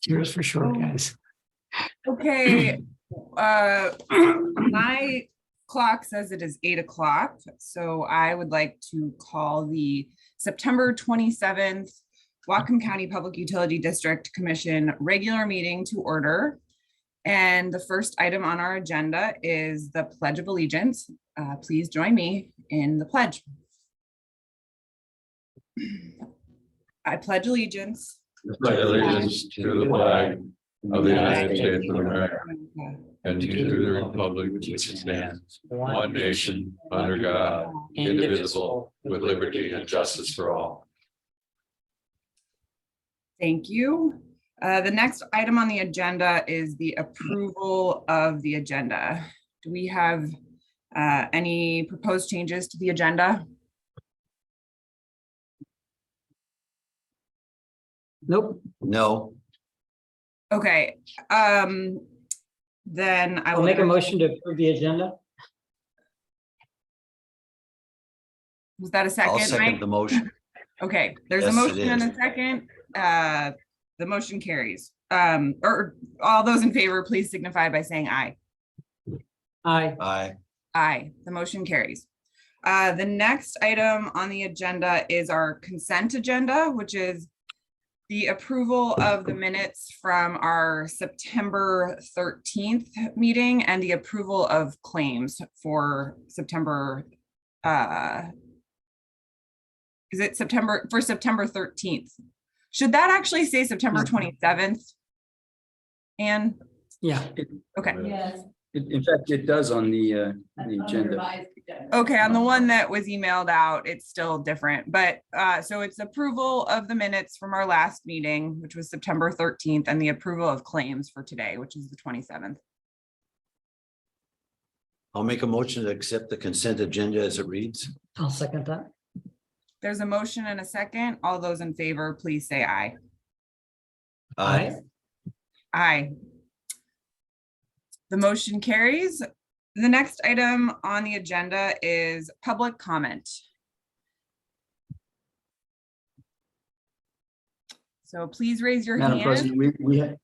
Cheers for sure, guys. Okay, my clock says it is 8 o'clock, so I would like to call the September 27th Whatcom County Public Utility District Commission regular meeting to order. And the first item on our agenda is the Pledge of Allegiance. Please join me in the pledge. I pledge allegiance to the flag of the United States of America and to the republic which stands one nation under God, indivisible, with liberty and justice for all. Thank you. The next item on the agenda is the approval of the agenda. Do we have any proposed changes to the agenda? Nope. No. Okay, then I I'll will make a motion to approve the agenda. Was that a second? I'll second Mike? the motion. Okay, there's a Yes, it motion and a is. second. The motion carries. Or all those in favor, please signify by saying aye. Aye. Aye. Aye, the motion carries. The next item on the agenda is our consent agenda, which is the approval of the minutes from our September 13th meeting and the approval of claims for September. Is it September 13th? Should that actually say September 27th? And Yeah. okay. Yes. In fact, it does on the agenda. Okay, on the one that was emailed out, it's still different, but so it's approval of the minutes from our last meeting, which was September 13th, and the approval of claims for today, which is the 27th. I'll make a motion to accept the consent agenda as it reads. I'll second that. There's a motion and a second. All those in favor, please say aye. Aye. Aye. The motion carries. The next item on the agenda is public comment. So please raise your Madam hand President, we have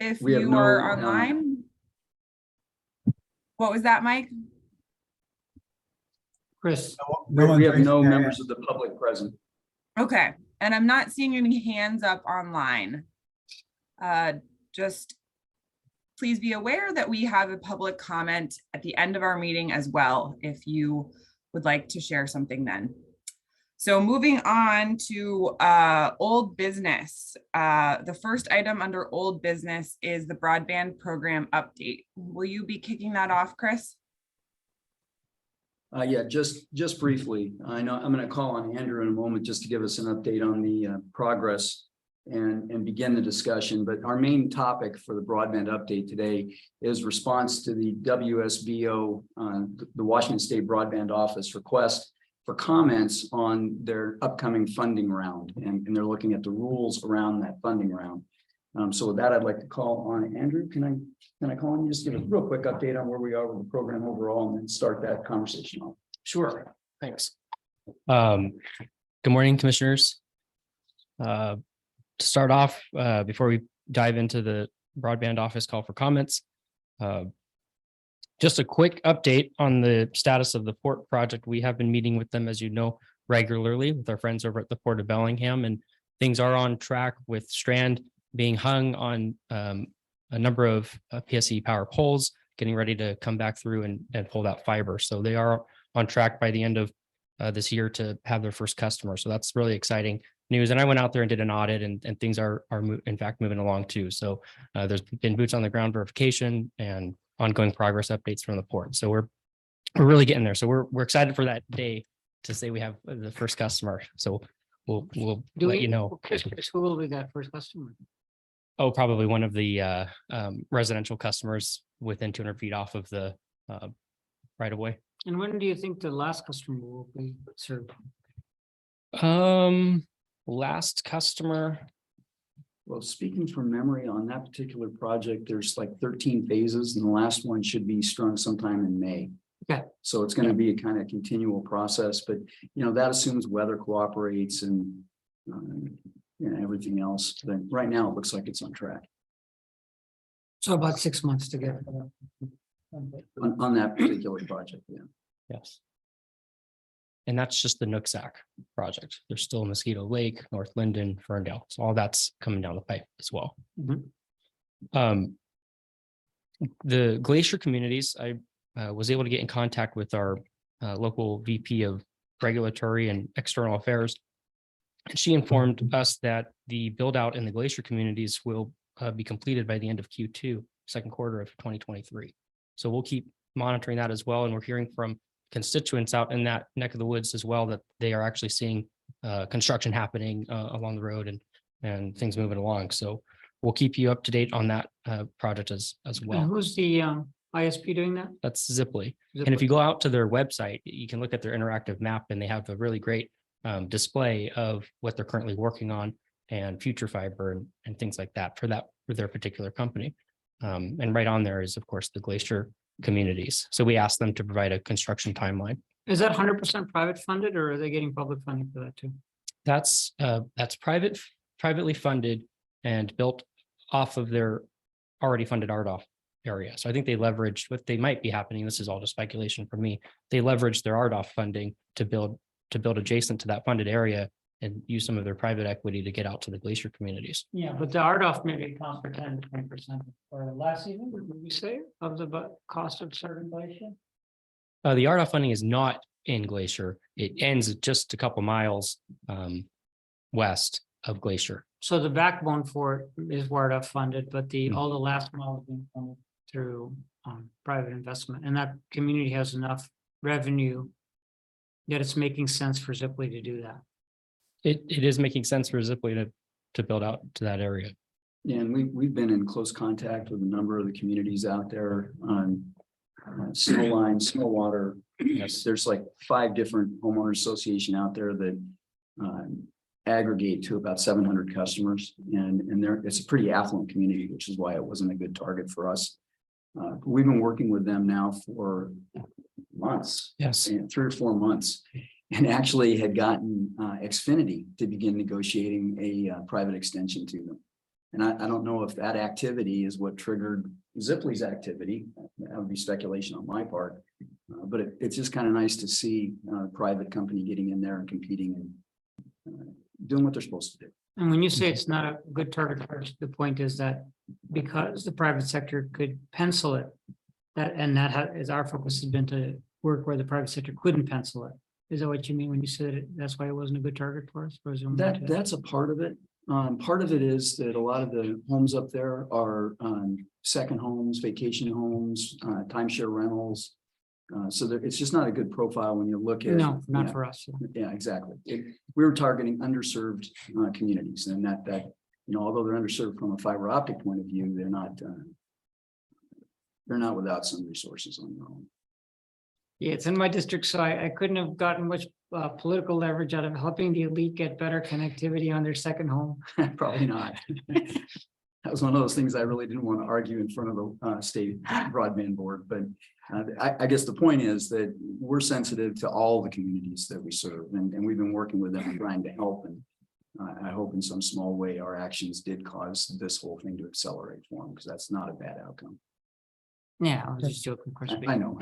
if we have you no, are online. What was that, Mike? Chris. we have no members of the public present. Okay, and I'm not seeing any hands up online. Just please be aware that we have a public comment at the end of our meeting as well, if you would like to share something then. So moving on to old business. The first item under old business is the broadband program update. Will you be kicking that off, Chris? Yeah, just briefly. I know I'm going to call on Andrew in a moment just to give us an update on the progress and begin the discussion. But our main topic for the broadband update today is response to the WSBO, the Washington State Broadband Office request for comments on their upcoming funding round. And they're looking at the rules around that funding round. So with that, I'd like to call on Andrew. Can I call on you? Just give a real quick update on where we are with the program overall and then start that conversation off. Sure, thanks. Good morning, commissioners. To start off, before we dive into the broadband office call for comments, just a quick update on the status of the port project. We have been meeting with them, as you know, regularly with our friends over at the Port of Bellingham, and things are on track with Strand being hung on a number of PSE power poles, getting ready to come back through and pull that fiber. So they are on track by the end of this year to have their first customer. So that's really exciting news. And I went out there and did an audit, and things are in fact moving along too. So there's been boots on the ground verification and ongoing progress updates from the port. So we're really getting there. So we're excited for that day to say we have the first customer. So we'll let you know. Who will be that first customer? Oh, probably one of the residential customers within 200 feet off of the right of way. And when do you think the last customer will be served? Last customer. Well, speaking from memory on that particular project, there's like 13 phases and the last one should be strung sometime in May. Okay. So it's going to be a kind of continual process, but that assumes weather cooperates and everything else. Then right now, it looks like it's on track So about 6 months to get. on that particular project. Yeah. Yes. And that's just the Nooksack project. There's still Mosquito Lake, North Linden, Ferndale. So all that's coming down the pipe as well. The Glacier Communities, I was able to get in contact with our local VP of Regulatory and External Affairs. And she informed us that the build out in the Glacier Communities will be completed by the end of Q2, second quarter of 2023. So we'll keep monitoring that as well. And we're hearing from constituents out in that neck of the woods as well, that they are actually seeing construction happening along the road and things moving along. So we'll keep you up to date on that project as And well. who's the ISP doing that? That's Ziply. And if you go out to their website, you can look at their interactive map, and they have a really great display of what they're currently working on and future fiber and things like that for their particular company. And right on there is, of course, the Glacier Communities. So we asked them to provide a construction timeline. Is that 100% private funded, or are they getting public funding for that too? That's privately funded and built off of their already funded RDOF area. So I think they leveraged what they might be happening. This is all just speculation from me. They leveraged their RDOF funding to build adjacent to that funded area and use some of their private equity to get out to the Glacier Communities. Yeah, but the RDOF maybe accounts for 10 to 20% or less even, would we say, of the cost of certain Glacier? The RDOF funding is not in Glacier. It ends just a couple miles west of Glacier. So the backbone for it is RDOF funded, but all the last mile is being funded through private investment, and that community has enough revenue that it's making sense for Ziply to do that. It is making sense for Ziply to build out to that area. Yeah, and we've been in close contact with a number of the communities out there on Snowline, Snowwater. Yes, there's like 5 different homeowner association out there that aggregate to about 700 customers, and it's a pretty affluent community, which is why it wasn't a good target for us. We've been working with them now for months. Yes. And 3 or 4 months, and actually had gotten Xfinity to begin negotiating a private extension to them. And I don't know if that activity is what triggered Ziply's activity. That would be speculation on my part. But it's just kind of nice to see a private company getting in there and competing and doing what they're supposed to do. And when you say it's not a good target, first, the point is that because the private sector could pencil it, that is our focus has been to work where the private sector couldn't pencil it. Is that what you mean when you said that's why it wasn't a good target for us? That's a part of it. Part of it is that a lot of the homes up there are second homes, vacation homes, timeshare rentals. So it's just not a good profile when you look at. No, not for us. Yeah, exactly. We were targeting underserved communities, and that although they're underserved from a fiber optic point of view, they're not without some resources on their own. Yeah, it's in my district, so I couldn't have gotten much political leverage out of helping the elite get better connectivity on their second home. Probably not. That was one of those things I really didn't want to argue in front of the state broadband board. But I guess the point is that we're sensitive to all the communities that we serve, and we've been working with them trying to help. And I hope in some small way our actions did cause this whole thing to accelerate for them, because that's not a bad outcome. Yeah, I was just joking. Of course, I know.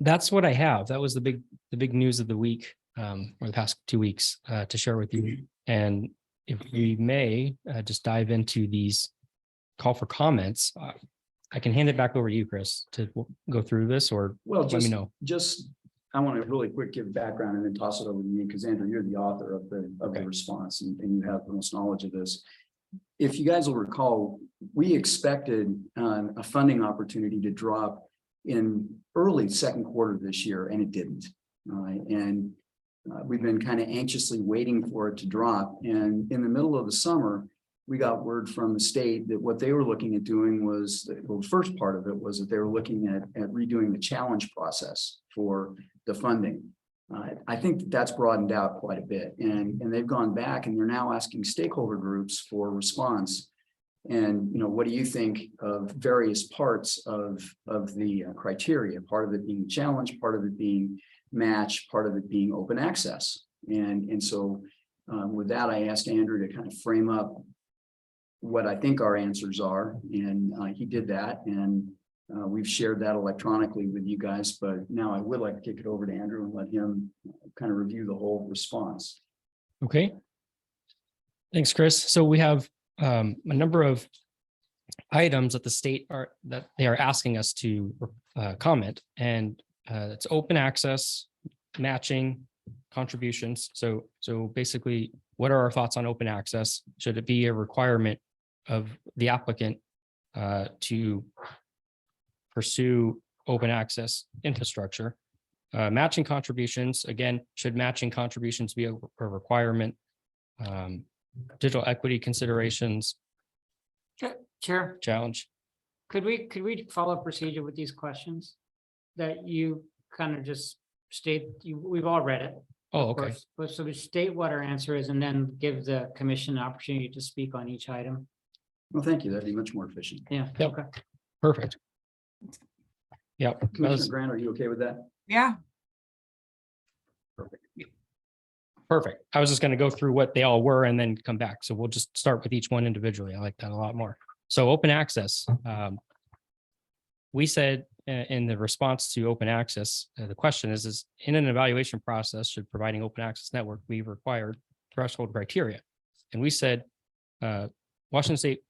That's what I have. That was the big news of the week, or the past 2 weeks, to share with you. And if we may just dive into these call for comments, I can hand it back over to you, Chris, to go through this, or let me know. I want to really quick give background and then toss it over to you, because Andrew, you're the author of the response, and you have the most knowledge of this. If you guys will recall, we expected a funding opportunity to drop in early second quarter this year, and it didn't. We've been kind of anxiously waiting for it to drop. And in the middle of the summer, we got word from the state that what they were looking at doing was, the first part of it was that they were looking at redoing the challenge process for the funding. I think that's broadened out quite a bit, and they've gone back and they're now asking stakeholder groups for response. And what do you think of various parts of the criteria? Part of it being challenge, part of it being match, part of it being open access. And so with that, I asked Andrew to kind of frame up what I think our answers are, and he did that, and we've shared that electronically with you guys, but now I would like to kick it over to Andrew and let him kind of review the whole response. Okay. Thanks, Chris. So we have a number of items that the state that they are asking us to comment, and it's open access, matching, contributions. So basically, what are our thoughts on open access? Should it be a requirement of the applicant to pursue open access infrastructure? Matching contributions, again, should matching contributions be a requirement? Digital equity considerations, Chair, challenge. could we follow a procedure with these questions? That you kind of just state, we've all read it. Oh, of okay. course, but so we state what our answer is and then give the commission an opportunity to speak on each item. Well, thank you. That'd be much more efficient. Yeah. Yep. Okay. Perfect. Yep. that Commissioner was Grant, are you okay with that? Yeah, perfect. I was just going to go through what they all were and then come back. So we'll just start with each one individually. I like that a lot more. So open access. We said in the response to open access, the question is in an evaluation process, should providing open access network be required threshold criteria? And we said Washington State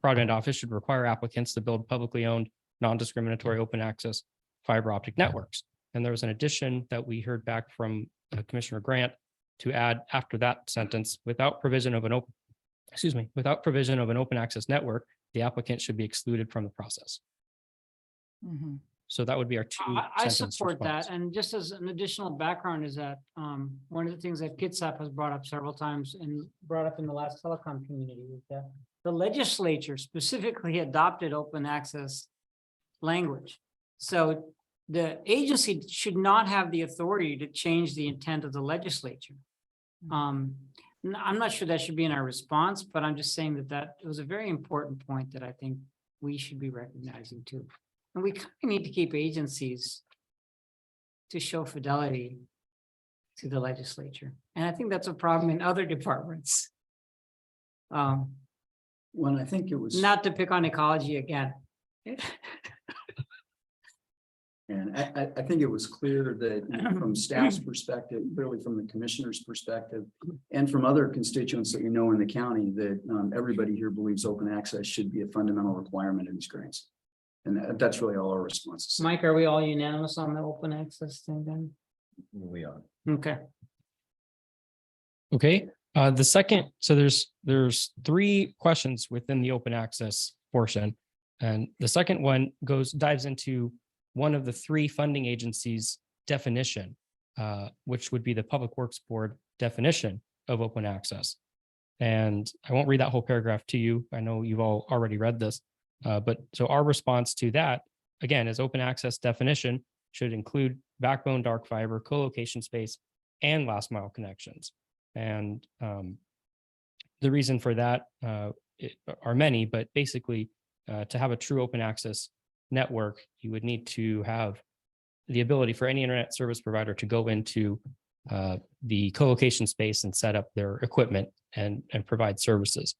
Broadband Office should require applicants to build publicly owned, non-discriminatory open access fiber optic networks. And there was an addition that we heard back from Commissioner Grant to add after that sentence, without provision of an open access network, the applicant should be excluded from the process. Mhm. So that would be our two. I sentence support response. that. And just as an additional background is that one of the things that Kitsap has brought up several times and brought up in the last telecom community is that the legislature specifically adopted open access language. So the agency should not have the authority to change the intent of the legislature. I'm not sure that should be in our response, but I'm just saying that was a very important point that I think we should be recognizing too. And we kind of need to keep agencies to show fidelity to the legislature. And I think that's a problem in other departments. Well, I think it was. Not to pick on ecology again. And I think it was clear that from staff's perspective, clearly from the commissioner's perspective, and from other constituents that we know in the county, that everybody here believes open access should be a fundamental requirement of these grants. And that's really all our responses. Mike, are we all unanimous on the open access thing then? We are. Okay. Okay, the second, so there's three questions within the open access portion. And the second one dives into one of the three funding agencies' definition, which would be the Public Works Board definition of open access. And I won't read that whole paragraph to you. I know you've all already read this. But so our response to that, again, is open access definition should include backbone, dark fiber, co-location space, and last mile connections. And the reason for that are many, but basically to have a true open access network, you would need to have the ability for any internet service provider to go into the co-location space and set up their equipment and provide services.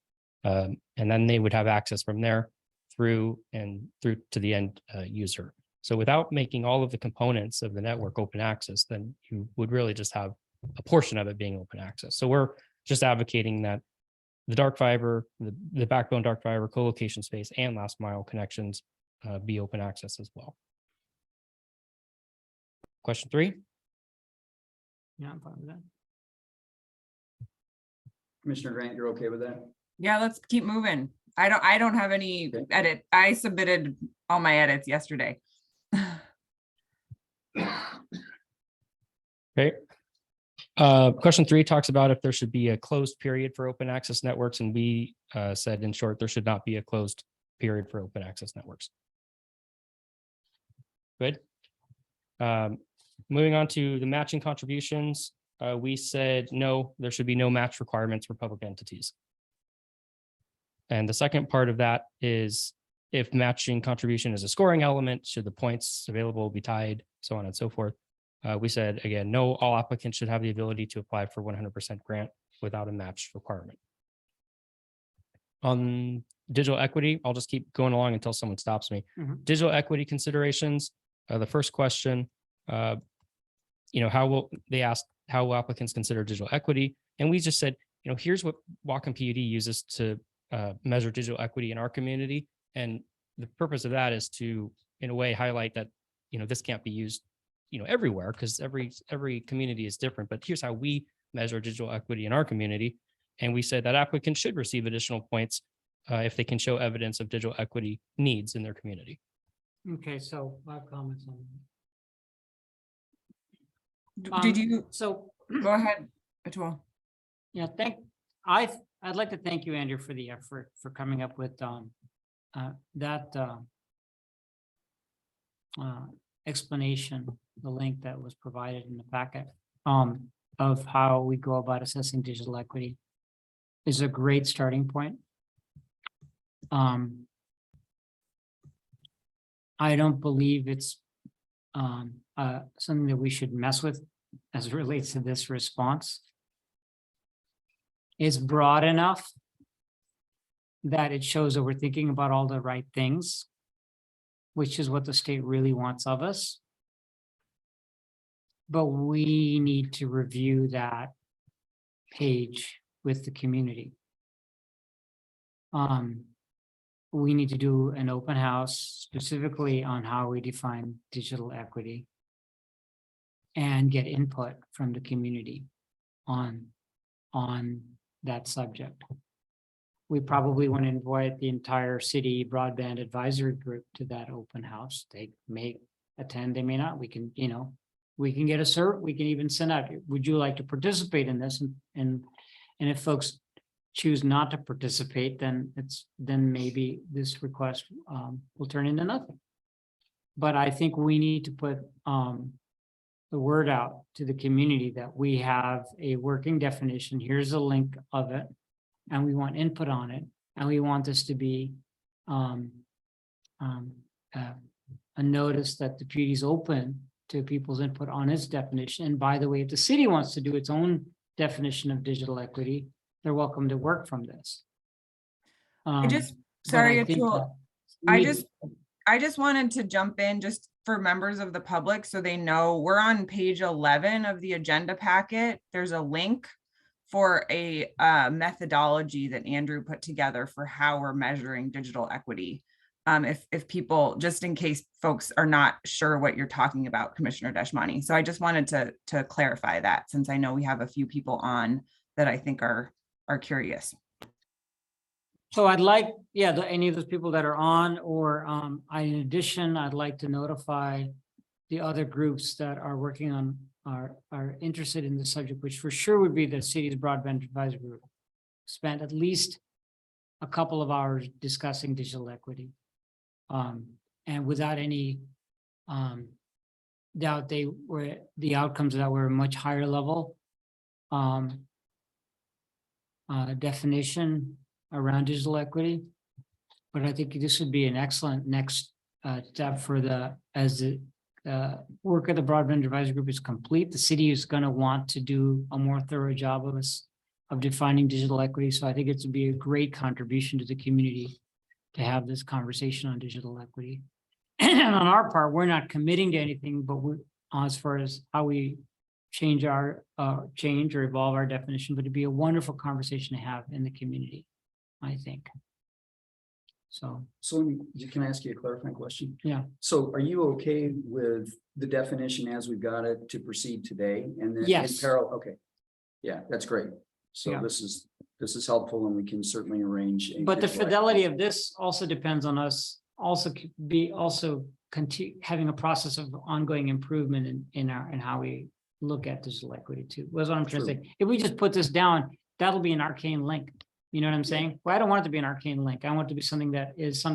And then they would have access from there through to the end user. So without making all of the components of the network open access, then you would really just have a portion of it being open access. So we're just advocating that the dark fiber, the backbone dark fiber, co-location space, and last mile connections be open access as well. Question 3. Yeah, I'm fine with that. Commissioner Grant, you're okay with that? Yeah, let's keep moving. I don't have any edit. I submitted all my edits yesterday. Okay. Question 3 talks about if there should be a closed period for open access networks, and we said in short, there should not be a closed period for open access networks. Good. Moving on to the matching contributions, we said no, there should be no match requirements for public entities. And the second part of that is if matching contribution is a scoring element, should the points available be tied, so on and so forth. We said, again, no, all applicants should have the ability to apply for 100% grant without a match requirement. On digital equity, I'll just keep going along until someone stops me. Mhm. Digital equity considerations, the first question, they asked how will applicants consider digital equity? And we just said, here's what Whatcom PUD uses to measure digital equity in our community. And the purpose of that is to, in a way, highlight that, this can't be used, everywhere, because every community is different. But here's how we measure digital equity in our community. And we said that applicants should receive additional points if they can show evidence of digital equity needs in their community. Okay, so I have comments on Did that. you, So, go ahead, Atul. yeah, I'd like to thank you, Andrew, for the effort for coming up with that explanation, the link that was provided in the packet of how we go about assessing digital equity is a great starting point. I don't believe it's something that we should mess with as it relates to this response. It's broad enough that it shows that we're thinking about all the right things, which is what the state really wants of us. But we need to review that page with the community. We need to do an open house specifically on how we define digital equity and get input from the community on that subject. We probably want to invite the entire city broadband advisory group to that open house. They may attend, they may not. We can, we can get a cert, we can even send out, would you like to participate in this? And if folks choose not to participate, then maybe this request will turn into nothing. But I think we need to put the word out to the community that we have a working definition. Here's a link of it, and we want input on it, and we want this to be a notice that the PUD is open to people's input on its definition. And by the way, if the city wants to do its own definition of digital equity, they're welcome to work from this. Sorry, Atul, I just wanted to jump in just for members of the public so they know we're on page 11 of the agenda packet. There's a link for a methodology that Andrew put together for how we're measuring digital equity. If people, just in case folks are not sure what you're talking about, Commissioner Deshmani. So I just wanted to clarify that, since I know we have a few people on that I think are curious. So I'd like, any of those people that are on, or in addition, I'd like to notify the other groups that are working on, are interested in the subject, which for sure would be the city's broadband advisory group. Spent at least a couple of hours discussing digital equity. And without any doubt, the outcomes of that were a much higher level definition around digital equity. But I think this would be an excellent next step for as the work of the broadband advisory group is complete. The city is going to want to do a more thorough job of defining digital equity. So I think it would be a great contribution to the community to have this conversation on digital equity. And on our part, we're not committing to anything, but as far as how we change or evolve our definition, but it'd be a wonderful conversation to have in the community, I think. So Can I ask you a clarifying question? Yeah. So are you okay with the definition as we've got it to proceed today? And then Yes. in parallel, okay. Yeah, that's great. So Yeah. this is helpful, and we can certainly arrange. But the fidelity of this also depends on us having a process of ongoing improvement in how we look at digital equity too. Was what I'm trying to say. If we just put this down, that'll be an arcane link. You know what I'm saying? Well, I don't want it to be an arcane link. I want it to be something that is So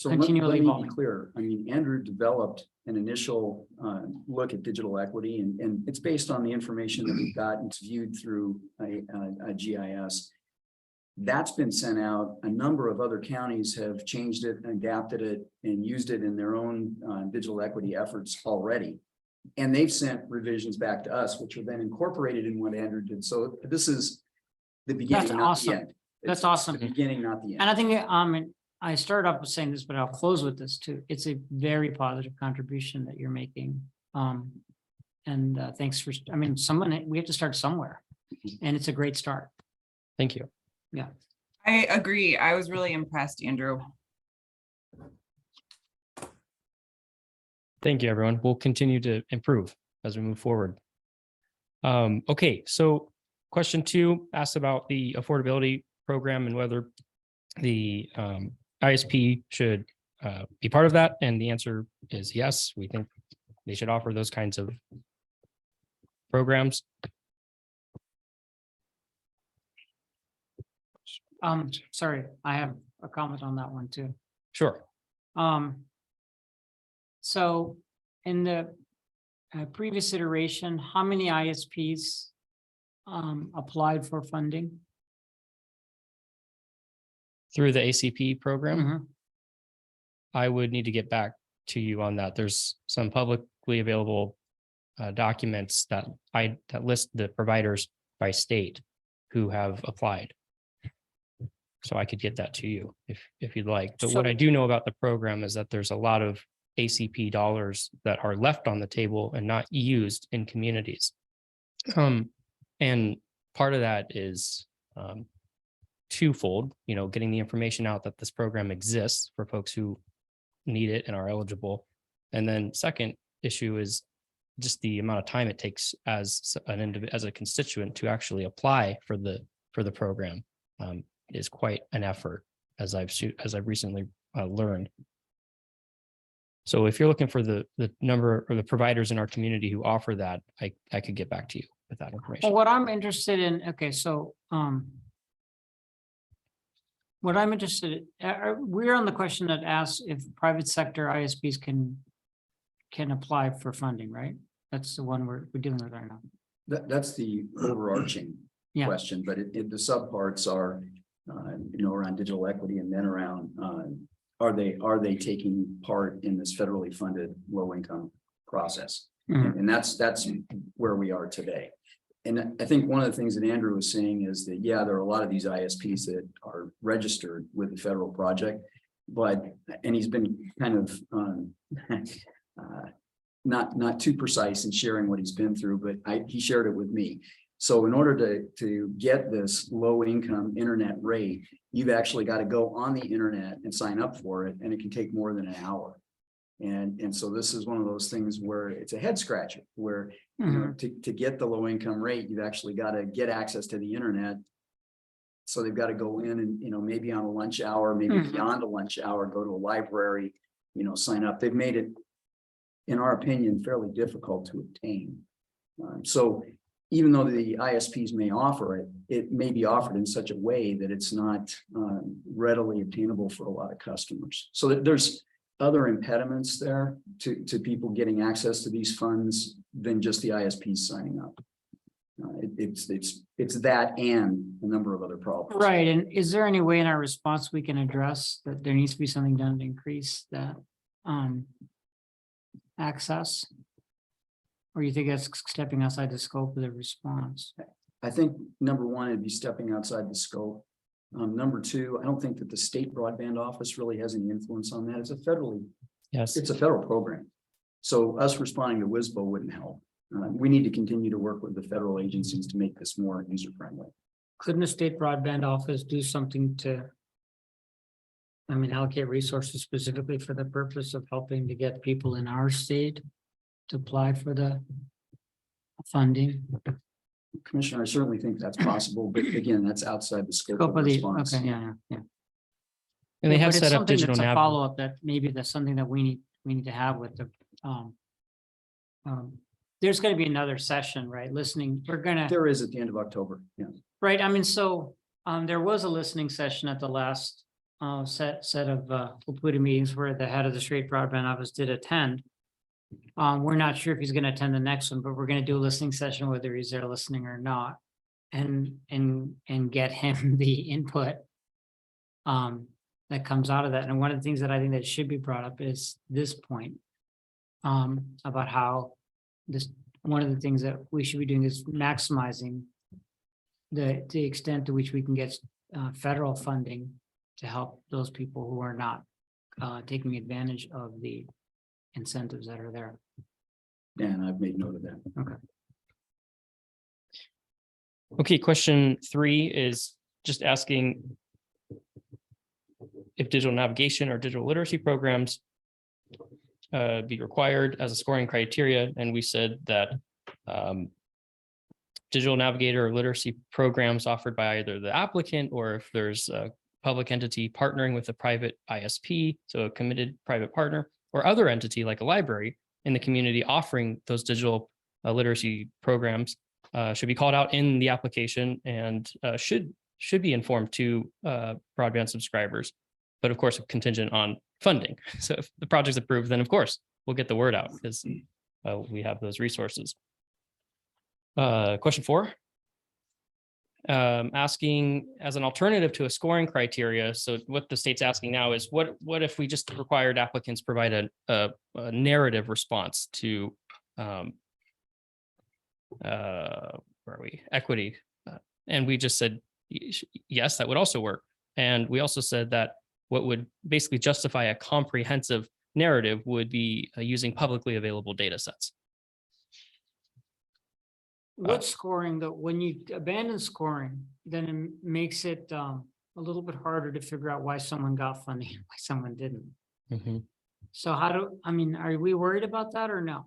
continually let me evolving. be clear. I mean, Andrew developed an initial look at digital equity, and it's based on the information that we've got. It's viewed through a GIS. That's been sent out. A number of other counties have changed it, adapted it, and used it in their own digital equity efforts already. And they've sent revisions back to us, which are then incorporated in what Andrew did. So this is the beginning, That's not awesome. the end. That's It's awesome. The beginning, not the end. And I think, and I started off with saying this, but I'll close with this too. It's a very positive contribution that you're making. Thanks for, I mean, we have to start somewhere, and it's a great start. Thank you. Yeah. I agree. I was really impressed, Andrew. Thank you, everyone. We'll continue to improve as we move forward. Okay, so question 2 asks about the affordability program and whether the ISP should be part of that. And the answer is yes. We think they should offer those kinds of programs. Sorry, I have a comment on that one too. Sure. So in the previous iteration, how many ISPs applied for funding? Through the ACP program, Mhm. I would need to get back to you on that. There's some publicly available documents that list the providers by state who have applied. So I could get that to you if you'd like. But what I do know about the program is that there's a lot of ACP dollars that are left on the table and not used in communities. And part of that is twofold, getting the information out that this program exists for folks who need it and are eligible. And then second issue is just the amount of time it takes as a constituent to actually apply for the program is quite an effort, as I've recently learned. So if you're looking for the number or the providers in our community who offer that, I could get back to you with that information. Well, what I'm interested in, okay, so what I'm interested in, we're on the question that asks if private sector ISPs can apply for funding, right? That's the one we're dealing with right now. That's the overarching Yeah. question, but the subparts are, around digital equity, and then around, are they taking part in this federally funded low income process? Mhm. And that's where we are today. And I think one of the things that Andrew was saying is that, yeah, there are a lot of these ISPs that are registered with the federal project, and he's been kind of not too precise in sharing what he's been through, but he shared it with me. So in order to get this low income internet rate, you've actually got to go on the internet and sign up for it, and it can take more than an hour. And so this is one of those things where it's a head scratcher, where to get the low income rate, you've actually got to get access to the internet. So they've got to go in and, maybe on a lunch hour, maybe beyond a lunch hour, go to a library, sign up. They've made it, in our opinion, fairly difficult to obtain. So even though the ISPs may offer it, it may be offered in such a way that it's not readily obtainable for a lot of customers. So there's other impediments there to people getting access to these funds than just the ISPs signing up. It's that and a number of other problems. Right, and is there any way in our response we can address that there needs to be something done to increase that access? Or you think that's stepping outside the scope of the response? I think number one, it'd be stepping outside the scope. Number two, I don't think that the state broadband office really has any influence on that. It's a federal program. So us responding to WISBO wouldn't help. We need to continue to work with the federal agencies to make this more user friendly. Couldn't the state broadband office do something to, allocate resources specifically for the purpose of helping to get people in our state to apply for the funding? Commissioner, I certainly think that's possible, but again, that's outside the scope of Scope of the, response. okay, yeah. And they have But it's set up something digital that's a nav. follow-up that maybe that's something that we need to have with the, there's gonna be another session, right? Listening, There is at the end of October, yeah. right, there was a listening session at the last set of PUD meetings where the head of the state broadband office did attend. We're not sure if he's gonna attend the next one, but we're gonna do a listening session, whether he's there listening or not. and get him the input that comes out of that. And one of the things that I think that should be brought up is this point about how one of the things that we should be doing is maximizing the extent to which we can get federal funding to help those people who are not taking advantage of the incentives that are there. And I've made note of that. Okay, question 3 is just asking if digital navigation or digital literacy programs be required as a scoring criteria. And we said that digital navigator or literacy programs offered by either the applicant, or if there's a public entity partnering with a private ISP, so a committed private partner, or other entity like a library in the community offering those digital literacy programs, should be called out in the application and should be informed to broadband subscribers, but of course contingent on funding. So if the project's approved, then of course we'll get the word out because we have those resources. Question 4. Asking as an alternative to a scoring criteria. So what the state's asking now is what if we just required applicants provide a narrative response to where are we? Equity. And we just said, yes, that would also work. And we also said that what would basically justify a comprehensive narrative would be using publicly available data sets. What scoring though, when you abandon scoring, then it makes it a little bit harder to figure out why someone got funding and why someone didn't. Mm-hmm. So are we worried about that or no?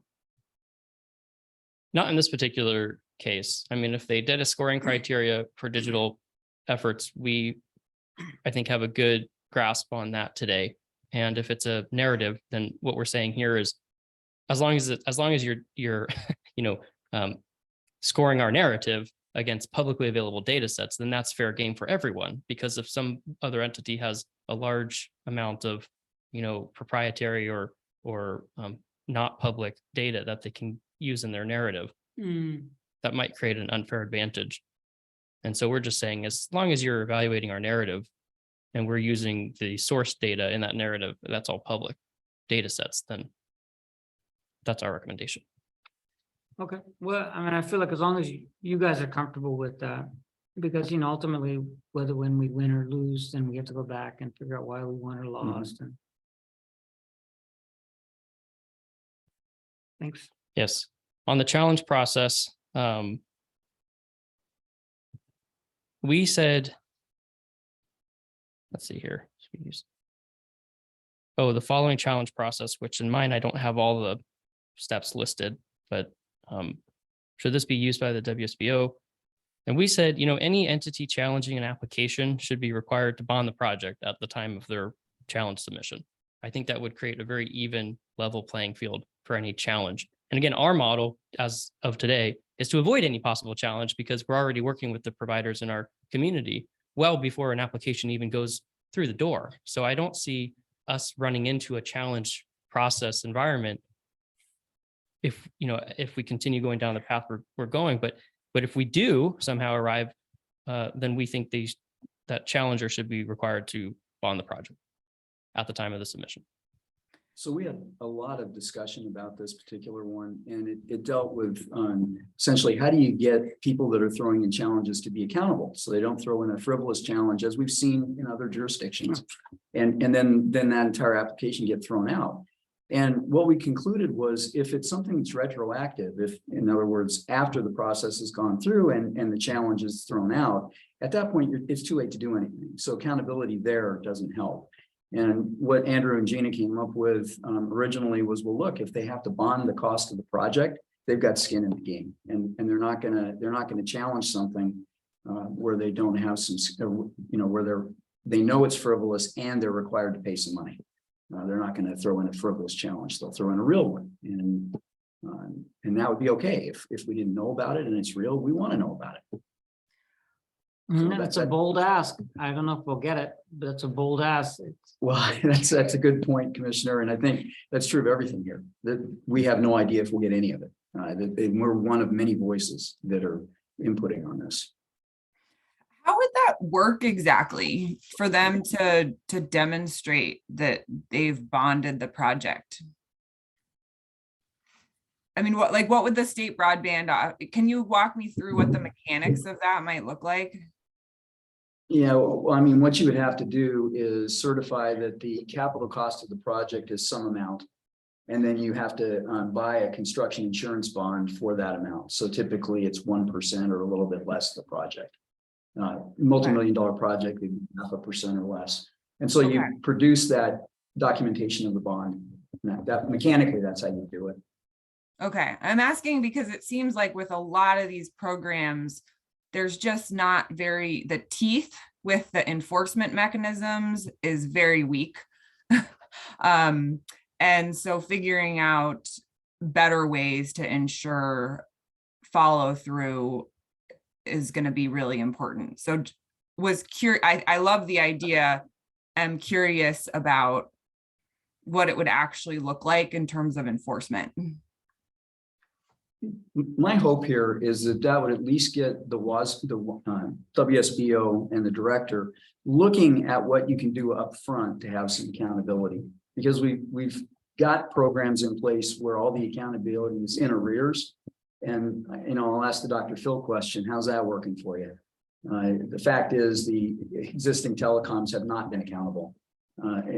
Not in this particular case. I mean, if they did a scoring criteria for digital efforts, we, I think, have a good grasp on that today. And if it's a narrative, then what we're saying here is, as long as you're scoring our narrative against publicly available data sets, then that's fair game for everyone. Because if some other entity has a large amount of, proprietary or not public data that they can use in their narrative, that might create an unfair advantage. And so we're just saying, as long as you're evaluating our narrative and we're using the source data in that narrative, that's all public data sets, then that's our recommendation. Okay, well, I feel like as long as you guys are comfortable with that, because, ultimately, when we win or lose, then we have to go back and figure out why we won or lost. And thanks. Yes. On the challenge process, we said, let's see here. The following challenge process, which in mine, I don't have all the steps listed, but should this be used by the WSBO? And we said, any entity challenging an application should be required to bond the project at the time of their challenge submission. I think that would create a very even level playing field for any challenge. And again, our model as of today is to avoid any possible challenge because we're already working with the providers in our community well before an application even goes through the door. So I don't see us running into a challenge process environment if we continue going down the path we're going. But if we do somehow arrive, then we think that challenger should be required to bond the project at the time of the submission. So we had a lot of discussion about this particular one, and it dealt with essentially how do you get people that are throwing in challenges to be accountable so they don't throw in a frivolous challenge as we've seen in other jurisdictions, and then that entire application get thrown out. And what we concluded was if it's something that's retroactive, if in other words, after the process has gone through and the challenge is thrown out, at that point, it's too late to do anything. So accountability there doesn't help. And what Andrew and Gina came up with originally was, well, look, if they have to bond the cost of the project, they've got skin in the game, and they're not gonna challenge something where they don't have some, where they know it's frivolous and they're required to pay some money. They're not going to throw in a frivolous challenge; they'll throw in a real one, and that would be okay if we didn't know about it and it's real. We want to know about it. That's a bold ask. I don't know if we'll get it, but it's a bold ask. Well, that's a good point, Commissioner, and I think that's true of everything here. That we have no idea if we'll get any of it. And we're one of many voices that are inputting on this. How would that work exactly for them to demonstrate that they've bonded the project? I mean, what would the state broadband, can you walk me through what the mechanics of that might look like? Yeah, well, I mean, what you would have to do is certify that the capital cost of the project is some amount. And then you have to buy a construction insurance bond for that amount. So typically it's 1% or a little bit less of the project. Multi-million-dollar project, 0.5% or less. And so you produce that documentation of the bond. That mechanically, that's how you do it. Okay, I'm asking because it seems like with a lot of these programs, there's just not the teeth with the enforcement mechanisms is very weak. And so figuring out better ways to ensure follow through is going to be really important. So I love the idea. I'm curious about what it would actually look like in terms of enforcement. My hope here is that would at least get the WSBO and the director looking at what you can do up front to have some accountability, because we've got programs in place where all the accountability is in arrears. And, I'll ask the Dr. Phil question, how's that working for you? The fact is the existing telecoms have not been accountable.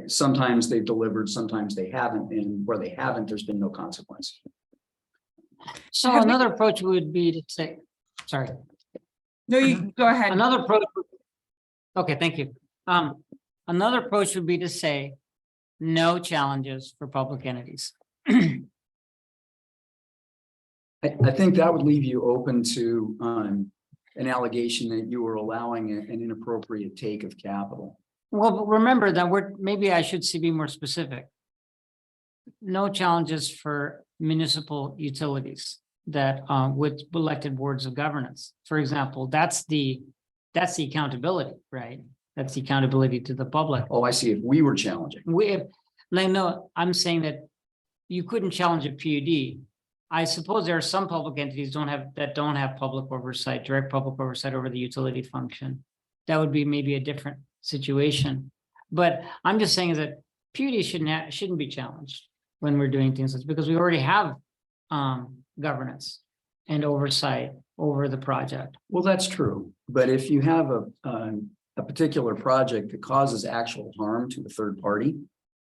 Sometimes they've delivered, sometimes they haven't, and where they haven't, there's been no consequence. So another approach would be to say, sorry. No, you go ahead. Another approach. Okay, thank you. Another approach would be to say no challenges for public entities. I think that would leave you open to an allegation that you were allowing an inappropriate take of capital. Well, but remember that maybe I should be more specific. No challenges for municipal utilities that with elected boards of governance. For example, that's the accountability, right? That's the accountability to the public. Oh, I see. If we were challenging. I'm saying that you couldn't challenge a PUD. I suppose there are some public entities that don't have public oversight, direct public oversight over the utility function. That would be maybe a different situation. But I'm just saying is that PUD shouldn't be challenged when we're doing things like this, because we already have governance and oversight over the project. Well, that's true. But if you have a particular project that causes actual harm to a third party,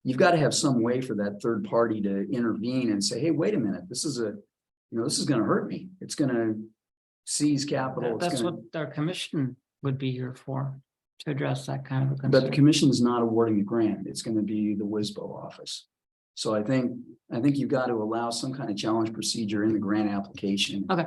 you've got to have some way for that third party to intervene and say, hey, wait a minute, this is going to hurt me. It's going to seize capital. That's what our commission would be here for, to address that kind of a concern. But the commission is not awarding the grant. It's going to be the WSBO office. So I think you've got to allow some kind of challenge procedure in the grant application. Okay.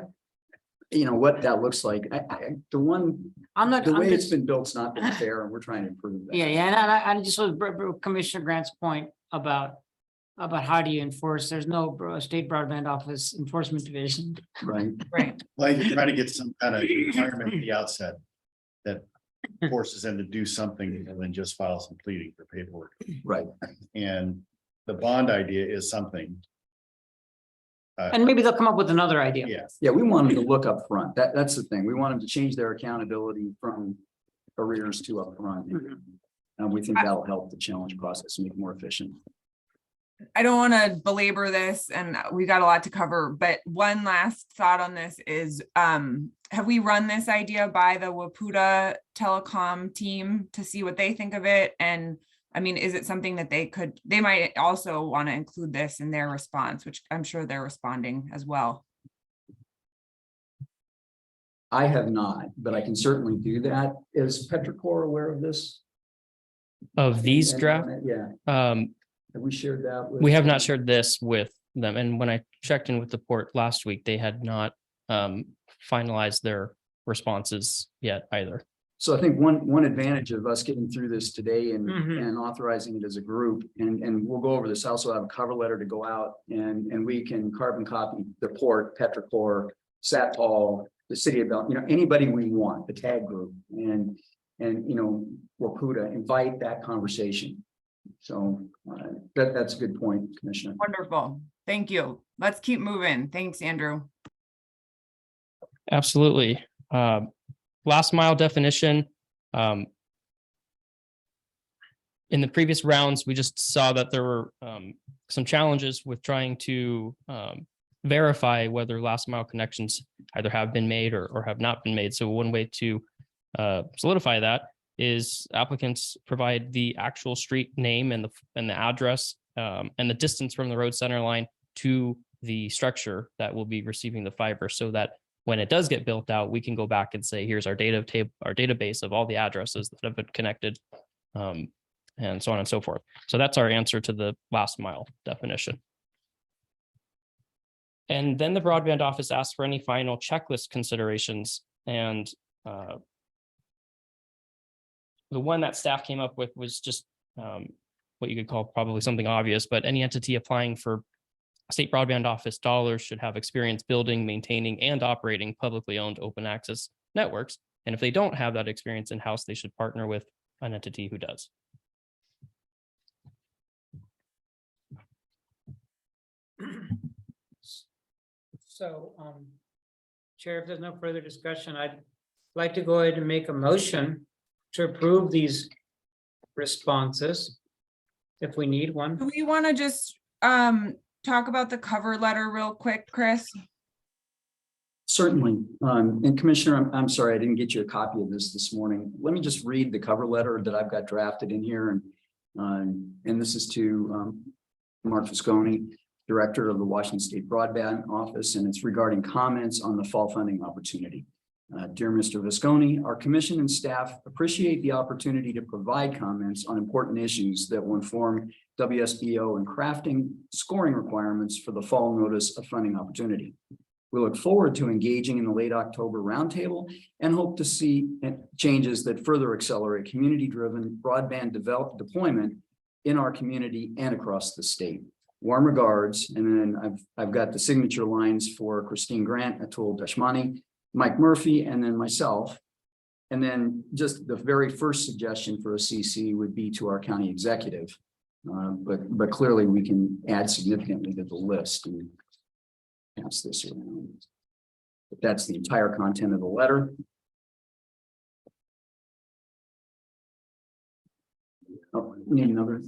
What that looks like. The way it's been built, it's not been fair, and we're trying to improve that. Yeah, and I just was Commissioner Grant's point about how do you enforce? There's no state broadband office enforcement division. Right. Well, you try to get some kind of requirement at the outset that forces them to do something and then just file some pleading for paperwork. Right. And the bond idea is something. And maybe they'll come up with another idea. Yes. Yeah, we want them to look up front. That's the thing. We want them to change their accountability from arrears to up front. And we think that'll help the challenge process and make it more efficient. I don't want to belabor this, and we got a lot to cover, but one last thought on this is, have we run this idea by the WPUD telecom team to see what they think of it? And I mean, is it something that they might also want to include this in their response, which I'm sure they're responding as well. I have not, but I can certainly do that. Is Petricor aware of this? Of these draft, Yeah. Have we shared that? we have not shared this with them. And when I checked in with the port last week, they had not finalized their responses yet either. So I think one advantage of us getting through this today and authorizing it as a group, and we'll go over this, I also have a cover letter to go out and we can carbon copy the port, Petricor, Satpol, the city of Bell, anybody we want, the tag group, and WPUD, invite that conversation. So that's a good point, Commissioner. Wonderful. Thank you. Let's keep moving. Thanks, Andrew. Absolutely. last mile definition. In the previous rounds, we just saw that there were some challenges with trying to verify whether last mile connections either have been made or have not been made. So one way to solidify that is applicants provide the actual street name and the address and the distance from the road center line to the structure that will be receiving the fiber, so that when it does get built out, we can go back and say, here's our database of all the addresses that have been connected, and so on and so forth. So that's our answer to the last mile definition. And then the broadband office asked for any final checklist considerations, and the one that staff came up with was just what you could call probably something obvious, but any entity applying for state broadband office dollars should have experience building, maintaining, and operating publicly owned open access networks. And if they don't have that experience in-house, they should partner with an entity who does. So, Chair, if there's no further discussion, I'd like to go ahead and make a motion to approve these responses, if we need one. Do we want to just talk about the cover letter real quick, Chris? Certainly. And Commissioner, I'm sorry, I didn't get you a copy of this morning. Let me just read the cover letter that I've got drafted in here. And this is to Mark Visconti, Director of the Washington State Broadband Office, and it's regarding comments on the fall funding opportunity. Dear Mr. Visconti, our commission and staff appreciate the opportunity to provide comments on important issues that will inform WSBO in crafting scoring requirements for the fall notice of funding opportunity. We look forward to engaging in the late October roundtable and hope to see changes that further accelerate community-driven broadband deployment in our community and across the state. Warm regards. And then I've got the signature lines for Christine Grant, Atul Dashmani, Mike Murphy, and then myself. And then just the very first suggestion for a CC would be to our county executive. But clearly we can add significantly to the list and pass this around. But that's the entire content of the letter. Oh, need another.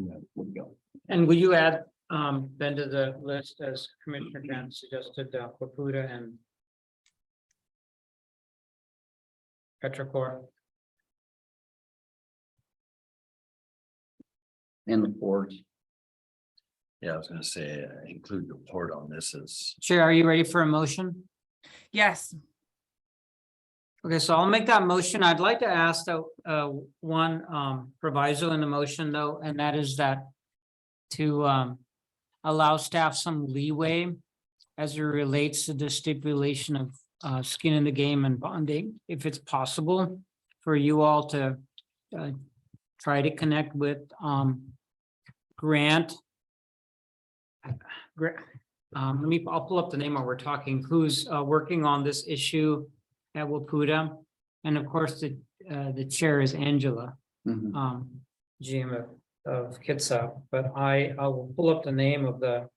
Yeah, there we go. And will you add then to the list, as Commissioner Grant suggested, Wapuda and Petrichor? And the port. Yeah, I was gonna say, include the port on this as. Chair, are you ready for a motion? Yes. Okay, so I'll make that motion. I'd like to ask one proviso in the motion though, and that is that to allow staff some leeway as it relates to the stipulation of skin in the game and bonding, if it's possible for you all to try to connect with Grant. I'll pull up the name while we're talking, who's working on this issue at Wapuda, and of course the chair is Angela, GM of Kitsap. But I will pull up the name of the.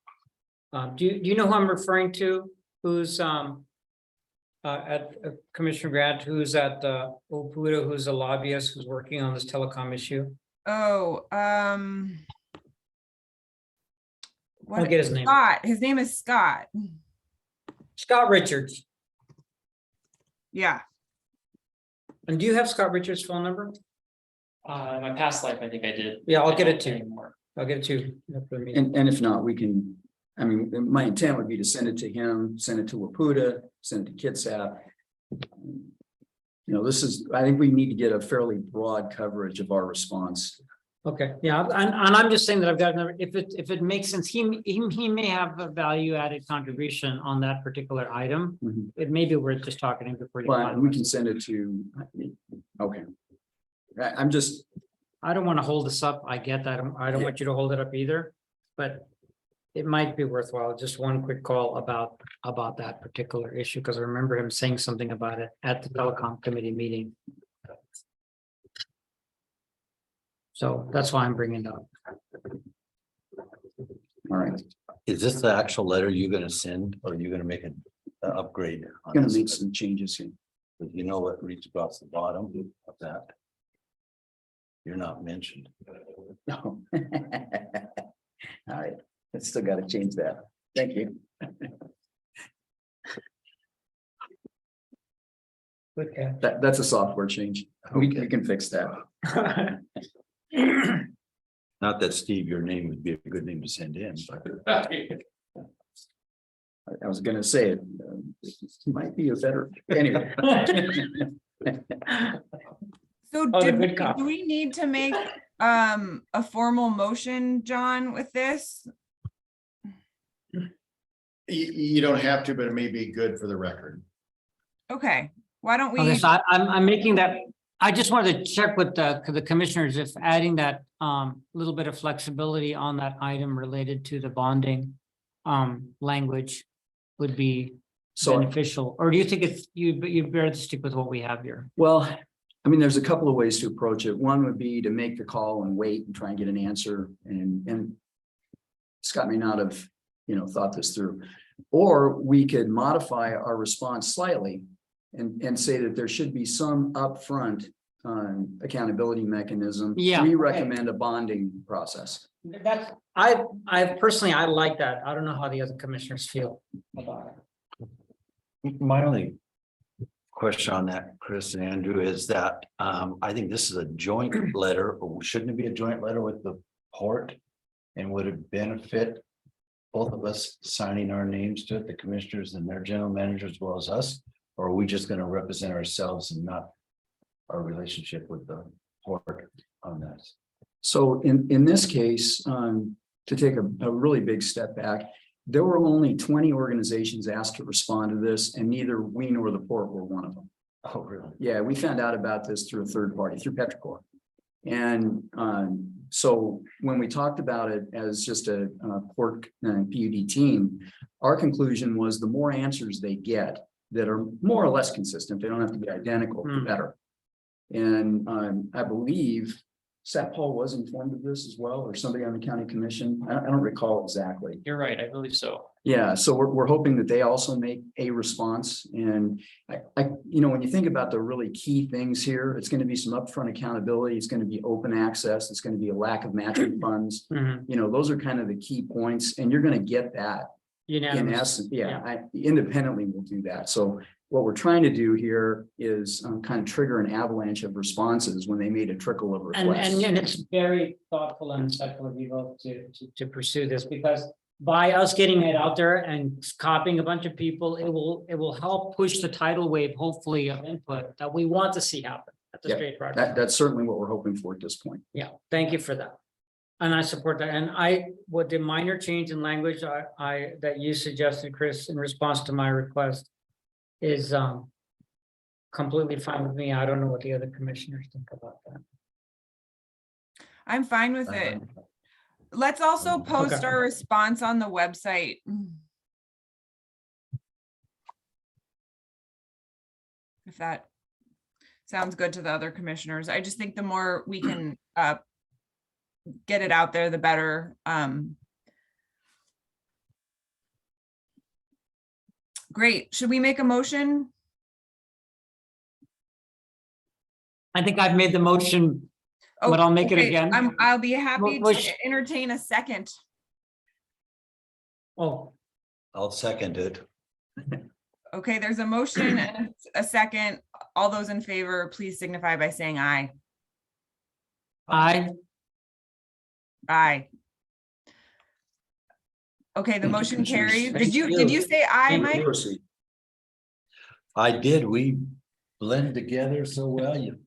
Do you know who I'm referring to? Who's at Commissioner Grant? Who's at Wapuda? Who's a lobbyist who's working on this telecom issue? Oh, I'll get his name. Scott. His name is Scott. Scott Richards. Yeah. And do you have Scott Richards' phone number? In my past life, I think I did. Yeah, I'll get it to you. I'll get it to you. And if not, we can, I mean, my intent would be to send it to him, send it to Wapuda, send it to Kitsap. You know, this is, I think we need to get a fairly broad coverage of our response. Okay, yeah, and I'm just saying that I've got another, if it makes sense, he may have a value added contribution on that particular item. It may be worth just talking to him before you. But we can send it to, okay. I'm just. I don't want to hold this up. I get that. I don't want you to hold it up either, but it might be worthwhile. Just one quick call about that particular issue, because I remember him saying something about it at the telecom committee meeting. So that's why I'm bringing it up. All right. Is this the actual letter you're gonna send, or are you gonna make it upgrade. on Gonna this, make some changes here. but you know what reads across the bottom of that? You're not mentioned. No. All right, I still gotta change that. Thank you. Okay. That's a software change. We can fix that. Not that Steve, your name would be a good name to send in, but I was gonna say it. Might be a better, anyway. So Oh, the do good cop. we need to make a formal motion, John, with this? You don't have to, but it may be good for the record. Okay, why don't Okay, we, so I'm making that, I just wanted to check with the commissioners if adding that little bit of flexibility on that item related to the bonding language would be So, beneficial, or do you think it's you better to stick with what we have here? well, I mean, there's a couple of ways to approach it. One would be to make the call and wait and try and get an answer and Scott may not have, thought this through. Or we could modify our response slightly and say that there should be some upfront accountability mechanism. Yeah, We okay. recommend a bonding process. That's, I personally, I like that. I don't know how the other commissioners feel about it. my only question on that, Chris and Andrew, is that I think this is a joint letter, or shouldn't it be a joint letter with the port? And would it benefit both of us signing our names to it, the commissioners and their general manager as well as us? Or are we just going to represent ourselves and not our relationship with the port on this? So in this case, to take a really big step back, there were only 20 organizations asked to respond to this, and neither we nor the port were one of them. Oh, really? Yeah, we found out about this through a third party, through Petrichor. And so when we talked about it as just a port PUD team, our conclusion was the more answers they get that are more or less consistent, they don't have to be identical, the better. And I believe Sat Paul was informed of this as well, or somebody on the county commission. I don't recall exactly. You're right, I believe so. Yeah, so we're hoping that they also make a response. And when you think about the really key things here, it's going to be some upfront accountability. It's going to be open access. It's going to be a lack of matching funds. Those are kind of the key points, and you're going to get that in essence. Independently we'll do that. So what we're trying to do here is kind of trigger an avalanche of responses when they made a trickle of requests. And it's very thoughtful and insightful of you both to pursue this, because by us getting it out there and copying a bunch of people, it will help push the tidal wave, hopefully, of input that we want to see happen at the Yeah, state project. That's certainly what we're hoping for at this point. Yeah, thank you for that. And I support that. And what the minor change in language that you suggested, Chris, in response to my request is completely fine with me. I don't know what the other commissioners think about that. I'm fine with it. Let's also post Okay. our response on the website. If that sounds good to the other commissioners. I just think the more we can get it out there, the better. Great. Should we make a motion? I think I've made the motion, but I'll make it okay. again. I'll be happy Which- to entertain a second. Oh, I'll second it. Okay, there's a motion and a second. All those in favor, please signify by saying aye. aye. Aye. Okay, the Thank you, motion Commissioners. carries. Thank Did you say aye, Thank Mike? you. I did. We blend together so well. You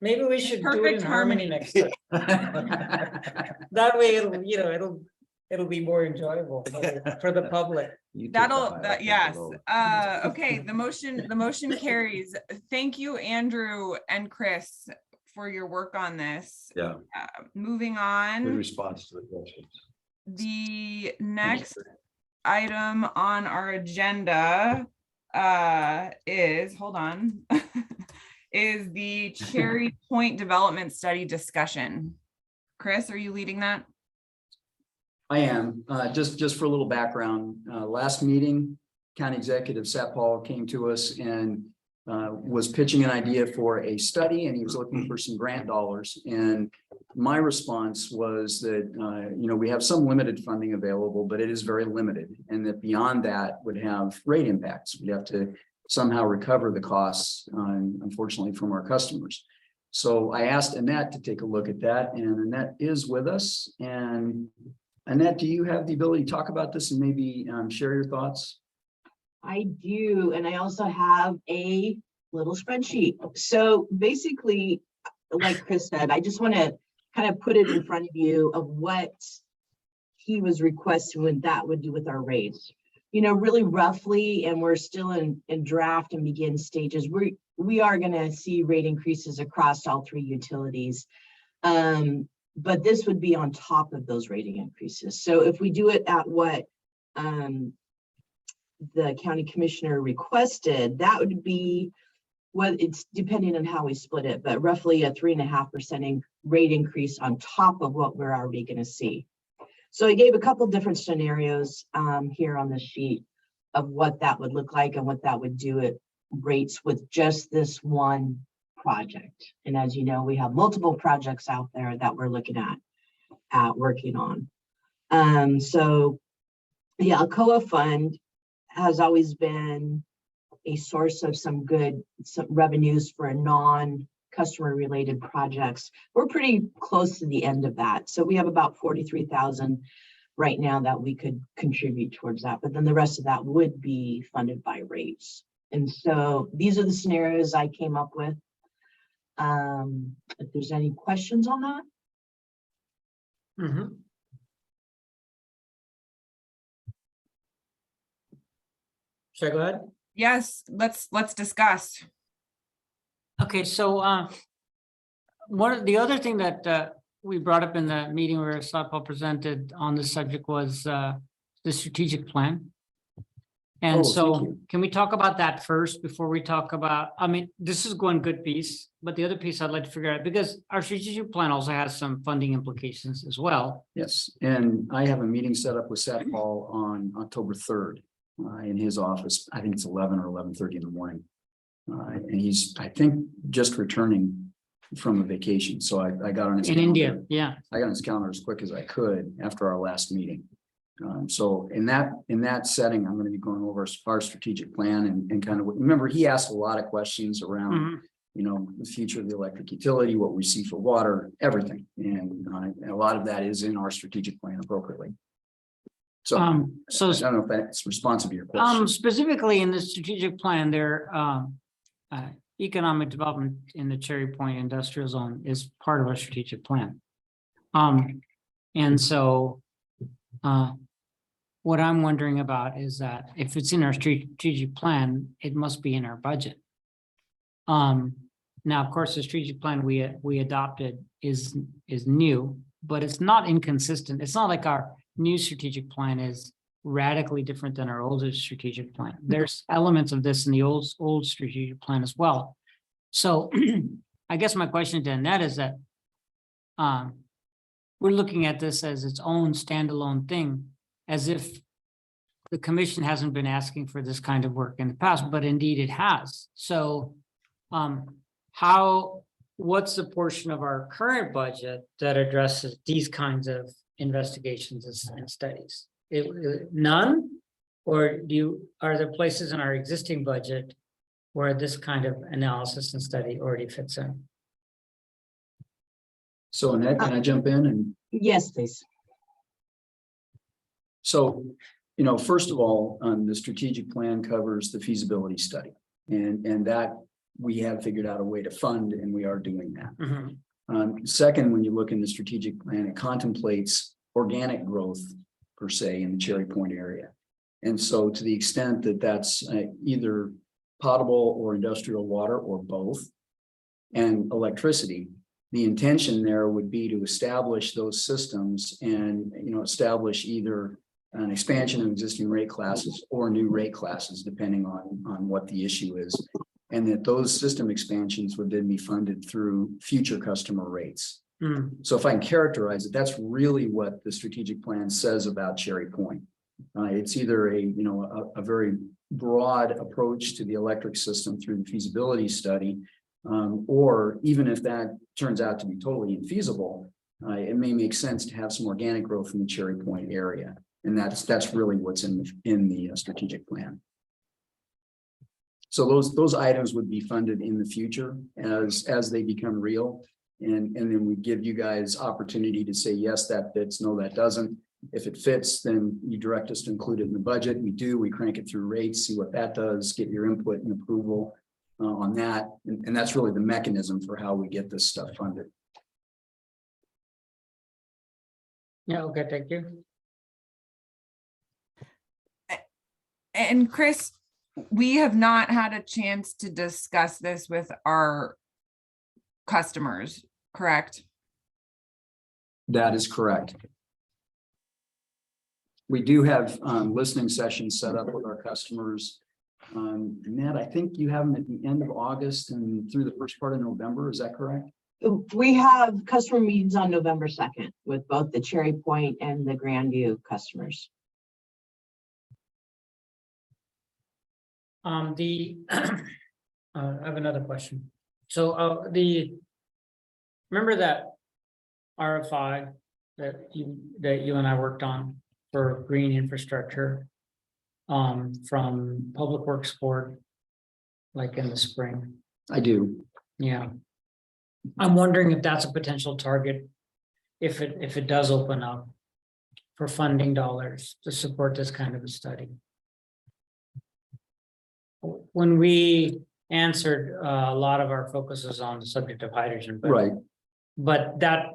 Maybe we should do it Perfect in harmony next time. That way it'll be more enjoyable for the public. took That'll, the high that, up yes. over. Okay, the motion carries. Thank you, Andrew and Chris, for your work on this. Yeah, Moving good on, response to the questions. the next item on our agenda is, hold on, is the Cherry Point Development Study discussion. Chris, are you leading that? I am, just for a little background, last meeting, county executive Sat Paul came to us and was pitching an idea for a study, and he was looking for some grant dollars. And my response was that, we have some limited funding available, but it is very limited. And that beyond that would have rate impacts. We'd have to somehow recover the costs, unfortunately, from our customers. So I asked Annette to take a look at that, and Annette is with us. And Annette, do you have the ability to talk about this and maybe share your thoughts? I do, and I also have a little spreadsheet. So basically, like Chris said, I just want to kind of put it in front of you of what he was requesting what that would do with our rates. Really roughly, and we're still in draft and begin stages, we are going to see rate increases across all three utilities. But this would be on top of those rating increases. So if we do it at what the county commissioner requested, that would be it's depending on how we split it, but roughly a 3.5% rate increase on top of what we're already going to see. So I gave a couple different scenarios here on the sheet of what that would look like and what that would do at rates with just this one project. And as you know, we have multiple projects out there that we're looking at working on. So the Alcoa Fund has always been a source of some revenues for non-customer related projects. We're pretty close to the end of that. So we have about 43,000 right now that we could contribute towards that, but then the rest of that would be funded by rates. And so these are the scenarios I came up with. If there's any questions on that. Mhm. Should I go ahead? Yes, let's discuss. Okay, so the other thing that we brought up in the meeting where Paul presented on the subject was the strategic plan. And Oh, thank so you. can we talk about that first before we talk about, this is one good piece, but the other piece I'd like to figure out, because our strategic plan also has some funding implications as well. Yes, and I have a meeting set up with Sat Paul on October 3rd in his office. I think it's 11 or 11:30 in the morning. And he's, I think, just returning from a vacation. So I got on his In calendar. India, yeah. I got on his calendar as quick as I could after our last meeting. So in that setting, I'm going to be going over our strategic plan and kind of, remember, he asked a lot of questions around, Mhm. the future of the electric utility, what we see for water, everything. And a lot of that is in our strategic plan appropriately. So So I don't know if that's responsive to your question. specifically in the strategic plan, there, economic development in the Cherry Point Industrial Zone is part of our strategic plan. And so, what I'm wondering about is that if it's in our strategic plan, it must be in our budget. Now, of course, the strategic plan we adopted is new, but it's not inconsistent. It's not like our new strategic plan is radically different than our older strategic plan. There's elements of this in the old strategic plan as well. So I guess my question to Annette is that we're looking at this as its own standalone thing, as if the commission hasn't been asking for this kind of work in the past, but indeed it has. So what's the portion of our current budget that addresses these kinds of investigations and studies? None? Or are there places in our existing budget where this kind of analysis and study already fits in? So Annette, can I jump in? And Yes, please. so, first of all, the strategic plan covers the feasibility study, and that we have figured out a way to fund, and we are doing that. Mhm. Second, when you look in the strategic plan, it contemplates organic growth per se in the Cherry Point area. And so to the extent that that's either potable or industrial water or both, and electricity, the intention there would be to establish those systems and, establish either an expansion of existing rate classes or new rate classes, depending on what the issue is. And that those system expansions would then be funded through future customer rates. So if I can characterize it, that's really what the strategic plan says about Cherry Point. It's either a very broad approach to the electric system through the feasibility study. Or even if that turns out to be totally infeasible, it may make sense to have some organic growth in the Cherry Point area. And that's really what's in the strategic plan. So those items would be funded in the future as they become real. And then we give you guys opportunity to say, yes, that fits, no, that doesn't. If it fits, then you direct us to include it in the budget. We do, we crank it through rates, see what that does, get your input and approval on that. And that's really the mechanism for how we get this stuff funded. Yeah, okay, thank you. And Chris, we have not had a chance to discuss this with our customers, correct? That is correct. We do have listening sessions set up with our customers. Ned, I think you have them at the end of August and through the first part of November. Is that correct? We have customer meetings on November 2nd with both the Cherry Point and the Grandview customers. I have another question. So remember that RFI that you and I worked on for green infrastructure from Public Works Board, like in the spring? I do. Yeah. I'm wondering if that's a potential target, if it does open up for funding dollars to support this kind of a study. When we answered, a lot of our focus is on the subject of hydrogen, Right. but that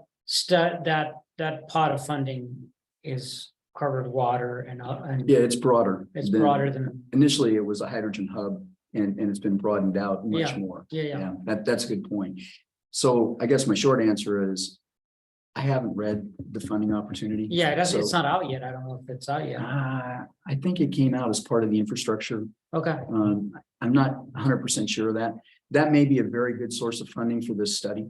pot of funding is covered water and Yeah, it's broader. it's broader than. Initially, it was a hydrogen hub and it's been broadened out much Yeah. more. Yeah. That's a good point. So I guess my short answer is I haven't read the funding opportunity. Yeah, it's So, not out yet. I don't know if it's out yet. I think it came out as part of the infrastructure. Okay, I'm not 100% sure of that. That may be a very good source of funding for this study.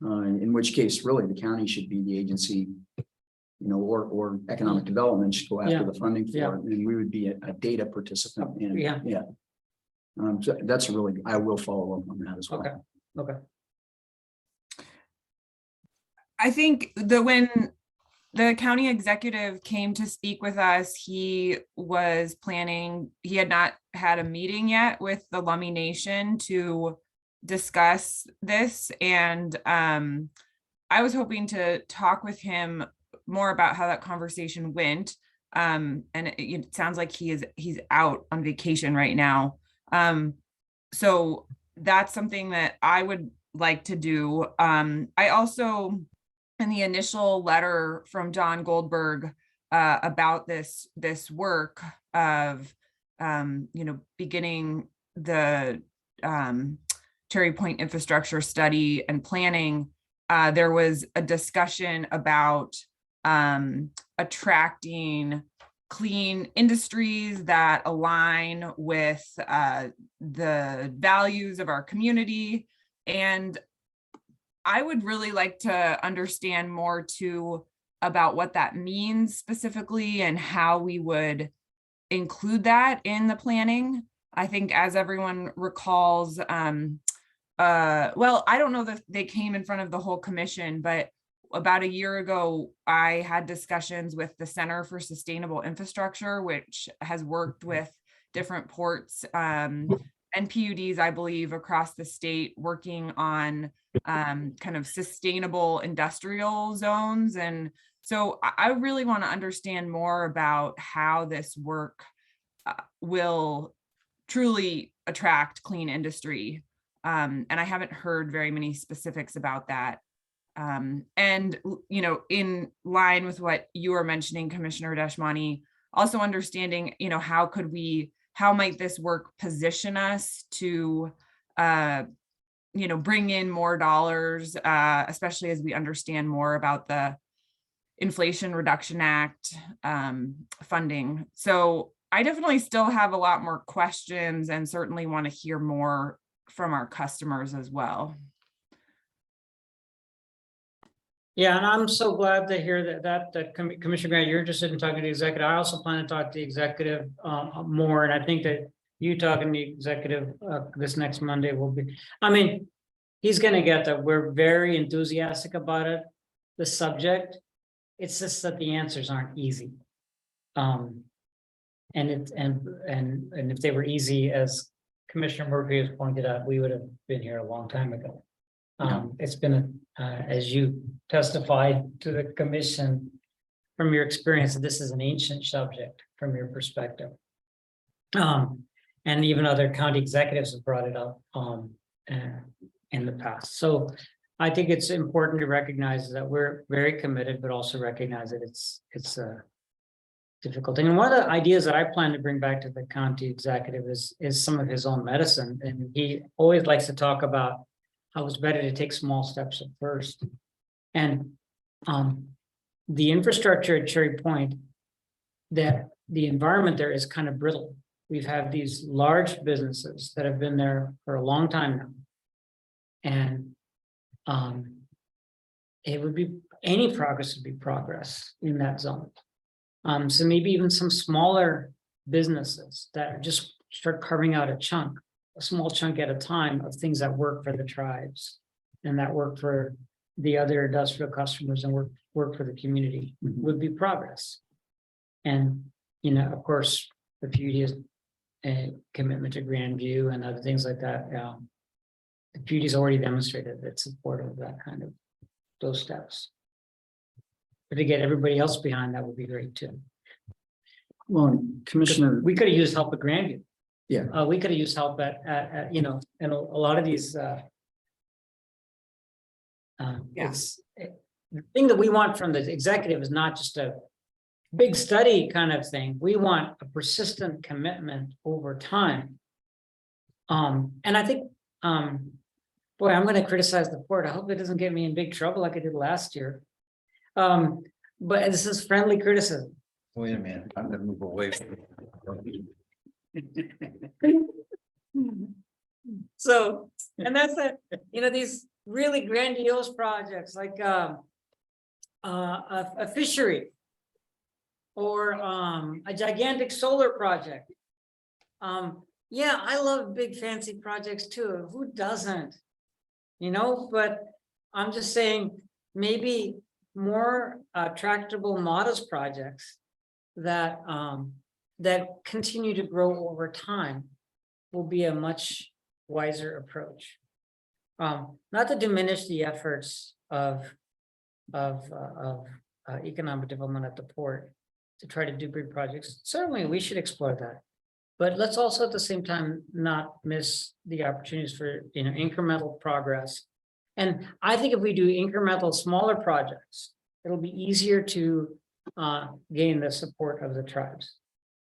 In which case, really, the county should be the agency, or economic development should go after Yeah. the funding for Yeah. it, and we would be a data participant. And Yeah. So that's I will follow up on that as well. okay. I think when the county executive came to speak with us, he was planning, he had not had a meeting yet with the Lummi Nation to discuss this. And I was hoping to talk with him more about how that conversation went. And it sounds like he's out on vacation right now. So that's something that I would like to do. I also, in the initial letter from John Goldberg about this work of beginning the Cherry Point infrastructure study and planning, there was a discussion about attracting clean industries that align with the values of our community. And I would really like to understand more too about what that means specifically and how we would include that in the planning. I think, as everyone recalls, well, I don't know that they came in front of the whole commission, but about a year ago, I had discussions with the Center for Sustainable Infrastructure, which has worked with different ports and PUDs, I believe, across the state, working on kind of sustainable industrial zones. And so I really want to understand more about how this work will truly attract clean industry. And I haven't heard very many specifics about that. And, in line with what you were mentioning, Commissioner Deshmani, also understanding, how might this work position us to, bring in more dollars, especially as we understand more about the Inflation Reduction Act funding. So I definitely still have a lot more questions and certainly want to hear more from our customers as well. Yeah, and I'm so glad to hear that Commissioner Grant, you're interested in talking to the executive. I also plan to talk to the executive more, and I think that you talking to the executive, this next Monday will be, I mean, he's gonna get that. We're very enthusiastic about it, the subject. It's just that the answers aren't easy. And if they were easy, as Commissioner Murphy has pointed out, we would have been here a long time ago. It's been, as you testified to the commission, from your experience, this is an ancient subject from your perspective. And even other county executives have brought it up in the past. So I think it's important to recognize that we're very committed, but also recognize that it's a difficult thing. And one of the ideas that I plan to bring back to the county executive is some of his own medicine. And he always likes to talk about how it's better to take small steps at first. And the infrastructure at Cherry Point, that the environment there is kind of brittle. We've had these large businesses that have been there for a long time now. And it would be, any progress would be progress in that zone. So maybe even some smaller businesses that just start carving out a small chunk at a time of things that work for the tribes and that work for the other industrial customers and work for the community would be progress. And, you know, of course, the PUD is a commitment to Grandview and other things like that. The PUD has already demonstrated its support of that kind of those steps. But to get everybody else behind that would be great too. Well, Commissioner, We could have used help at Grandview. Yeah. We could have used help at you know, and a lot of these. The thing that we want from the executive is not just a big study kind of thing. We want a persistent commitment over time. And I think, boy, I'm going to criticize the port. I hope it doesn't get me in big trouble like I did last year. But this is friendly criticism. Wait a minute, I'm gonna move away from So, and that's it, you know, these really grandiose projects like a fishery or a gigantic solar project. Yeah, I love big fancy projects too. Who doesn't? You know, but I'm just saying maybe more tractable, modest projects that that continue to grow over time will be a much wiser approach. Not to diminish the efforts of economic development at the port to try to do big projects. Certainly, we should explore that. But let's also at the same time not miss the opportunities for, you know, incremental progress. And I think if we do incremental smaller projects, it'll be easier to gain the support of the tribes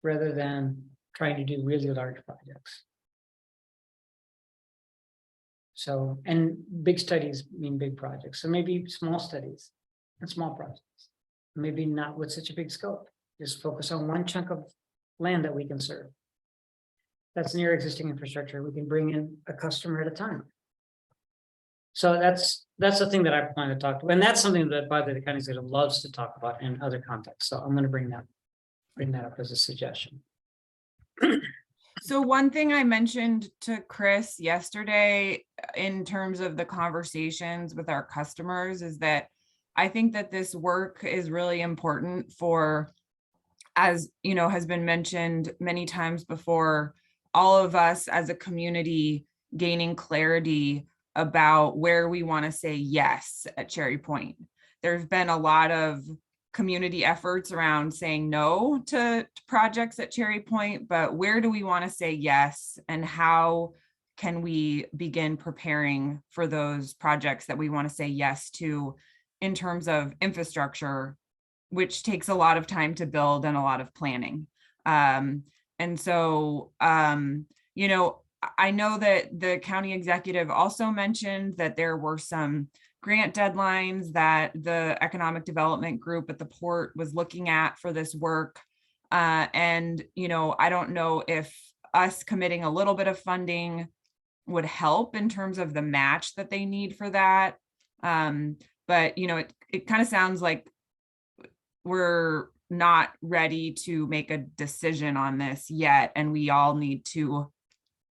rather than trying to do really large projects. So, and big studies mean big projects. So maybe small studies and small projects, maybe not with such a big scope. Just focus on one chunk of land that we can serve. That's near existing infrastructure. We can bring in a customer at a time. So that's the thing that I plan to talk to. And that's something that, by the way, the county executive loves to talk about in other contexts. So I'm going to bring that up as a suggestion. So one thing I mentioned to Chris yesterday in terms of the conversations with our customers is that I think that this work is really important for, as you know, has been mentioned many times before, all of us as a community gaining clarity about where we want to say yes at Cherry Point. There's been a lot of community efforts around saying no to projects at Cherry Point, but where do we want to say yes, and how can we begin preparing for those projects that we want to say yes to in terms of infrastructure, which takes a lot of time to build and a lot of planning. And so, you know, I know that the county executive also mentioned that there were some grant deadlines that the economic development group at the port was looking at for this work. And, you know, I don't know if us committing a little bit of funding would help in terms of the match that they need for that. But, you know, it kind of sounds like we're not ready to make a decision on this yet, and we all need to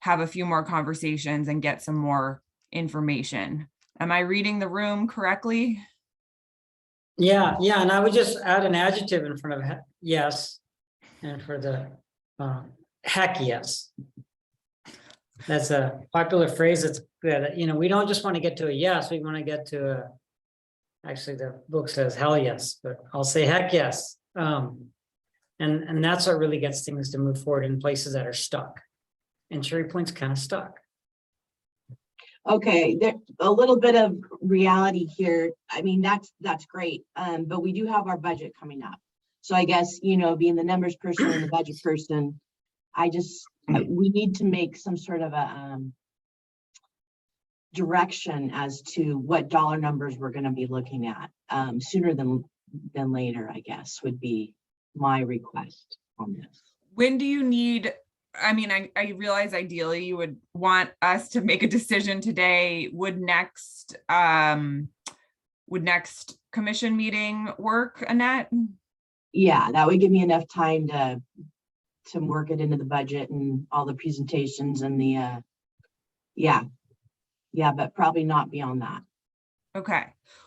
have a few more conversations and get some more information. Am I reading the room correctly? Yeah, yeah, and I would just add an adjective in front of yes, and for the heck yes. That's a popular phrase that's that, you know, we don't just want to get to a yes, we want to get to a, actually the book says hell yes, but I'll say heck yes. And that's what really gets things to move forward in places that are stuck. And Cherry Point's kind of stuck. Okay, there a little bit of reality here. I mean, that's great. But we do have our budget coming up. So I guess, you know, being the numbers person and the budget person, we need to make some sort of a direction as to what dollar numbers we're going to be looking at sooner than later, I guess, would be my request on this. When do you need, I mean, I realize ideally you would want us to make a decision today. Would next commission meeting work, Annette? Yeah, that would give me enough time to work it into the budget and all the presentations and the yeah, but probably not beyond that. Okay,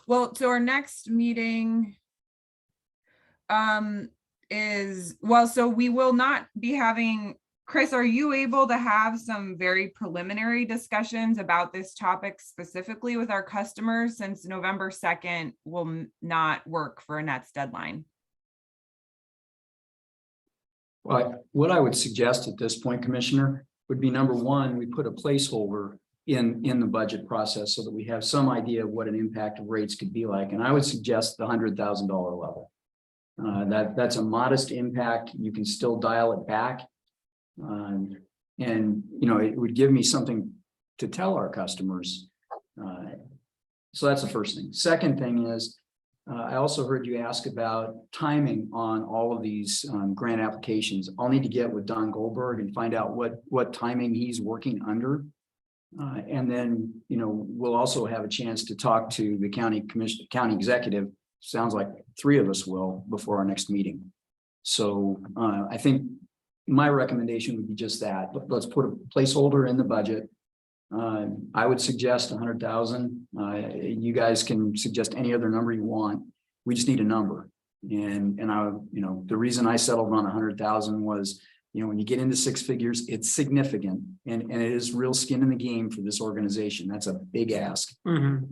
well, so our next meeting is, well, so we will not be having, Chris, are you able to have some very preliminary discussions about this topic specifically with our customers, since November 2nd will not work for Annette's deadline? Well, what I would suggest at this point, Commissioner, would be number one, we put a placeholder in the budget process so that we have some idea of what an impact of rates could be like. And I would suggest the $100,000 level. That's a modest impact. You can still dial it back. And, you know, it would give me something to tell our customers. So that's the first thing. Second thing is, I also heard you ask about timing on all of these grant applications. I'll need to get with Don Goldberg and find out what timing he's working under. And then, you know, we'll also have a chance to talk to the county executive. Sounds like 3 of us will before our next meeting. So I think my recommendation would be just that. Let's put a placeholder in the budget. I would suggest 100,000. You guys can suggest any other number you want. We just need a number. And I, you know, the reason I settled on 100,000 was, you know, when you get into 6 figures, it's significant, and it is real skin in the game for this organization. That's a big ask. Mm-hmm.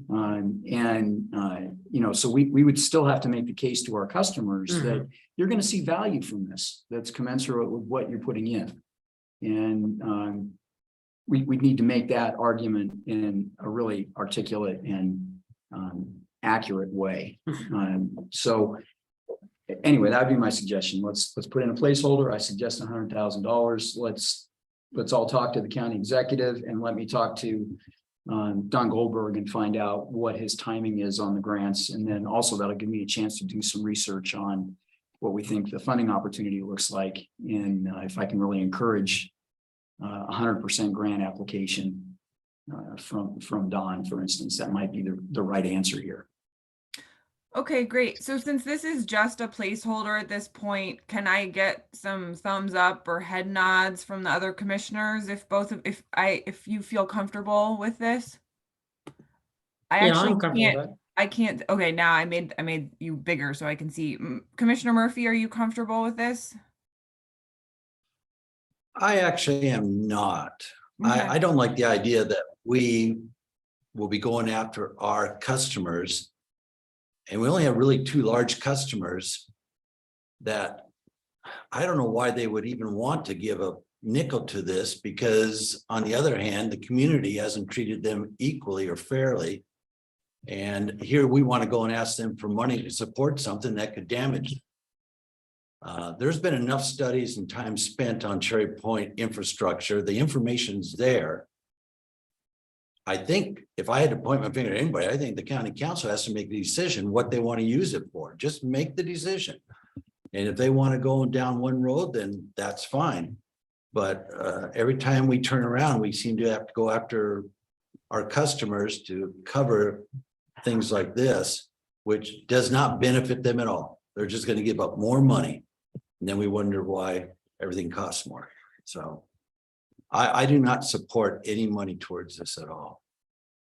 You know, so we would still have to make the case to our customers that you're going to see value from this that's commensurate with what you're putting in. And we need to make that argument in a really articulate and accurate way. So anyway, that would be my suggestion. Let's put in a placeholder. I suggest $100,000. Let's all talk to the county executive and let me talk to Don Goldberg and find out what his timing is on the grants. And then also that'll give me a chance to do some research on what we think the funding opportunity looks like. And if I can really encourage 100% grant application from Don, for instance, that might be the right answer here. Okay, great. So since this is just a placeholder at this point, can I get some thumbs up or head nods from the other commissioners if you feel comfortable with this? I can't. Okay, now I made you bigger so I can see. Commissioner Murphy, are you comfortable with this? I actually am not. Okay. I don't like the idea that we will be going after our customers. And we only have really 2 large customers that I don't know why they would even want to give a nickel to this, because on the other hand, the community hasn't treated them equally or fairly. And here we want to go and ask them for money to support something that could damage them. There's been enough studies and time spent on Cherry Point infrastructure. The information's there. I think if I had to point my finger at anybody, I think the county council has to make the decision what they want to use it for. Just make the decision. And if they want to go down one road, then that's fine. But every time we turn around, we seem to have to go after our customers to cover things like this, which does not benefit them at all. they're just gonna give up more money. And then we wonder why everything costs more. So I do not support any money towards this at all.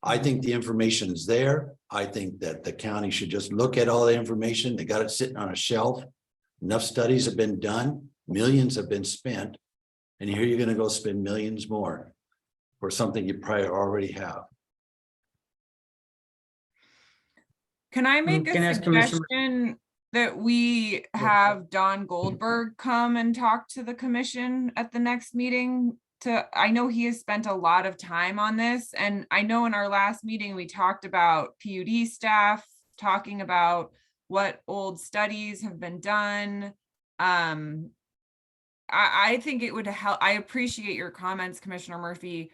I think the information is there. I think that the county should just look at all the information. They got it sitting on a shelf. Enough studies have been done, millions have been spent. And here you're gonna go spend millions more for something you probably already have. Can I make Can I a ask Commissioner- suggestion that we have Don Goldberg come and talk to the commission at the next meeting? I know he has spent a lot of time on this, and I know in our last meeting, we talked about PUD staff, talking about what old studies have been done. I think it would help. I appreciate your comments, Commissioner Murphy.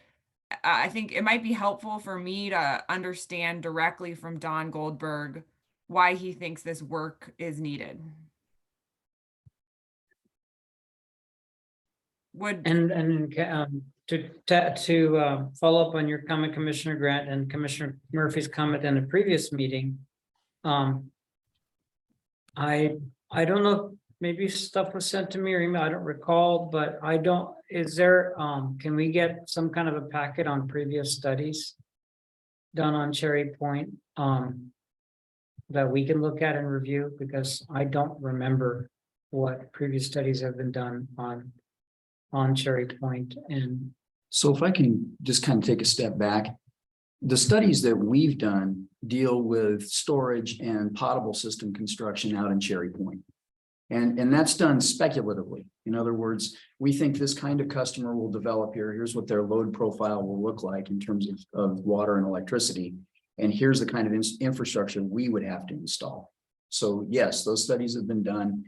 I think it might be helpful for me to understand directly from Don Goldberg why he thinks this work is needed. To follow up on your comment, Commissioner Grant, and Commissioner Murphy's comment in the previous meeting. I don't know, maybe stuff was sent to me or email, I don't recall, but I don't, is there, can we get some kind of a packet on previous studies done on Cherry Point, that we can look at and review, because I don't remember what previous studies have been done on Cherry Point. And So if I can just kind of take a step back, the studies that we've done deal with storage and potable system construction out in Cherry Point. And that's done speculatively. In other words, we think this kind of customer will develop here. Here's what their load profile will look like in terms of water and electricity. And here's the kind of infrastructure we would have to install. So yes, those studies have been done.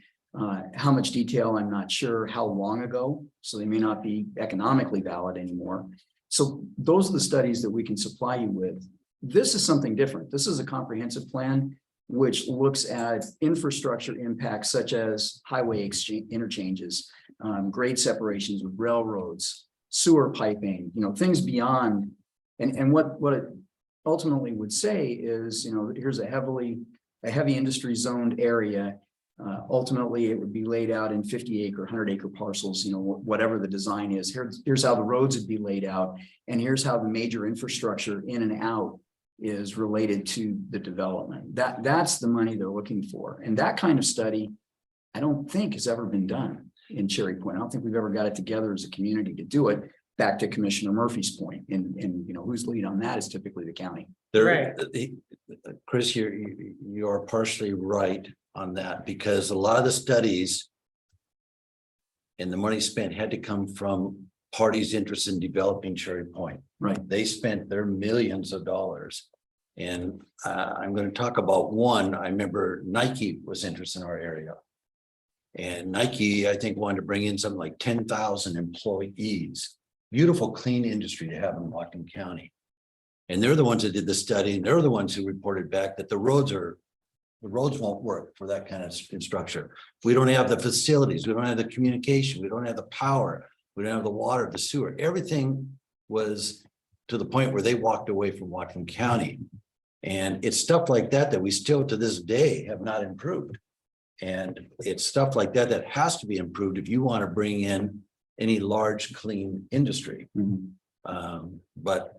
How much detail, I'm not sure. How long ago? So they may not be economically valid anymore. So those are the studies that we can supply you with. This is something different. This is a comprehensive plan which looks at infrastructure impacts such as highway interchanges, grade separations with railroads, sewer piping, things beyond. And what it ultimately would say is, here's a heavy industry zoned area. Ultimately, it would be laid out in 50-acre, 100-acre parcels, whatever the design is. Here's how the roads would be laid out. And here's how the major infrastructure in and out is related to the development. That's the money they're looking for. And that kind of study, I don't think has ever been done in Cherry Point. I don't think we've ever got it together as a community to do it. Back to Commissioner Murphy's point, and who's lead on that is typically the county. Chris, you are partially right on that, because a lot of the studies and the money spent had to come from parties interested in developing Cherry Point. Right. They spent their millions of dollars. And I'm going to talk about one. I remember Nike was interested in our area. And Nike, I think, wanted to bring in something like 10,000 employees. Beautiful, clean industry to have in Whatcom County. And they're the ones that did the study, and they're the ones who reported back that the roads won't work for that kind of infrastructure. We don't have the facilities, we don't have the communication, we don't have the power, we don't have the water, the sewer. Everything was to the point where they walked away from Whatcom County. And it's stuff like that that we still to this day have not improved. And it's stuff like that that has to be improved if you want to bring in any large clean industry. But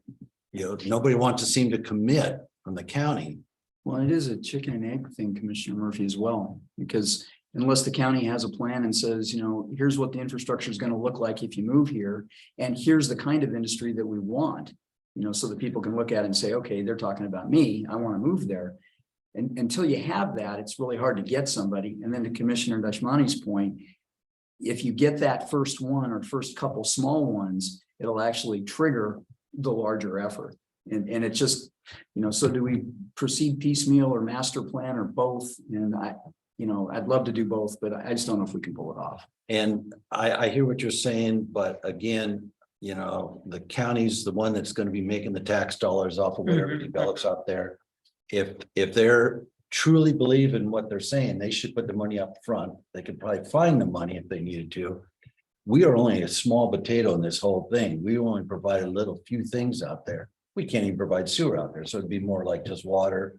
nobody wants to seem to commit from the county. Well, it is a chicken and egg thing, Commissioner Murphy, as well, because unless the county has a plan and says, here's what the infrastructure is going to look like if you move here, and here's the kind of industry that we want, so that people can look at it and say, okay, they're talking about me, I want to move there. And until you have that, it's really hard to get somebody. And then to Commissioner Dashmani's point, if you get that first one or first couple small ones, it'll actually trigger the larger effort. And it's just, so do we proceed piecemeal or master plan or both? And I'd love to do both, but I just don't know if we can pull it off. And I hear what you're saying, but again, the county's the one that's going to be making the tax dollars off of whatever develops out there. If they're truly believe in what they're saying, they should put the money up front. They could probably find the money if they needed to. We are only a small potato in this whole thing. We only provide a few things out there. We can't even provide sewer out there. So it'd be more like just water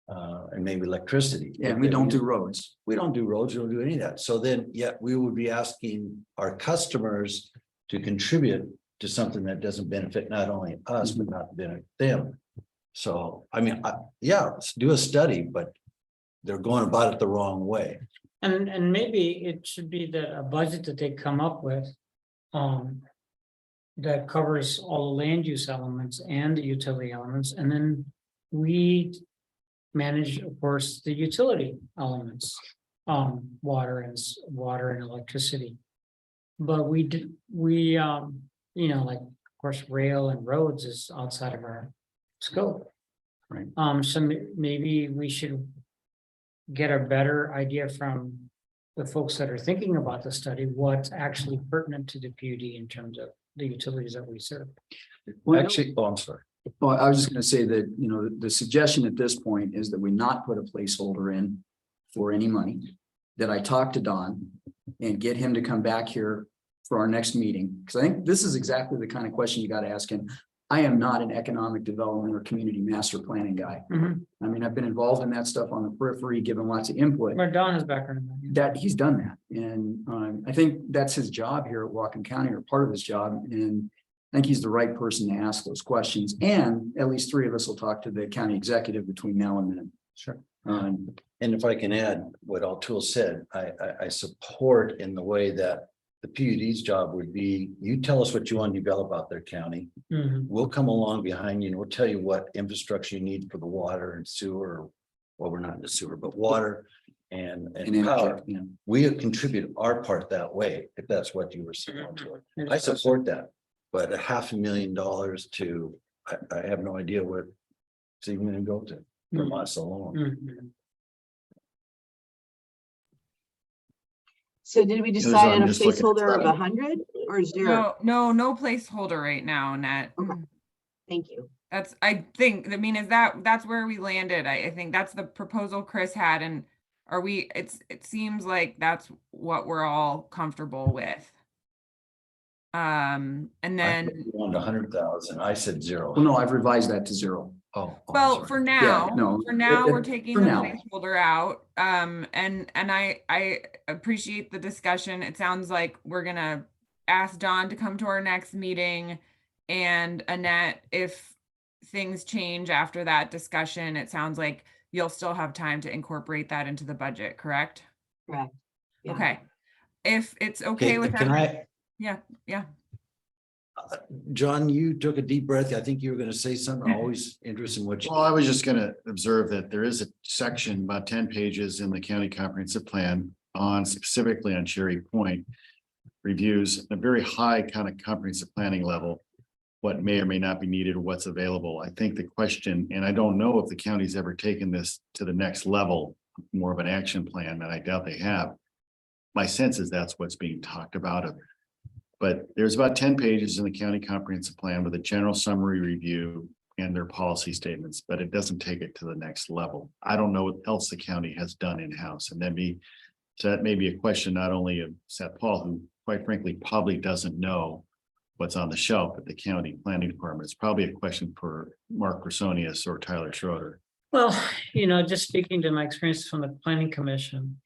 And maybe electricity. Yeah, we don't do roads. We don't do roads, we don't do any of that. So then, yet we would be asking our customers to contribute to something that doesn't benefit not only us, but not benefit them. So, I mean, yeah, let's do a study, but they're going about it the wrong way. And maybe it should be a budget that they come up with. That covers all the land use elements and the utility elements, and then we manage, of course, the utility elements. Water and electricity. But like, of course, rail and roads is outside of our scope. Right. So maybe we should get a better idea from the folks that are thinking about the study, what's actually pertinent to the PUD in terms of the utilities that we serve. Actually, oh, I'm sorry. Well, I was just gonna say that, you know, the suggestion at this point is that we not put a placeholder in for any money. That I talk to Don and get him to come back here for our next meeting, because I think this is exactly the kind of question you got to ask him. I am not an economic development or community master planning guy. I mean, I've been involved in that stuff on the periphery, given lots of input. But Don has background in that. That he's done that. And I think that's his job here at Whatcom County, or part of his job. And I think he's the right person to ask those questions. And at least three of us will talk to the county executive between now and then. Sure. And if I can add what Altul said, I support in the way that the PUD's job would be, you tell us what you want to develop out there, county. We'll come along behind you and we'll tell you what infrastructure you need for the water and sewer. Well, we're not in the sewer, but water and power. Yeah. We contribute our part that way, if that's what you were saying. I support that, but $500,000 to, I have no idea where it's even gonna go to from us alone. So did we decide on a placeholder of 100 or 0? No placeholder right now, Nat. Okay. Thank you. That's where we landed. I think that's the proposal Chris had, and it seems like that's what we're all comfortable with. And then I wanted 100,000. I said 0. Well, no, I've revised that to 0. Oh, well, sorry. for now, no, we're taking for the now. placeholder out. And I appreciate the discussion. It sounds like we're gonna ask Don to come to our next meeting, and Annette, if things change after that discussion, it sounds like you'll still have time to incorporate that into the budget, correct? Correct. Yeah. Okay. If it's okay with Can I? yeah. John, you took a deep breath. I think you were going to say something. I'm always interested in what you. Well, I was just gonna observe that there is a section, about 10 pages in the county comprehensive plan on specifically on Cherry Point. Reviews a very high kind of comprehensive planning level, what may or may not be needed, what's available. I think the question, and I don't know if the county's ever taken this to the next level, more of an action plan, that I doubt they have. My sense is that's what's being talked about. But there's about 10 pages in the county comprehensive plan with a general summary review and their policy statements, but it doesn't take it to the next level. I don't know what else the county has done in-house, and so that may be a question not only of Seth Paul, who quite frankly probably doesn't know what's on the shelf at the county planning department. It's probably a question for Mark Personius or Tyler Schroeder. Well, just speaking to my experience from the planning commission,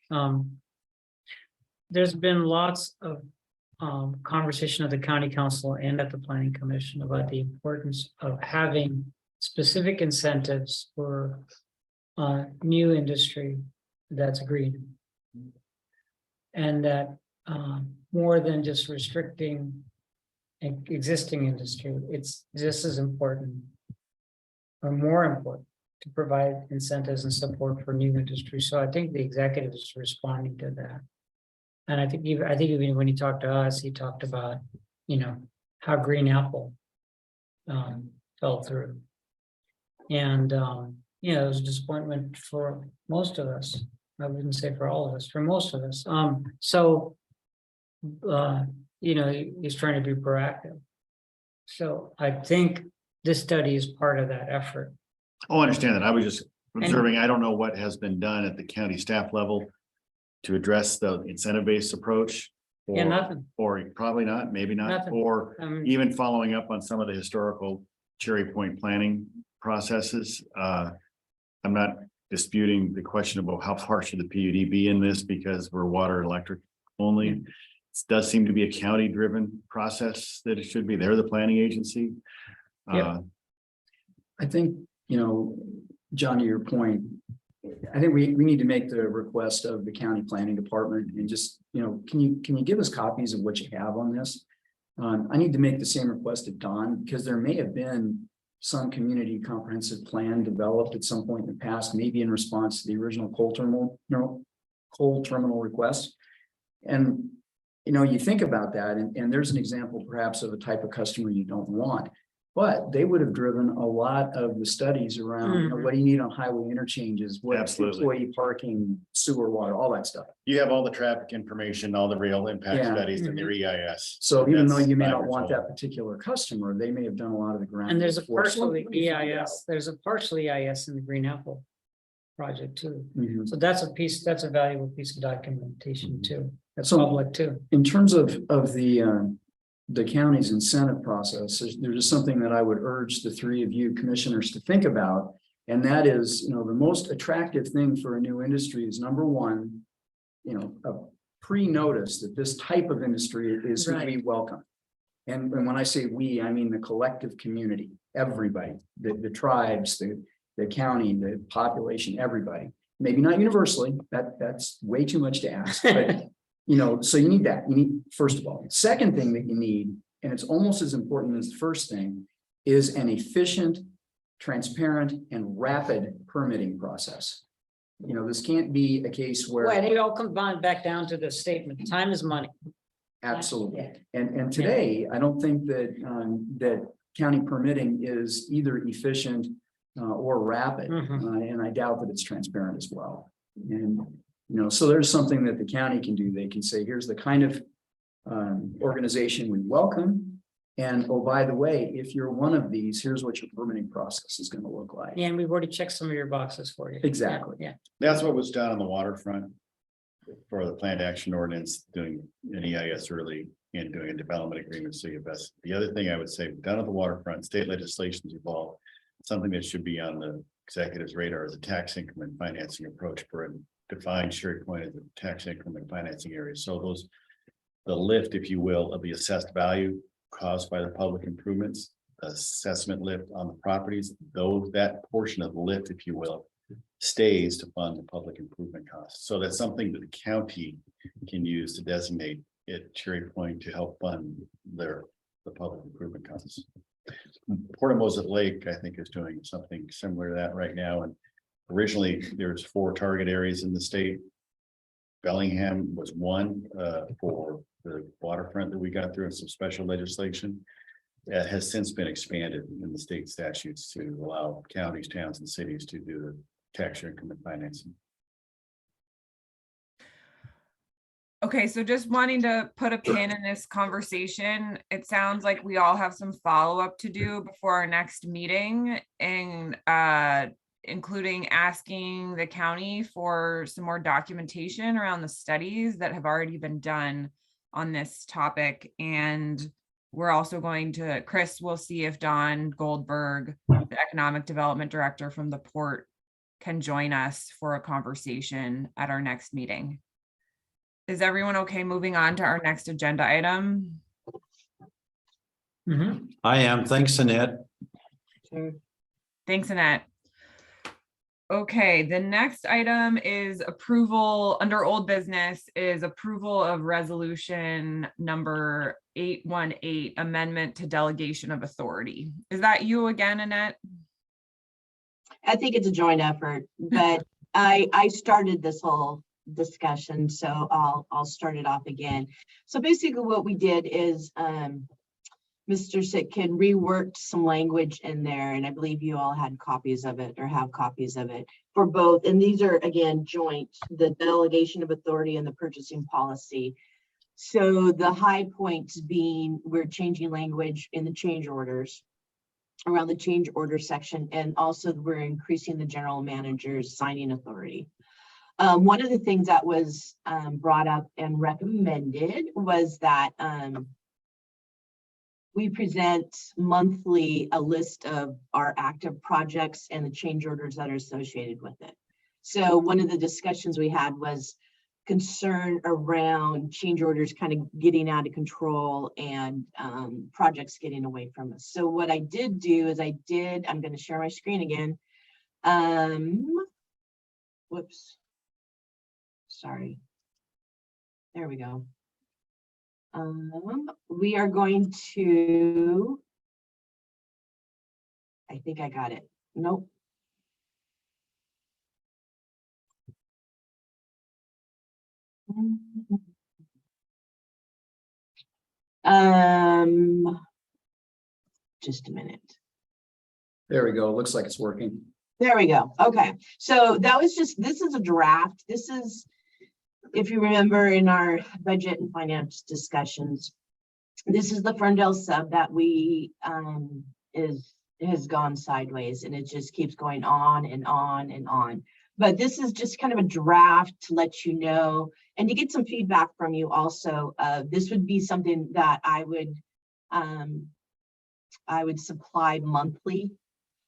there's been lots of conversation at the county council and at the planning commission about the importance of having specific incentives for new industry that's green. And that more than just restricting existing industry, it's just as important or more important to provide incentives and support for new industry. So I think the executive is responding to that. And I think even when he talked to us, he talked about, how Green Apple fell through. And, it was a disappointment for most of us. I wouldn't say for all of us, for most of us. He's trying to be proactive. So I think this study is part of that effort. Oh, I understand that. I was just observing, I don't know what has been done at the county staff level to address the incentive-based approach. Yeah, nothing. Or probably not, maybe not, Nothing. or even following up on some of the historical Cherry Point planning processes. I'm not disputing the question about how far should the PUD be in this because we're water and electric only. It does seem to be a county-driven process that it should be. They're the planning agency. Yep. I think, John, to your point, I think we need to make the request of the county planning department and just, can you give us copies of what you have on this? I need to make the same request of Don, because there may have been some community comprehensive plan developed at some point in the past, maybe in response to the original coal terminal request. And, you think about that, and there's an example perhaps of a type of customer you don't want, but they would have driven a lot of the studies around, what do you need on highway interchanges, what Absolutely. employee parking, sewer, water, all that stuff. You have all the traffic information, all the real impact Yeah. studies and your EIS. So even though That's you may 5 not years want old. that particular customer, they may have done a lot of the ground. And there's a before. partial Let me find out. EIS, there's a partial EIS in the Green Apple project too. Mhm. So that's a valuable piece of documentation too. That's So- public too. In terms of the county's incentive process, there's just something that I would urge the three of you commissioners to think about. And that is, the most attractive thing for a new industry is number one, a pre-notice that this type of industry is who we welcome. And when I say we, I mean the collective community, everybody, the tribes, the county, the population, everybody. Maybe not universally, that's way too much to ask, but so you need that. You need, first of all, second thing that you need, and it's almost as important as the first thing, is an efficient, transparent, and rapid permitting process. This can't be a case where. Well, it all comes back down to the statement, time is money. Absolutely. And today, I don't think that county permitting is either efficient or rapid. And I doubt that it's transparent as well. And, so there's something that the county can do. They can say, here's the kind of organization we welcome. And oh, by the way, if you're one of these, here's what your permitting process is going to look like. And we've already checked some of your boxes for you. Exactly. Yeah. That's what was done on the waterfront for the planned action ordinance, doing an EIS early and doing a development agreement. So you best, the other thing I would say, done at the waterfront, state legislation's evolved. Something that should be on the executive's radar is a tax increment financing approach for a defined shared point as a tax increment financing area. So the lift, if you will, of the assessed value caused by the public improvements, assessment lift on the properties, though that portion of the lift, if you will, stays to fund the public improvement costs. So that's something that the county can use to designate it Cherry Point to help fund the public improvement costs. Port of Moses Lake, I think, is doing something similar to that right now. And originally there's 4 target areas in the state. Bellingham was one for the waterfront that we got through, and some special legislation that has since been expanded in the state statutes to allow counties, towns, and cities to do the tax increment financing. Okay, so just wanting to put a pin in this conversation, it sounds like we all have some follow-up to do before our next meeting, and including asking the county for some more documentation around the studies that have already been done on this topic. And we're also going to, Chris will see if Don Goldberg, the Economic Development Director from the port, can join us for a conversation at our next meeting. Is everyone okay moving on to our next agenda item? I am. Thanks, Annette. Thanks, Annette. Okay, the next item is approval under old business is approval of resolution number 818, amendment to delegation of authority. Is that you again, Annette? I think it's a joint effort, but I started this whole discussion, so I'll start it off again. So basically what we did is Mr. Sitkin reworked some language in there, and I believe you all had copies of it or have copies of it for both. And these are, again, joint, the delegation of authority and the purchasing policy. So the high points being we're changing language in the change orders around the change order section, and also we're increasing the general manager's signing authority. One of the things that was brought up and recommended was that we present monthly a list of our active projects and the change orders that are associated with it. So one of the discussions we had was concern around change orders kind of getting out of control and projects getting away from us. So what I did do is I'm going to share my screen again. Whoops. Sorry. There we go. We are going to, I think I got it. Nope. Just a minute. There we go. Looks like it's working. There we go. Okay. So that was just, this is a draft. This is, if you remember in our budget and finance discussions, this is the Ferndale sub that we has gone sideways, and it just keeps going on and on and on. But this is just kind of a draft to let you know and to get some feedback from you also. This would be something that I would supply monthly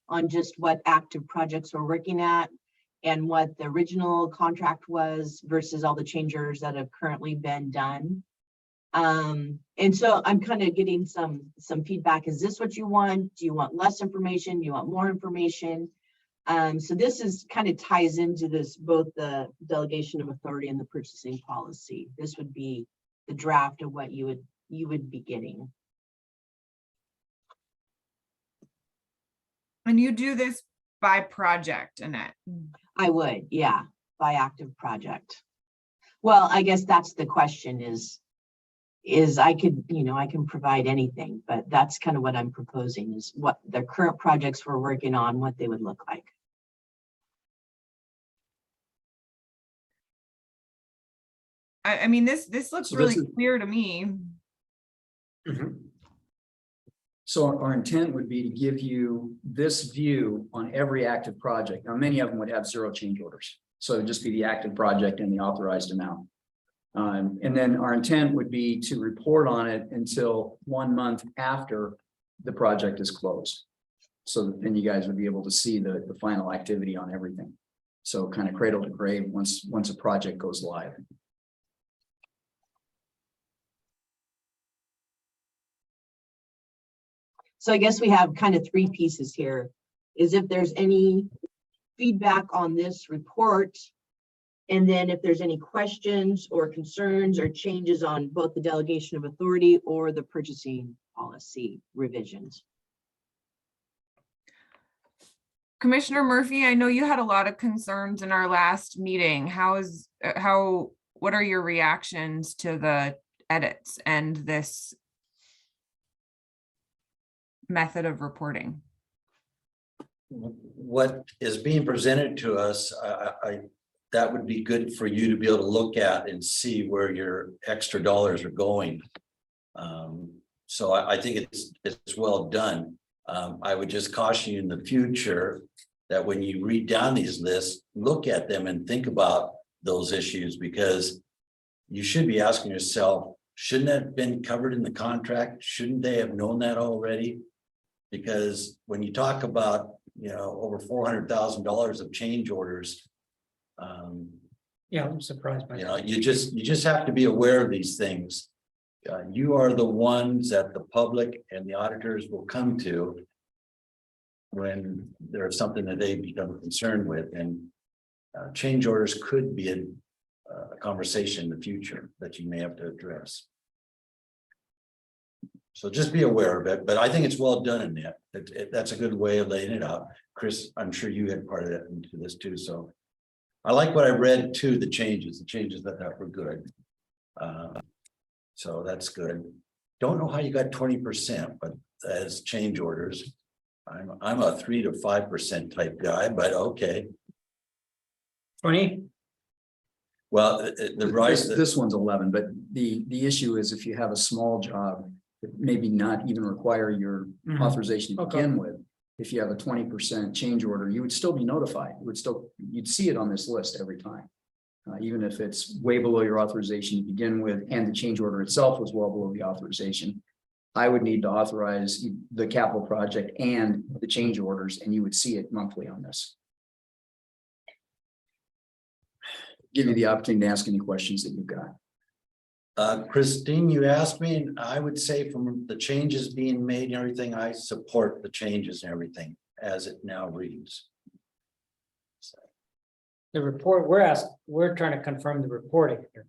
on just what active projects we're working at and what the original contract was versus all the change orders that have currently been done. And so I'm kind of getting some feedback. Is this what you want? Do you want less information? Do you want more information? So this is kind of ties into this, both the delegation of authority and the purchasing policy. This would be the draft of what you would be getting. And you do this by project, Annette? I would, yeah, by active project. Well, I guess that's the question is I could, I can provide anything, but that's kind of what I'm proposing is what the current projects we're working on, what they would look like. I mean, this looks So really this is- clear to me. So our intent would be to give you this view on every active project. Now, many of them would have 0 change orders. So it'd just be the active project and the authorized amount. And then our intent would be to report on it until 1 month after the project is closed. So that then you guys would be able to see the final activity on everything. So kind of cradle to grave once a project goes live. So I guess we have kind of 3 pieces here, is if there's any feedback on this report, and then if there's any questions or concerns or changes on both the delegation of authority or the purchasing policy revisions. Commissioner Murphy, I know you had a lot of concerns in our last meeting. What are your reactions to the edits and this method of reporting? What is being presented to us, that would be good for you to be able to look at and see where your extra dollars are going. So I think it's well done. I would just caution you in the future that when you read down these lists, look at them and think about those issues, because you should be asking yourself, shouldn't that have been covered in the contract? Shouldn't they have known that already? Because when you talk about, over $400,000 of change orders, Yeah, I'm surprised by that. you just have to be aware of these things. You are the ones that the public and the auditors will come to when there's something that they become concerned with, and change orders could be a conversation in the future that you may have to address. So just be aware of it, but I think it's well done in that. That's a good way of laying it out. Chris, I'm sure you had part of that into this too. So I like what I read too, the changes that were good. So that's good. Don't know how you got 20%, but as change orders, I'm a 3 to 5% type guy, but okay. 20? Well, the rise. This one's 11, but the issue is if you have a small job, it maybe not even require your Mhm. authorization to Okay. begin with. If you have a 20% change order, you would still be notified. You'd see it on this list every time. Even if it's way below your authorization to begin with, and the change order itself was well below the authorization. I would need to authorize the capital project and the change orders, and you would see it monthly on this. give you the opportunity to ask any questions that you've got. Christine, you asked me, and I would say from the changes being made and everything, I support the changes and everything as it now reads. The report, we're trying to confirm the reporting here.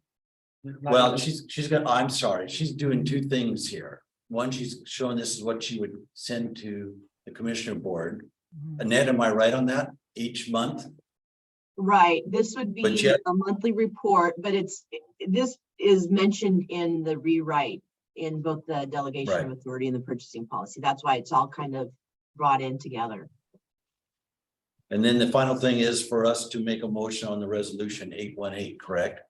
Well, she's got, I'm sorry, she's doing two things here. One, she's showing this is what she would send to the commissioner board. Annette, am I right on that? Each month? Right, this would But be yet- a monthly report, but this is mentioned in the rewrite in both the delegation of Right. authority and the purchasing policy. That's why it's all kind of brought in together. And then the final thing is for us to make a motion on the resolution 818, correct?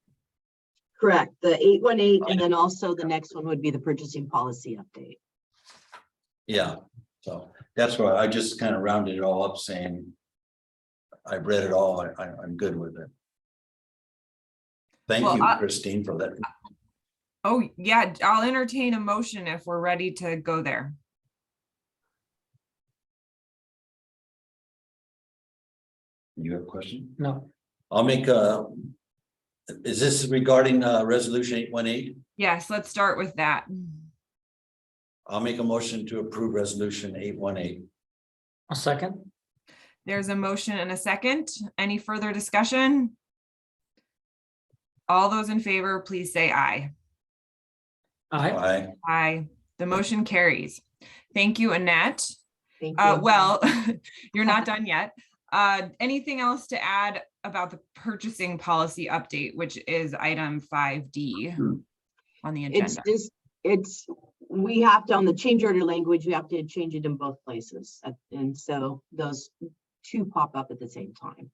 Correct, the 818, and then also the next one would be the purchasing policy update. Yeah, so that's why I just kind of rounded it all up saying. I've read it all, I'm good with it. Thank Well, you, Christine, for that. Oh, yeah, I'll entertain a motion if we're ready to go there. You have a question? No, I'll make is this regarding resolution 818? Yes, let's start with that. I'll make a motion to approve resolution 818. a second. There's a motion and a second. Any further discussion? All those in favor, please say aye. Aye. Aye. Aye. The motion carries. Thank you, Annette. Thank you. Well, you're not done yet. Anything else to add about the purchasing policy update, which is item 5D on the It's agenda? just, we have to, on the change order language, we have to change it in both places. And so those two pop up at the same time.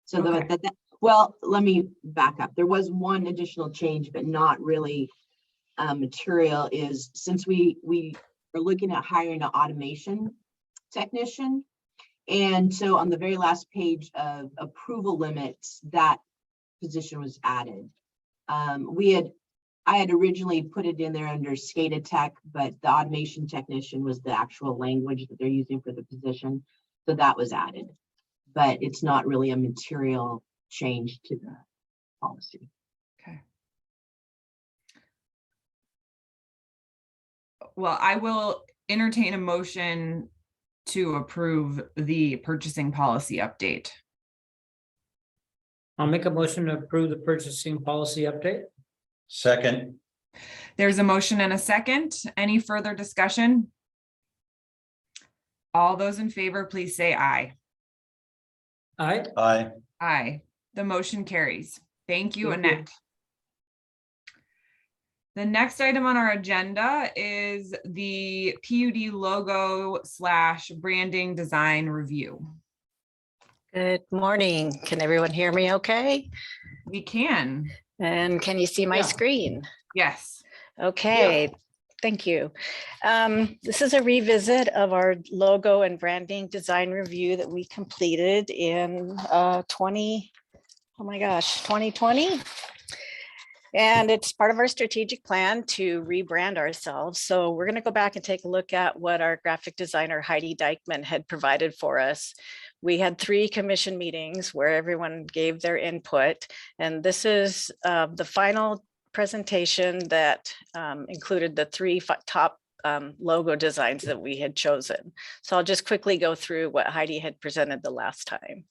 So Okay. well, let me back up. There was one additional change, but not really material, is since we are looking at hiring an automation technician. And so on the very last page of approval limits, that position was added. I had originally put it in there under SCADA tech, but the automation technician was the actual language that they're using for the position. So that was added, but it's not really a material change to the policy. Okay. Well, I will entertain a motion to approve the purchasing policy update. I'll make a motion to approve the purchasing policy update. Second. There's a motion and a second. Any further discussion? All those in favor, please say aye. Aye. Aye. Aye. The motion carries. Thank you, Thank you. Annette. The next item on our agenda is the PUD logo / branding design review. Good morning. Can everyone hear me okay? We can, And can you see my Yeah. screen? yes. Okay, thank you. This is a revisit of our logo and branding design review that we completed in 2020. And it's part of our strategic plan to rebrand ourselves. So we're going to go back and take a look at what our graphic designer Heidi Dykman had provided for us. We had 3 commission meetings where everyone gave their input. And this is the final presentation that included the 3 top logo designs that we had chosen. So I'll just quickly go through what Heidi had presented the last time.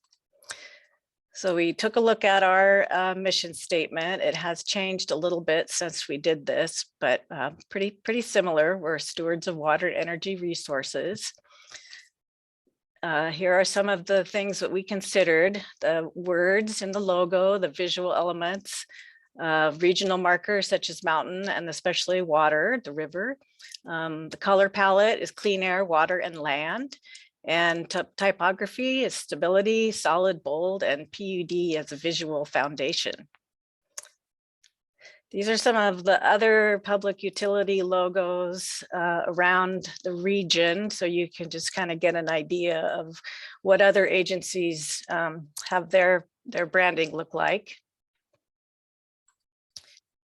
So we took a look at our mission statement. It has changed a little bit since we did this, but pretty similar. We're stewards of water and energy resources. Here are some of the things that we considered: the words in the logo, the visual elements, regional markers such as mountain and especially water, the river. The color palette is clean air, water, and land. And typography is stability, solid, bold, and PUD as a visual foundation. These are some of the other public utility logos around the region, so you can just kind of get an idea of what other agencies have their branding look like.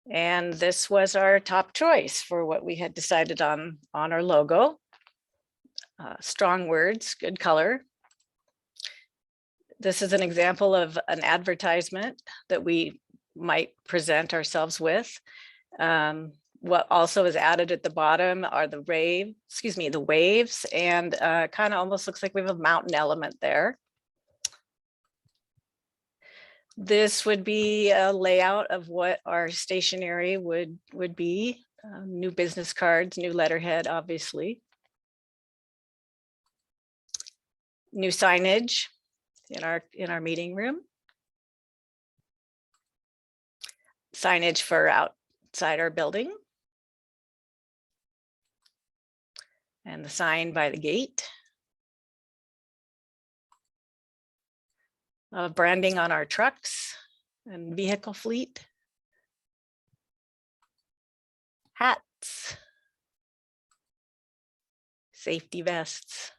And this was our top choice for what we had decided on our logo. Strong words, good color. This is an example of an advertisement that we might present ourselves with. What also is added at the bottom are the waves, and kind of almost looks like we have a mountain element there. This would be a layout of what our stationery would be. New business cards, new letterhead, obviously. New signage in our meeting room. Signage for outside our building. And the sign by the gate. Branding on our trucks and vehicle fleet. Hats. Safety vests.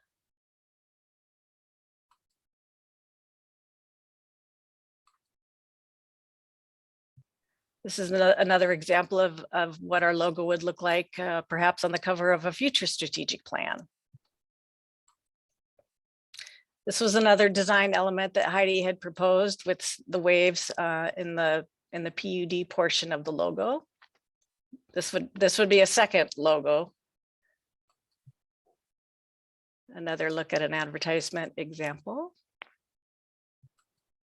This is another example of what our logo would look like, perhaps on the cover of a future strategic plan. This was another design element that Heidi had proposed with the waves in the PUD portion of the logo. This would be a second logo. Another look at an advertisement example.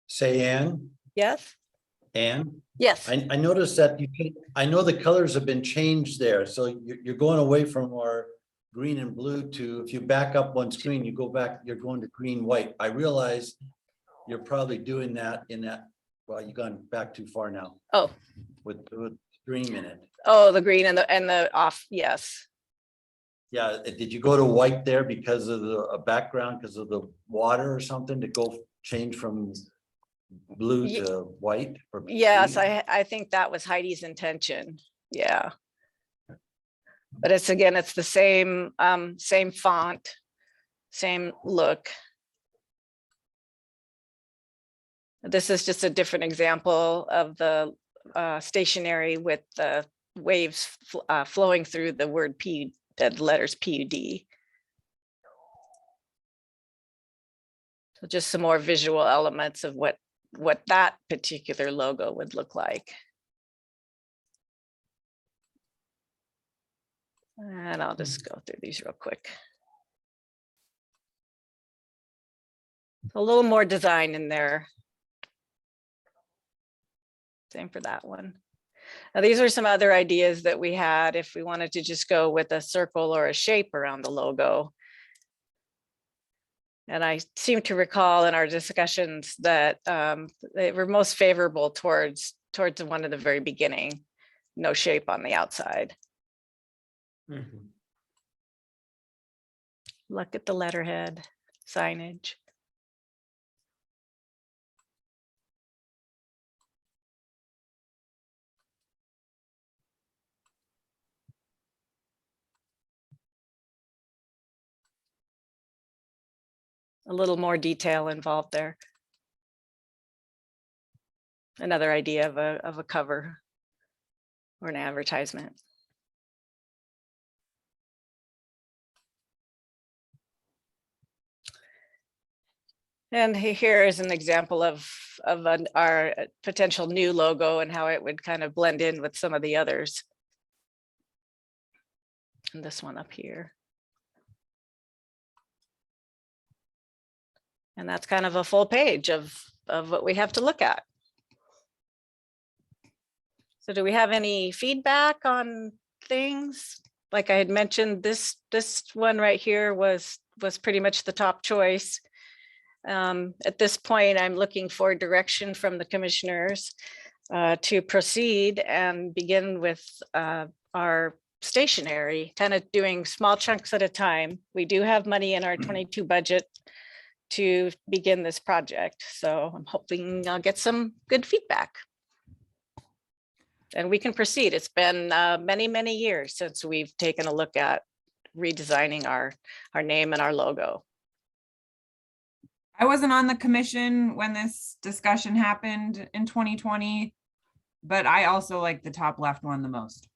Say, Ann, Yes. Ann, Yes. I noticed that I know the colors have been changed there, so you're going away from our green and blue to, if you back up one screen, you go back, you're going to green, white. I realize you're probably doing that in that, well, you've gone back too far now. Oh. With stream in it. Oh, the green and the off. Yes. Yeah, did you go to white there because of the background, because of the water or something, to go change from blue to white? Or yes, green? I think that was Heidi's intention. Yeah. But it's the same same font, same look. This is just a different example of the stationery with the waves flowing through the word P, the letters PUD. So just some more visual elements of what that particular logo would look like. And I'll just go through these real quick. A little more design in there. Same for that one. Now, these are some other ideas that we had if we wanted to just go with a circle or a shape around the logo. And I seem to recall in our discussions that they were most favorable towards the one at the very beginning, no shape on the outside. Mhm. Look at the letterhead, signage. A little more detail involved there. Another idea of a cover or an advertisement. And here is an example of our potential new logo and how it would kind of blend in with some of the others. And this one up here. And that's kind of a full page of what we have to look at. So do we have any feedback on things? Like I had mentioned, this one right here was pretty much the top choice. At this point, I'm looking for direction from the commissioners to proceed and begin with our stationery, kind of doing small chunks at a time. We do have money in our 22 budget to begin this project. So I'm hoping I'll get some good feedback. And we can proceed. It's been many, many years since we've taken a look at redesigning our name and our logo. I wasn't on the commission when this discussion happened in 2020, but I also like the top left one the most.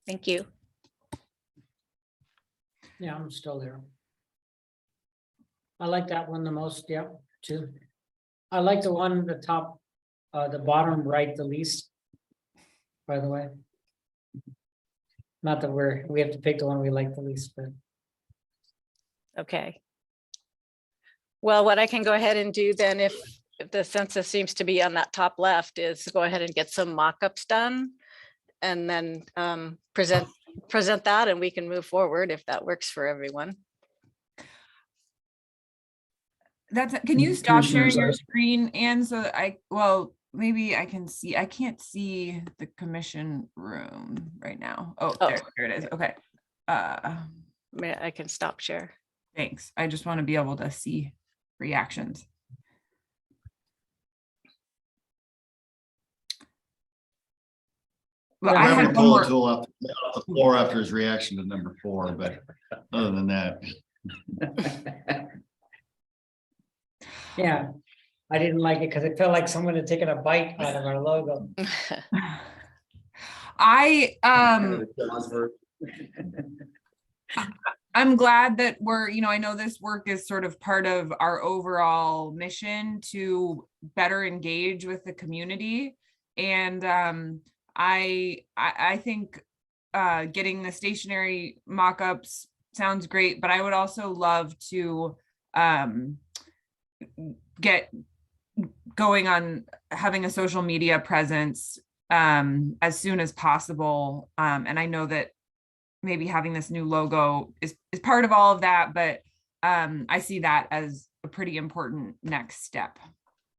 Thank you. Yeah, I'm still there. I like that one the most, yeah, too. I like the one, the top, the bottom right, the least. By the way. Not that we have to pick the one we like the least, but. Okay. Well, what I can go ahead and do then, if the census seems to be on that top left, is go ahead and get some mock-ups done. And then present that, and we can move forward if that works for everyone. Can you stop sharing your Commissioners, screen, Anne, so that well, maybe I can see, I can't see the commission room right now. Oh, there it is. Okay. I can stop share. Thanks. I just want to be able to see reactions. Well, I Remember had to one pull more. a tool off the floor after his reaction to number 4, but other than that. Yeah, I didn't like it because it felt like someone had taken a bite out of our logo. I'm glad that I know this work is sort of part of our overall mission to better engage with the community. And I think getting the stationary mock-ups sounds great, but I would also love to get going on having a social media presence as soon as possible. And I know that maybe having this new logo is part of all of that, but I see that as a pretty important next step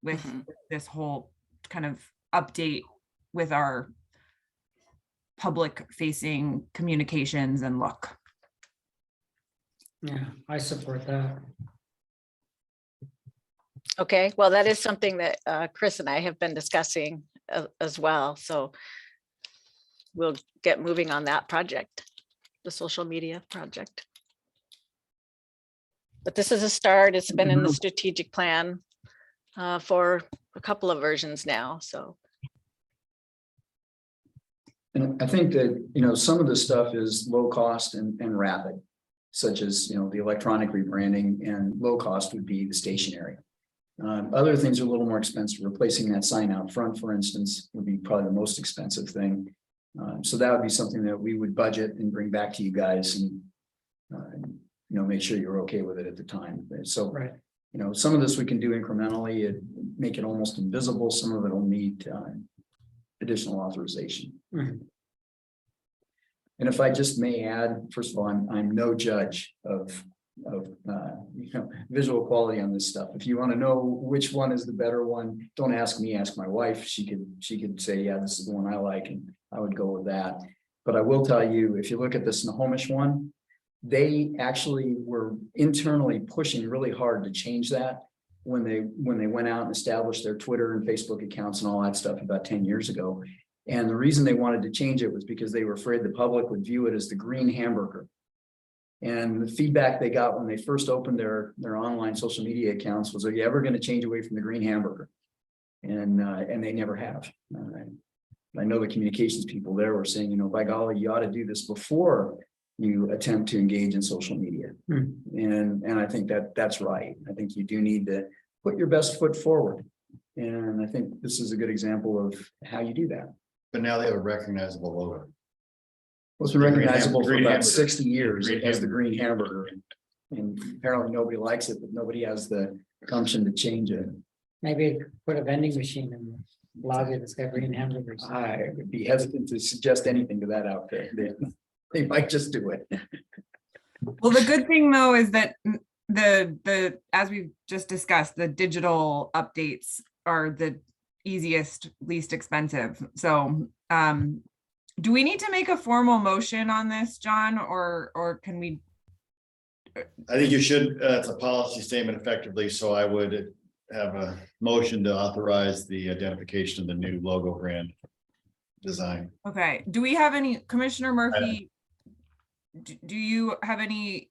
with this whole kind of update with our public facing communications and look. Yeah, I support that. Okay, well, that is something that Chris and I have been discussing as well. So we'll get moving on that project, the social media project. But this is a start. It's been in the strategic plan for a couple of versions now, so. And I think that, some of the stuff is low cost and rapid, such as, the electronic rebranding, and low cost would be the stationary. Other things are a little more expensive. Replacing that sign out front, for instance, would be probably the most expensive thing. So that would be something that we would budget and bring back to you guys and, make sure you're okay with it at the time. So, Right. Some of this we can do incrementally and make it almost invisible. Some of it will need additional authorization. Mhm. And if I just may add, first of all, I'm no judge of visual quality on this stuff. If you want to know which one is the better one, don't ask me, ask my wife. She could say, yeah, this is the one I like, and I would go with that. But I will tell you, if you look at the Snohomish one, they actually were internally pushing really hard to change that when they went out and established their Twitter and Facebook accounts and all that stuff about 10 years ago. And the reason they wanted to change it was because they were afraid the public would view it as the green hamburger. And the feedback they got when they first opened their online social media accounts was, are you ever going to change away from the green hamburger? And they never have. I know the communications people there were saying, by golly, you ought to do this before you attempt to engage in social media. And I think that's right. I think you do need to put your best foot forward. And I think this is a good example of how you do that. But now they have a recognizable logo. It's been recognizable for Green about hamburger. 60 years Green as the green hamburger. And apparently nobody likes it, but nobody has the gumption to change it. Maybe put a vending machine in the lobby that's got green hamburgers. I would be hesitant to suggest anything to that outfit. They might just do it. Well, the good thing though is that the as we've just discussed, the digital updates are the easiest, least expensive. So do we need to make a formal motion on this, John, or can we? I think you should, it's a policy statement effectively, so I would have a motion to authorize the identification of the new logo brand design. Okay, do we have any, Commissioner Murphy? Do you have any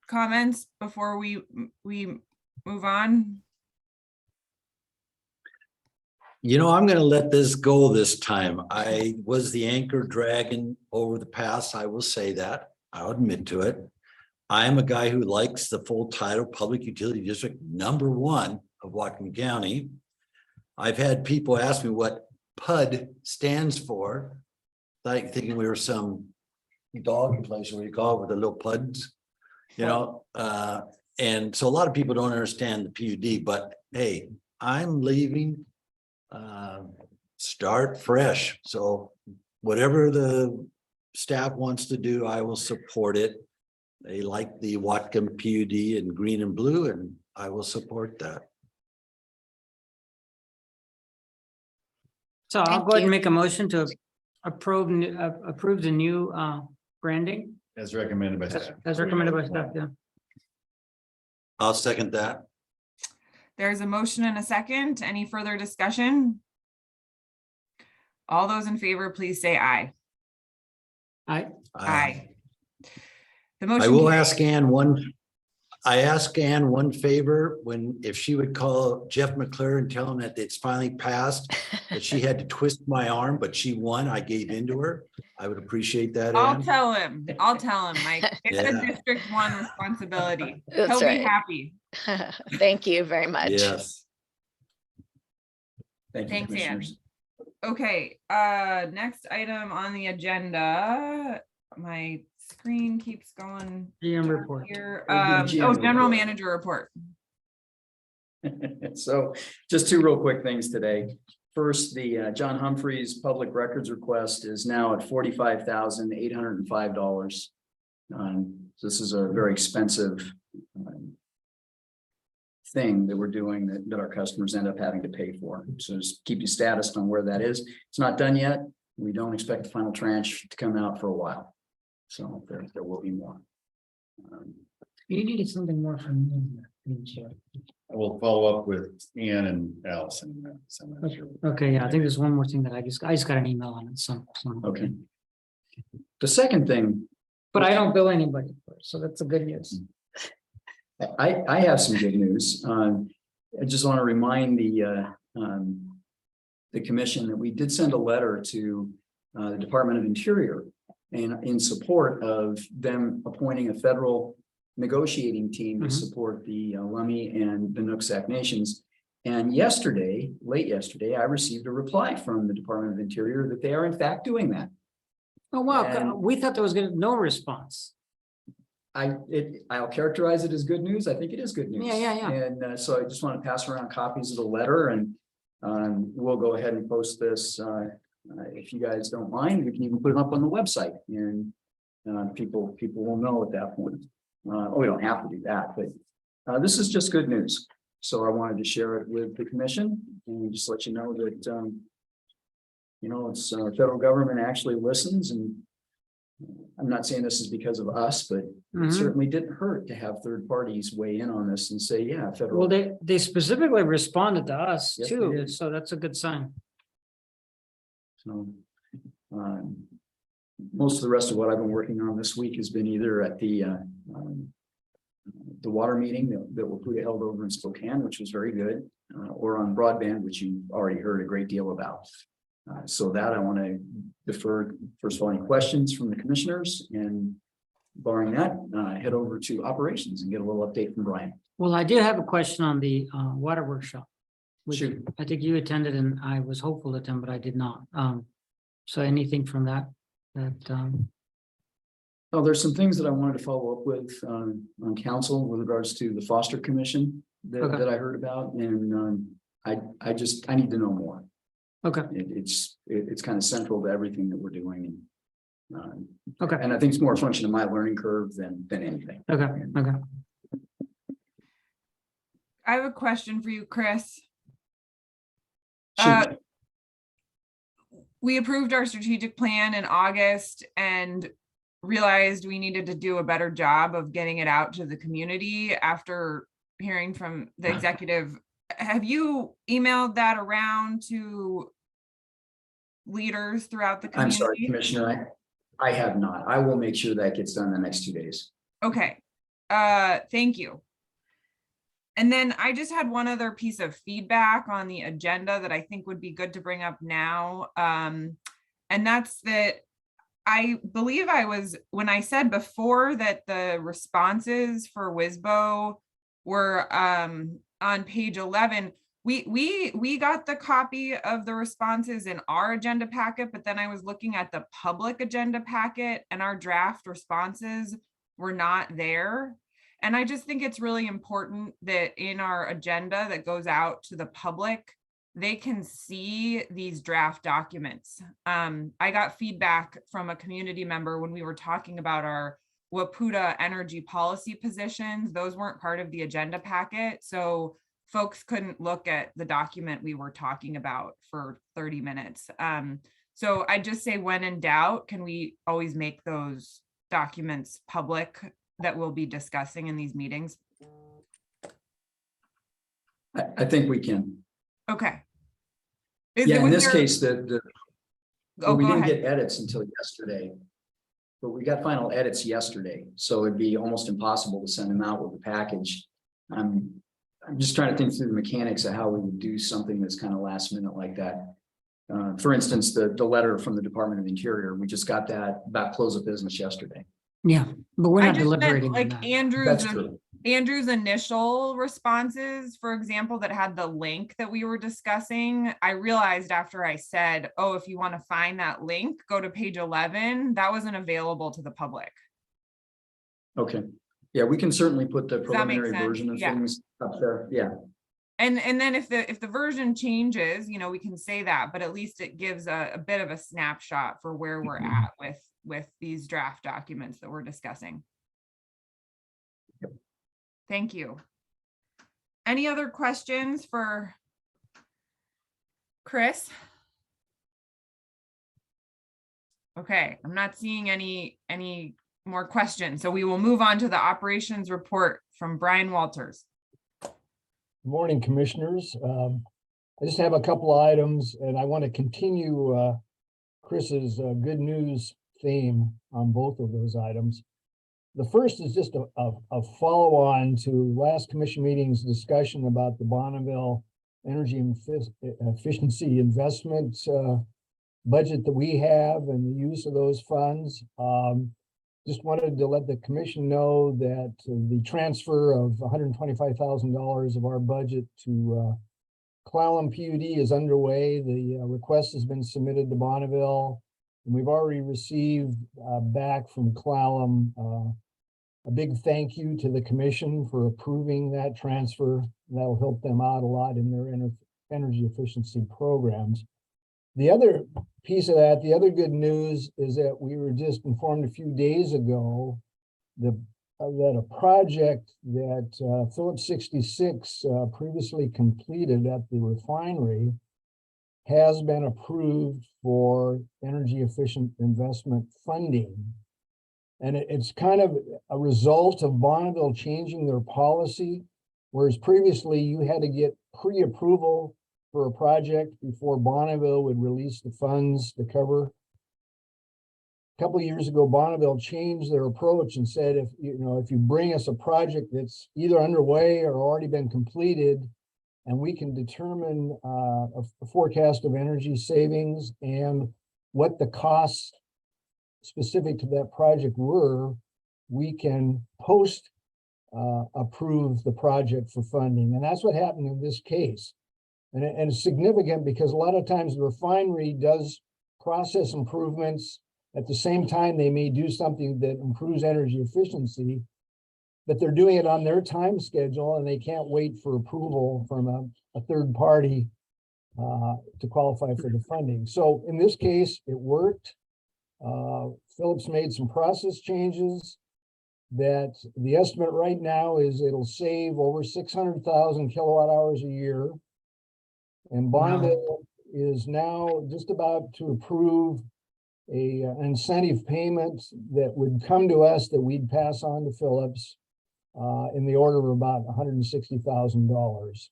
comments before we move on? I'm going to let this go this time. I was the anchor dragon over the past. I will say that. I'll admit to it. I am a guy who likes the full title, Public Utility District #1 of Whatcom County. I've had people ask me what PUD stands for, like thinking we were some dog place, what do you call it, with the little PUDs, you know? And so a lot of people don't understand the PUD, but hey, I'm leaving. Start fresh. So whatever the staff wants to do, I will support it. They like the Whatcom PUD in green and blue, and I will support that. So I'll Thank go ahead and you. make a motion to approve the new branding As recommended by staff. as recommended by staff. Yeah. I'll second that. There's a motion and a second. Any further discussion? All those in favor, please say aye. Aye. The I motion. will carries. ask Ann one. I ask Ann one favor, if she would call Jeff McClure and tell him that it's finally passed, that she had to twist my arm, but she won. I gave in to her. I would appreciate that, I'll Ann. tell him, Mike. It's a Yeah. District 1 responsibility. That's He'll be right. happy. Thank you very much. Yes. Thank you, Thanks, Ann. commissioners. Okay, next item on the agenda. My screen keeps going GM report. here. We'll do the GM General report. manager report. So just two real quick things today. First, the John Humphreys public records request is now at $45,805. This is a very expensive thing that we're doing that our customers end up having to pay for. So just keep you status on where that is. It's not done yet. We don't expect the final tranche to come out for a while. So there will be more. You needed something more from me, didn't you? I will follow up with Ian and Allison. Okay, yeah, I think there's one more thing that I just got an email on it, some. Okay. The second thing, But I don't bill anybody for it, so that's the good news. I have some good news. I just want to remind the commission that we did send a letter to the Department of Interior and in support of them appointing a federal negotiating team to Mhm. support the Lummi and the Nooksack nations. And yesterday, late yesterday, I received a reply from the Department of Interior that they are in fact doing that. Oh, wow, And- we thought there was no response. I'll characterize it as good news. I think it is good news. Yeah. And so I just want to pass around copies of the letter and we'll go ahead and post this. If you guys don't mind, we can even put it up on the website and people will know at that point. We don't have to do that, but this is just good news. So I wanted to share it with the commission and just let you know that it's federal government actually listens, and I'm not saying this is because of us, but it Mhm. certainly didn't hurt to have third parties weigh in on this and say, yeah, federal. Well, they specifically responded to us Yes, they too, did. so that's a good sign. So, most of the rest of what I've been working on this week has been either at the water meeting that WPUD held over in Spokane, which was very good, or on broadband, which you already heard a great deal about. So that I want to defer, first of all, any questions from the commissioners, and barring that, head over to operations and get a little update from Brian. Well, I did have a question on the water workshop. Which Shoot. I think you attended and I was hopeful to attend, but I did not. So anything from that? Oh, there's some things that I wanted to follow up with on council with regards to the foster commission Okay. that I heard about, and I need to know more. Okay, It's kind of central to everything that we're doing. okay, And I think it's more a function of my learning curve than anything. okay. I have a question for you, Chris. Shoot. We approved our strategic plan in August and realized we needed to do a better job of getting it out to the community after hearing from the executive. Have you emailed that around to leaders throughout the I'm sorry, community? Commissioner, I have not. I will make sure that gets done in the next 2 days. Okay, thank you. And then I just had one other piece of feedback on the agenda that I think would be good to bring up now. And that's that I believe when I said before that the responses for WISBO were on page 11, we got the copy of the responses in our agenda packet, but then I was looking at the public agenda packet and our draft responses were not there. And I just think it's really important that in our agenda that goes out to the public, they can see these draft documents. I got feedback from a community member when we were talking about our WPUD energy policy positions. Those weren't part of the agenda packet. So folks couldn't look at the document we were talking about for 30 minutes. So I just say, when in doubt, can we always make those documents public that we'll be discussing in these meetings? I think we can. Okay. Yeah, in was this there- case, Oh, we go didn't ahead. get edits until yesterday. But we got final edits yesterday, so it'd be almost impossible to send them out with the package. I'm just trying to think through the mechanics of how we would do something that's kind of last minute like that. For instance, the letter from the Department of Interior, we just got that about close of business yesterday. Yeah, but we're I not just meant deliberating on like that. That's true. Andrew's initial responses, for example, that had the link that we were discussing. I realized after I said, oh, if you want to find that link, go to page 11. That wasn't available to the public. Okay, yeah, we can certainly put the Does that make preliminary sense? version of Yeah. things up there, yeah. And then if the version changes, we can say that, but at least it gives a bit of a snapshot for where we're at with these draft documents that we're discussing. Thank you. Any other questions for Chris? Okay, I'm not seeing any more questions, so we will move on to the operations report from Brian Walters. Good morning, commissioners. I just have a couple of items and I want to continue Chris's good news theme on both of those items. The first is just a follow-on to last commission meeting's discussion about the Bonneville energy efficiency investment budget that we have and the use of those funds. Just wanted to let the commission know that the transfer of $125,000 of our budget to Clallam PUD is underway. The request has been submitted to Bonneville, and we've already received back from Clallam a big thank you to the commission for approving that transfer. That'll help them out a lot in their energy efficiency programs. The other piece of that, the other good news is that we were just informed a few days ago that a project that Phillips 66 previously completed at the refinery has been approved for energy efficient investment funding. And it's kind of a result of Bonneville changing their policy, whereas previously you had to get pre-approval for a project before Bonneville would release the funds to cover. A couple of years ago, Bonneville changed their approach and said, if you bring us a project that's either underway or already been completed, and we can determine a forecast of energy savings and what the costs specific to that project were, we can post approve the project for funding. And that's what happened in this case. And it's significant because a lot of times the refinery does process improvements. At the same time, they may do something that improves energy efficiency, but they're doing it on their time schedule and they can't wait for approval from a third party to qualify for the funding. So in this case, it worked. Phillips made some process changes that the estimate right now is it'll save over 600,000 kilowatt hours a year. And Bonneville is now just about to approve an incentive payment that would come to us that we'd pass on to Phillips in the order of about $160,000.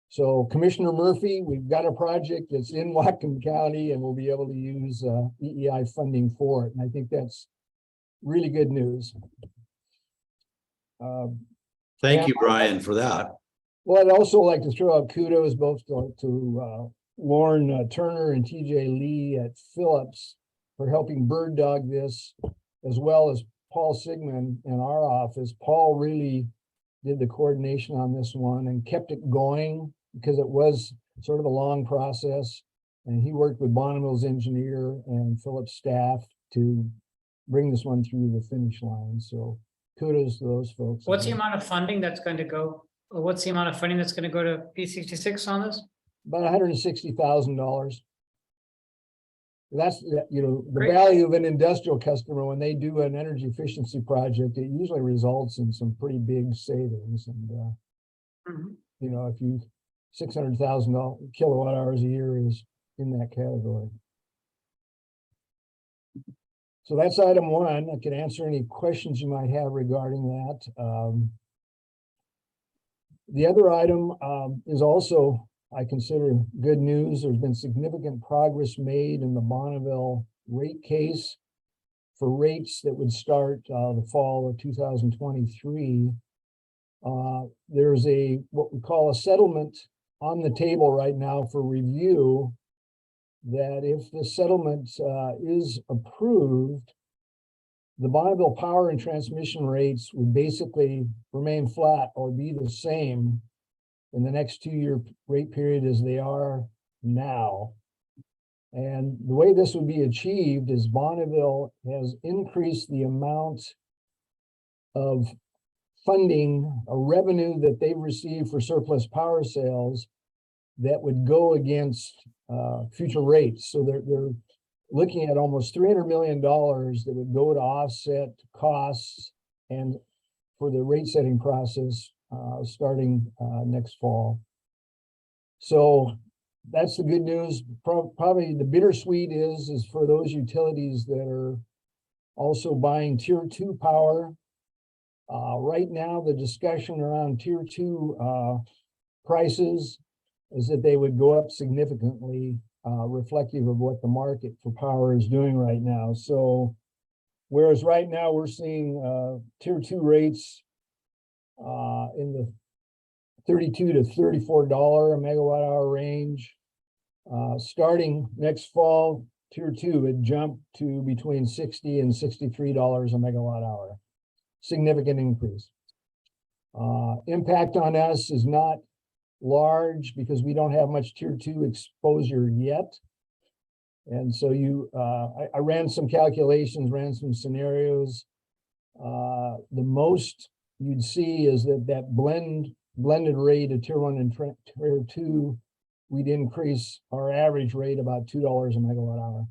So Commissioner Murphy, we've got a project that's in Whatcom County and we'll be able to use EEI funding for it. And I think that's really good news. Thank you, Brian, for that. Well, I'd also like to throw out kudos both to Lauren Turner and TJ Lee at Phillips for helping bird dog this, as well as Paul Sigmund in our office. Paul really did the coordination on this one and kept it going because it was sort of a long process. And he worked with Bonneville's engineer and Philip's staff to bring this one through the finish line. So kudos to those folks. What's the amount of funding that's going to go, or what's the amount of funding that's going to go to P66 on this? About $160,000. That's, you know, the Great. value of an industrial customer when they do an energy efficiency project, it usually results in some pretty big savings. And, Mhm. you know, if you, $600,000 kilowatt hours a year is in that category. So that's item one. I can answer any questions you might have regarding that. The other item is also, I consider, good news. There's been significant progress made in the Bonneville rate case for rates that would start the fall of 2023. There's what we call a settlement on the table right now for review, that if the settlement is approved, the Bonneville power and transmission rates would basically remain flat or be the same in the next 2-year rate period as they are now. And the way this would be achieved is Bonneville has increased the amount of funding, a revenue that they've received for surplus power sales that would go against future rates. So they're looking at almost $300 million that would go to offset costs and for the rate setting process starting next fall. So that's the good news. Probably the bittersweet is for those utilities that are also buying tier 2 power. Right now, the discussion around tier 2 prices is that they would go up significantly, reflective of what the market for power is doing right now. So whereas right now we're seeing tier 2 rates in the $32 to $34 a megawatt hour range, starting next fall, tier 2 would jump to between $60 and $63 a megawatt hour. Significant increase. Impact on us is not large because we don't have much tier 2 exposure yet. And so I ran some calculations, ran some scenarios. The most you'd see is that blended rate of tier 1 and tier 2, we'd increase our average rate about $2 a megawatt hour.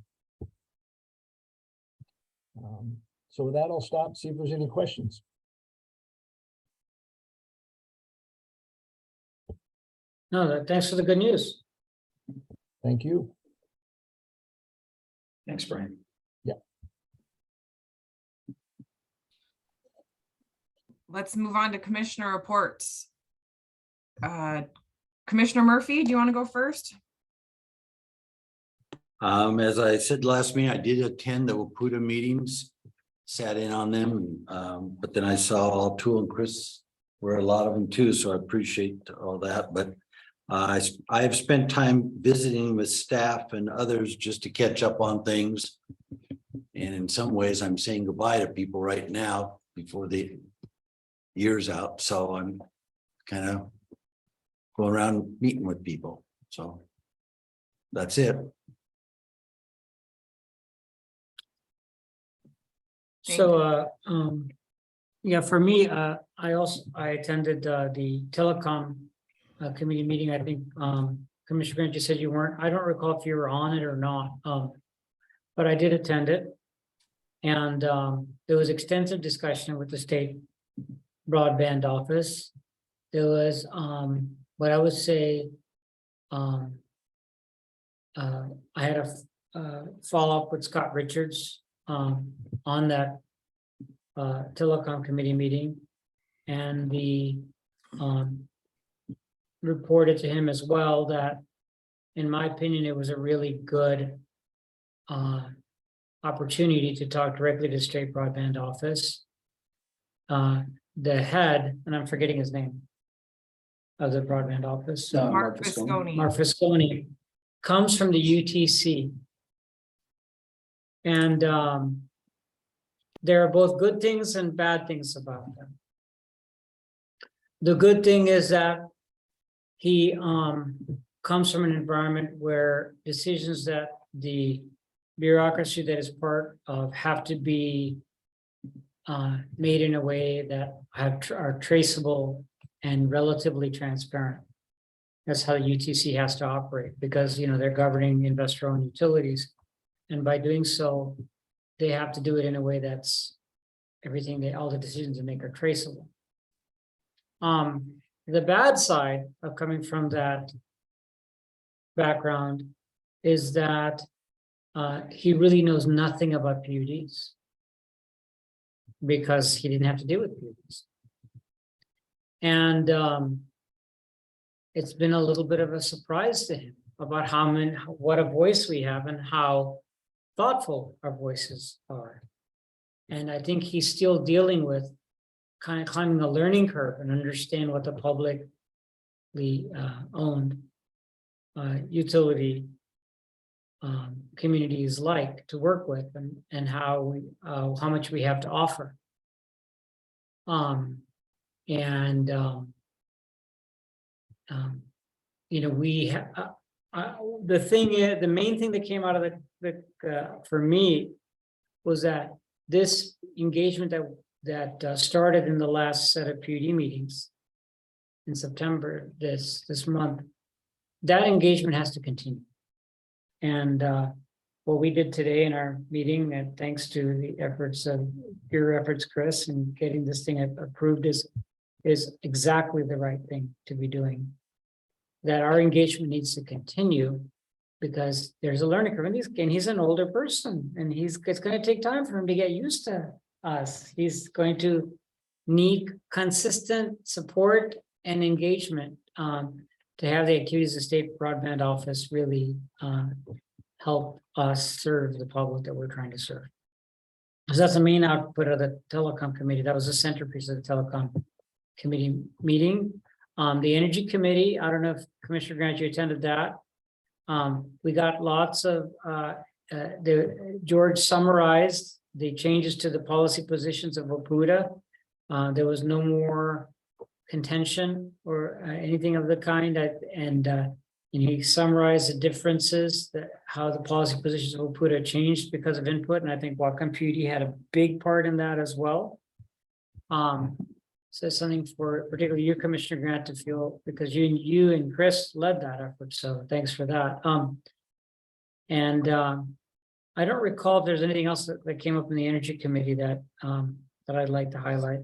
So with that, I'll stop, see if there's any questions. No, thanks for the good news. Thank you. Thanks, Brian. Let's move on to commissioner reports. Commissioner Murphy, do you want to go first? As I said last meeting, I did attend the PUD meetings, sat in on them, but then I saw all two and Chris were a lot of them too, so I appreciate all that. But I have spent time visiting with staff and others just to catch up on things. And in some ways, I'm saying goodbye to people right now before the year's out. So I'm kind of going around meeting with people. So that's it. So, yeah, for me, I attended the telecom committee meeting. I think Commissioner Grant, you said you weren't. I don't recall if you were on it or not, but I did attend it. And there was extensive discussion with the state broadband office. There was what I would say, I had a follow-up with Scott Richards on that telecom committee meeting, and the reported to him as well that, in my opinion, it was a really good opportunity to talk directly to the state broadband office. The head, and I'm forgetting his name, of the broadband office, Mark Visconi. Mark Visconi, comes from the UTC. And there are both good things and bad things about them. The good thing is that he comes from an environment where decisions that the bureaucracy that is part of have to be made in a way that are traceable and relatively transparent. That's how the UTC has to operate, because they're governing investor-owned utilities, and by doing so, they have to do it in a way that's all the decisions they make are traceable. The bad side of coming from that background is that he really knows nothing about PUDs because he didn't have to deal with PUDs. And it's been a little bit of a surprise to him about what a voice we have and how thoughtful our voices are. And I think he's still dealing with kind of climbing the learning curve and understand what the publicly owned utility community is like to work with, and how much we have to offer. The main thing that came out of for me was that this engagement that started in the last set of PUD meetings in September this month, that engagement has to continue. And what we did today in our meeting, and thanks to the efforts of your efforts, Chris, in getting this thing approved, is exactly the right thing to be doing. That our engagement needs to continue because there's a learning curve, and he's an older person, and it's going to take time for him to get used to us. He's going to need consistent support and engagement to have the activities of state broadband office really help us serve the public that we're trying to serve. So that's the main output of the telecom committee. That was the centerpiece of the telecom committee meeting. The energy committee, I don't know if Commissioner Grant, you attended that. We got lots of, George summarized the changes to the policy positions of WPUDA. There was no more contention or anything of the kind, and he summarized the differences, how the policy positions of WPUDA changed because of input, and I think Whatcom PUD had a big part in that as well. So something for particularly you, Commissioner Grant, to feel, because you and Chris led that effort, so thanks for that. I don't recall if there's anything else that came up in the energy committee that I'd like to highlight.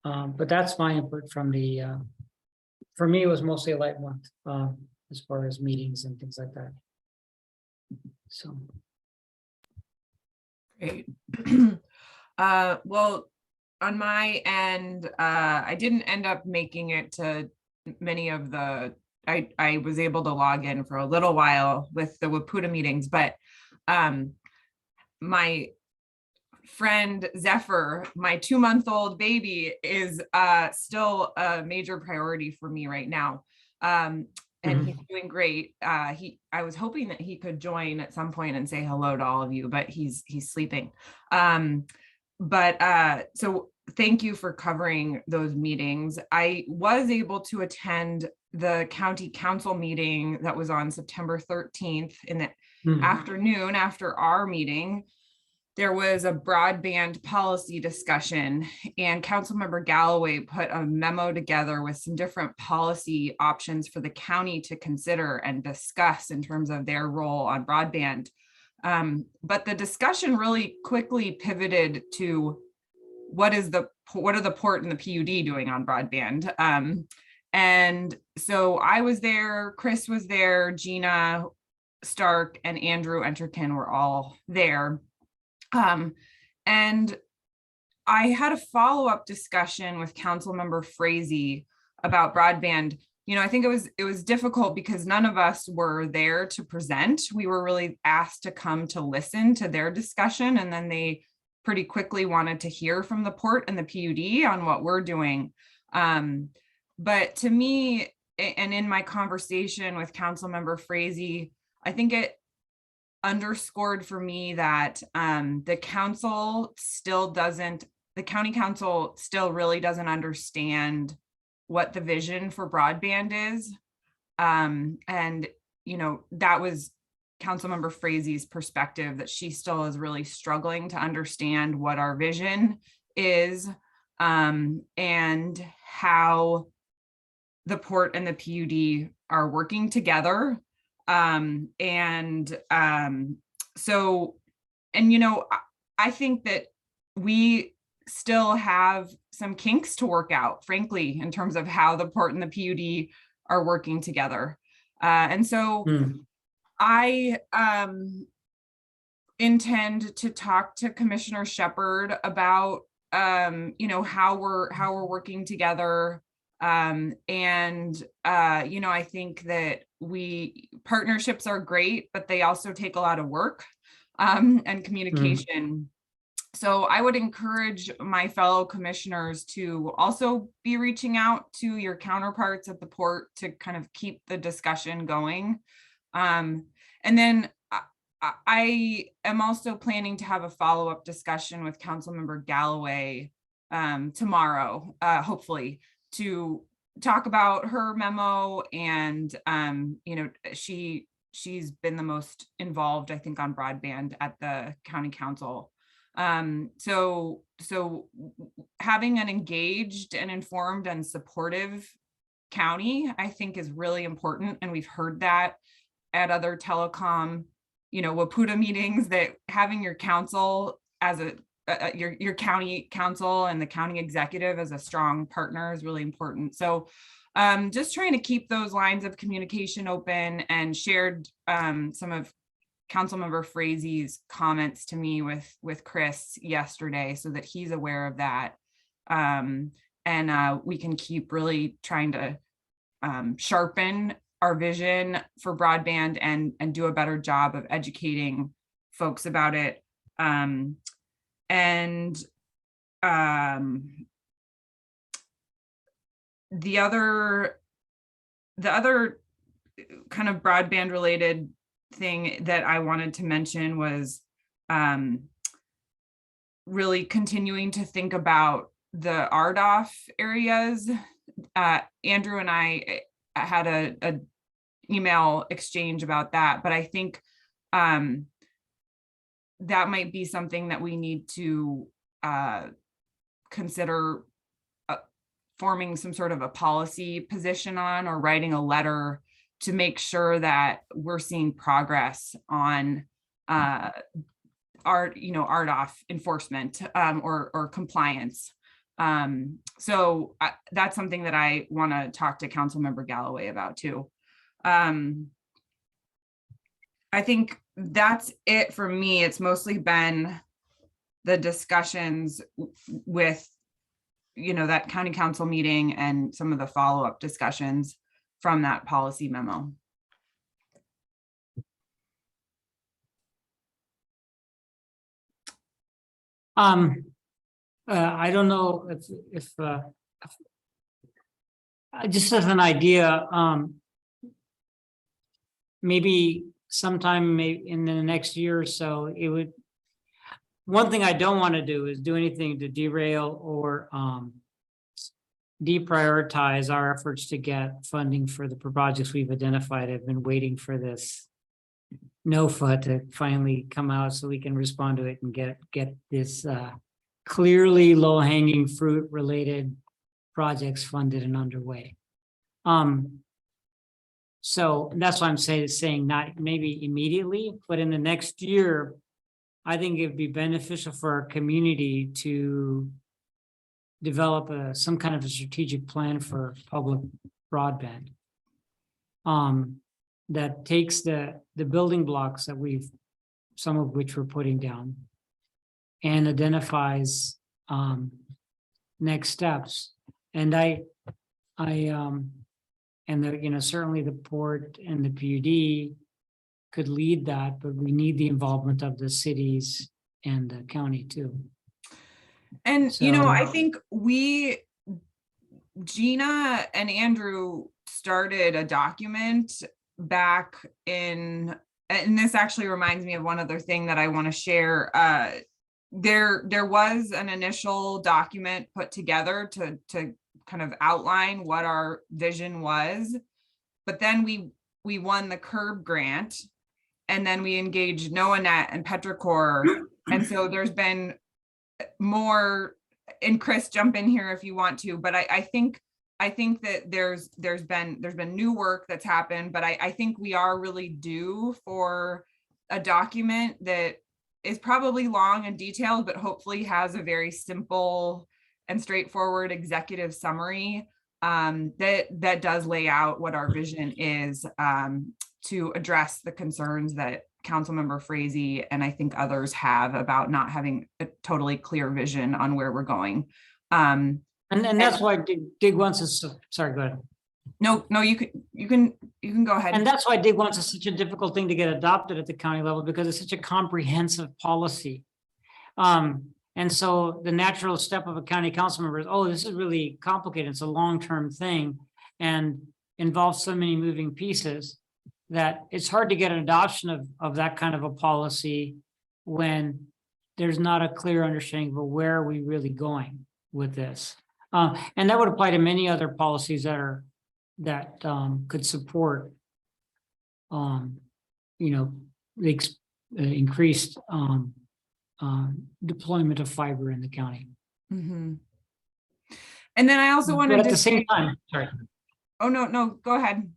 But that's my input from the, for me, it was mostly a light month as far as meetings and things like that. So. Great. Well, on my end, I didn't end up making it to many of the, I was able to log in for a little while with the WPUDA meetings, but my friend Zephyr, my 2-month-old baby, is still a major priority for me right now. And he's doing great. I was hoping that he could join at some point and say hello to all of you, but he's sleeping. So thank you for covering those meetings. I was able to attend the county council meeting that was on September 13th in the afternoon after our meeting. There was a broadband policy discussion, and Councilmember Galloway put a memo together with some different policy options for the county to consider and discuss in terms of their role on broadband. But the discussion really quickly pivoted to what are the port and the PUD doing on broadband. And so I was there, Chris was there, Gina Stark and Andrew Enterkin were all there. And I had a follow-up discussion with Councilmember Frazee about broadband. I think it was difficult because none of us were there to present. We were really asked to come to listen to their discussion, and then they pretty quickly wanted to hear from the port and the PUD on what we're doing. But to me, and in my conversation with Councilmember Frazee, I think underscored for me that the county council still really doesn't understand what the vision for broadband is. And, that was Councilmember Frazie's perspective, that she still is really struggling to understand what our vision is, and how the port and the PUD are working together. I think that we still have some kinks to work out, frankly, in terms of how the port and the PUD are working together. I intend to talk to Commissioner Shepherd about how we're working together. I think that partnerships are great, but they also take a lot of work and communication. So I would encourage my fellow commissioners to also be reaching out to your counterparts at the port to kind of keep the discussion going. And then I am also planning to have a follow-up discussion with Councilmember Galloway tomorrow, hopefully, to talk about her memo. And she's been the most involved, I think, on broadband at the county council. So having an engaged and informed and supportive county, I think, is really important. And we've heard that at other telecom, WPUDA meetings, that having your council as your county council and the county executive as a strong partner is really important. So just trying to keep those lines of communication open, and shared some of Councilmember Frazie's comments to me with Chris yesterday, so that he's aware of that. We can keep really trying to sharpen our vision for broadband and do a better job of educating folks about it. The other kind of broadband related thing that I wanted to mention was really continuing to think about the RDOF areas. Andrew and I had a email exchange about that, but I think that might be something that we need to consider forming some sort of a policy position on, or writing a letter to make sure that we're seeing progress on RDOF enforcement or compliance. So that's something that I want to talk to Councilmember Galloway about too. I think that's it for me. It's mostly been the discussions with, that county council meeting and some of the follow-up discussions from that policy memo. I don't know if just as an idea, maybe sometime in the next year or so, one thing I don't want to do is do anything to derail or deprioritize our efforts to get funding for the projects we've identified. I've been waiting for this NOFA to finally come out so we can respond to it and get this clearly low-hanging fruit related projects funded and underway. So that's why I'm saying not maybe immediately, but in the next year, I think it'd be beneficial for our community to develop some kind of a strategic plan for public broadband. That takes the building blocks that some of which we're putting down, and identifies next steps. And certainly the port and the PUD could lead that, but we need the involvement of the cities and the county too. And I think Gina and Andrew started a document back in and this actually reminds me of one other thing that I want to share. There was an initial document put together to kind of outline what our vision was, but then we won the CURB grant, and then we engaged NOAANET and Petrichor, and so there's been more. And Chris, jump in here if you want to, but I think that there's been new work that's happened, but I think we are really due for a document that is probably long and detailed, but hopefully has a very simple and straightforward executive summary that does lay out what our vision is to address the concerns that Councilmember Frazee and I think others have about not having a totally clear vision on where we're going. And that's why Dig wants us, sorry, go ahead. No, you can go ahead. And that's why Dig wants is such a difficult thing to get adopted at the county level, because it's such a comprehensive policy. And so the natural step of a county council member is, oh, this is really complicated. It's a long-term thing and involves so many moving pieces that it's hard to get an adoption of that kind of a policy when there's not a clear understanding of where are we really going with this. And that would apply to many other policies that could support, the increased deployment of fiber in the county. Mm-hmm. And then I also wanted but at to the same time, sorry. Oh, no, go ahead.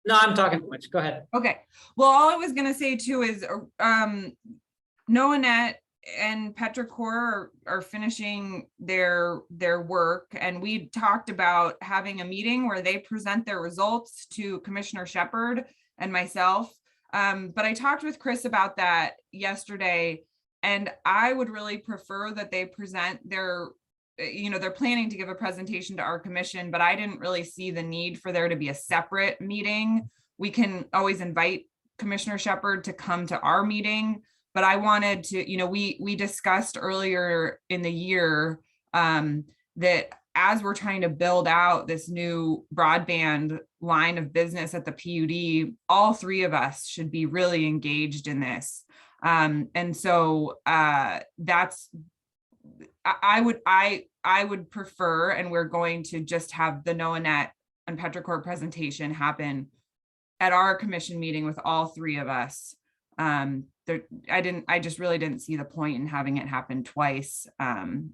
No, I'm talking too much. Go ahead. Okay. Well, all I was going to say too is NOAANET and Petrichor are finishing their work, and we talked about having a meeting where they present their results to Commissioner Shepard and myself. But I talked with Chris about that yesterday, and I would really prefer that they present they're planning to give a presentation to our commission, but I didn't really see the need for there to be a separate meeting. We can always invite Commissioner Shepard to come to our meeting, but I wanted to, we discussed earlier in the year that as we're trying to build out this new broadband line of business at the PUD, all three of us should be really engaged in this. And so that's, I would prefer, and we're going to just have the NOAANET and Petrichor presentation happen at our commission meeting with all three of us. I just really didn't see the point in having it happen twice. And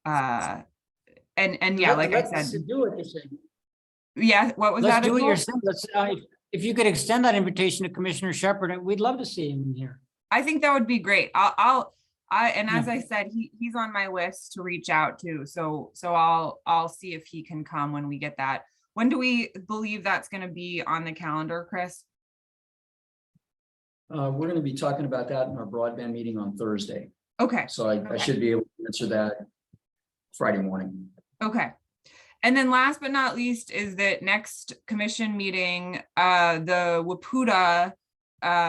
yeah, like I said, do what you're saying. Yeah, what was Let's that? do what you're saying. Let's, if you could extend that invitation to Commissioner Shepard, we'd love to see him in here. I think that would be great. As I said, he's on my list to reach out to. So I'll see if he can come when we get that. When do we believe that's going to be on the calendar, Chris? We're going to be talking about that in our broadband meeting on Thursday. Okay. So I should be able to answer that Friday morning. Okay. And then last but not least is that next commission meeting, the WPUDA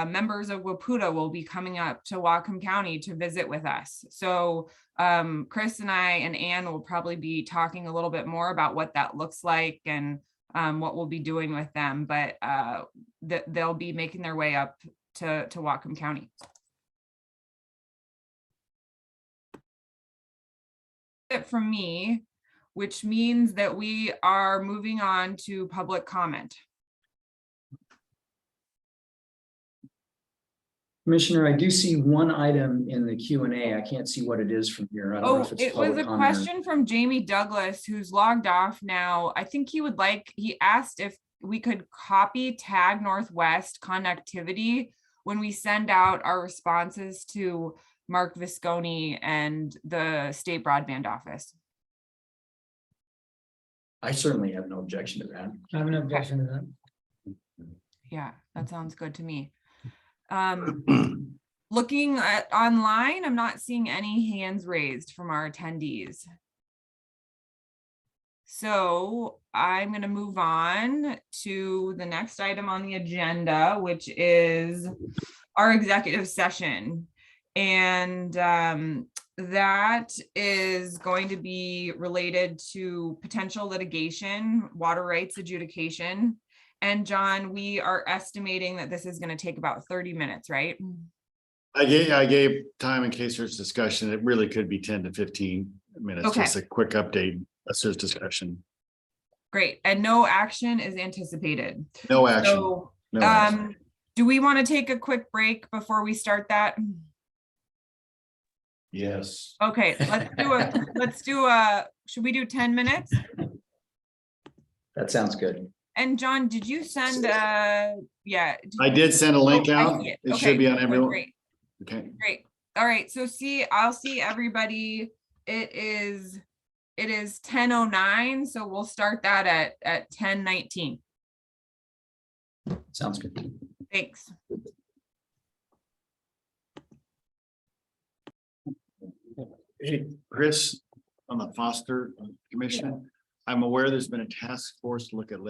members of WPUDA will be coming up to Whatcom County to visit with us. So Chris and I and Ann will probably be talking a little bit more about what that looks like and what we'll be doing with them, but they'll be making their way up to Whatcom County. It from me, which means that we are moving on to public comment. Commissioner, I do see one item in the Q&A. I can't see what it is from here. I don't know if it's it was public a comment or- question from Jamie Douglas, who's logged off now. I think he asked if we could copy Tag Northwest connectivity when we send out our responses to Mark Visconti and the state broadband office. I certainly have no objection to that. I have no objection to that. Yeah, that sounds good to me. Looking at online, I'm not seeing any hands raised from our attendees. So I'm going to move on to the next item on the agenda, which is our executive session. And that is going to be related to potential litigation, water rights adjudication, And John, we are estimating that this is going to take about 30 minutes, right? I gave time in case there's discussion. It really could be 10 to 15 minutes, Okay. just a quick update, unless there's discussion. Great. And no action is anticipated. No action. So, No action. do we want to take a quick break before we start that? Yes. Okay, let's do should we do 10 minutes? That sounds good. And John, did you send yeah. I did send a link Oh, I out. see it. It Okay, should be on good, everyone. Great, Okay. great. All right, so I'll see everybody. It is 10:09, so we'll start that at 10:19. Sounds good. Thanks. Hey, Chris, on the Foster Commission, I'm aware there's been a task force to look at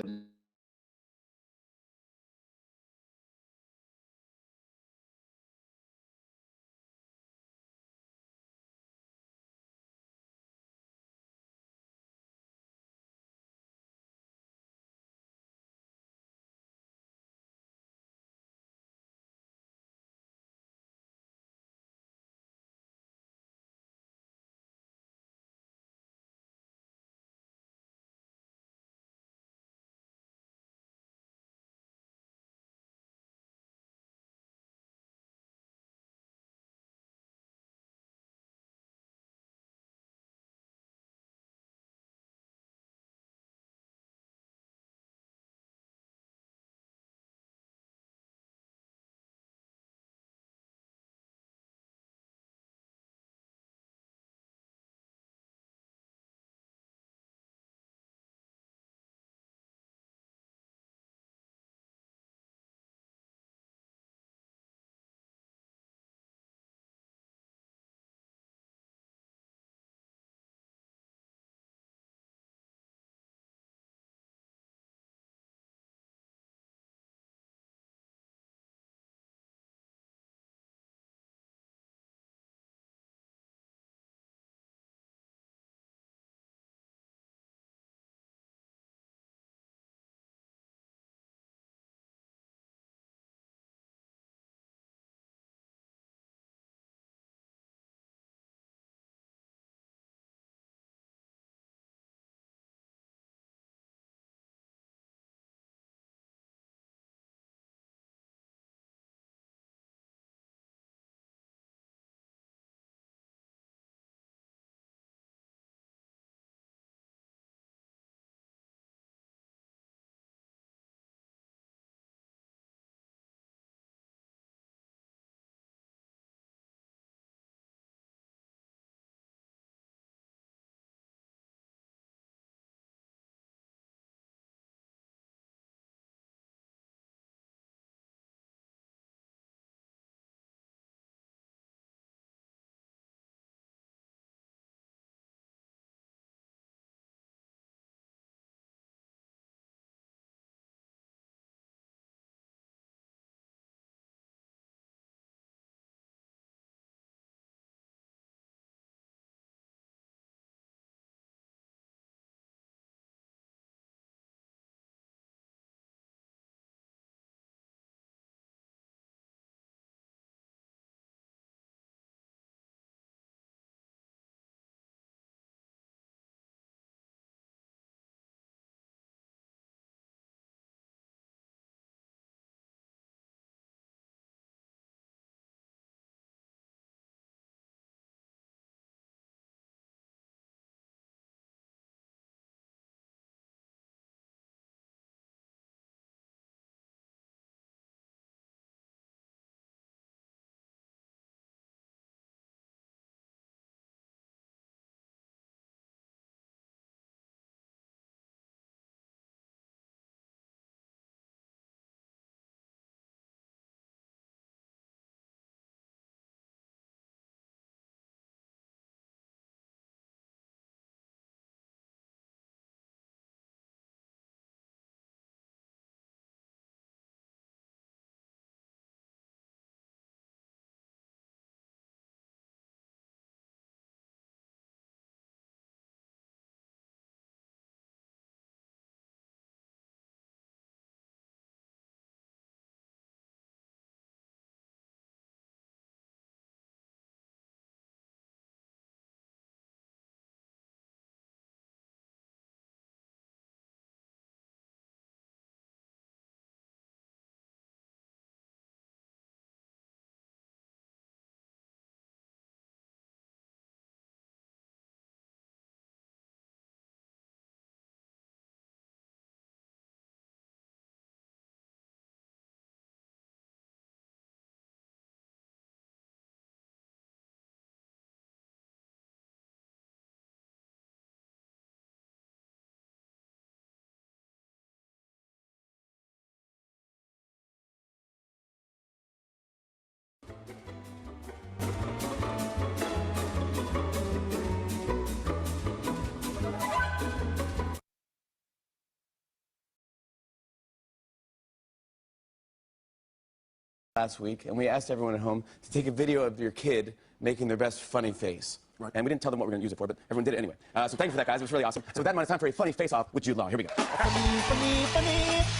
last week, and we asked everyone at home to take a video of your kid making their best funny face. Right. And we didn't tell them what we're going to use it for, but everyone did it anyway. So thank you for that, guys. It was really awesome. So with that, it's time for a funny face-off with Jude Law. Here we go. Funny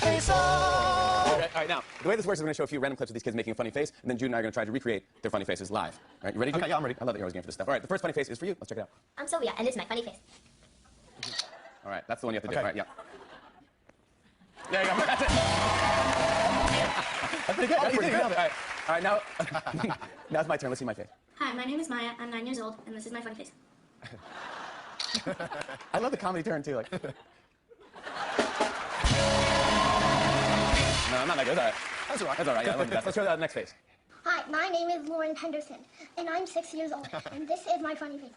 face-off. All right, now, the way this works is we're going to show a few random clips of these kids making a funny face, and then Jude and I are going to try to recreate their funny faces live. All right, you ready, Jude? Okay, yeah, I'm ready. I love that you're always game for this stuff. All right, the first funny face is for you. Let's check it out. I'm Sylvia, and this is my funny face. All right, that's the one you have to do. Okay. All right, yeah. There you go. That's it. That's pretty good. That's pretty good. All right, now, now it's my turn. Let's see my face. Hi, my name is Maya. I'm 9 years old, and this is my funny face. I love the comedy turn too. Like, no, I'm not that good. All right. That's all right. That's all right. Yeah, I love that. Let's go to the next face. Hi, my name is Lauren Henderson, and I'm 6 years old, and this is my funny face.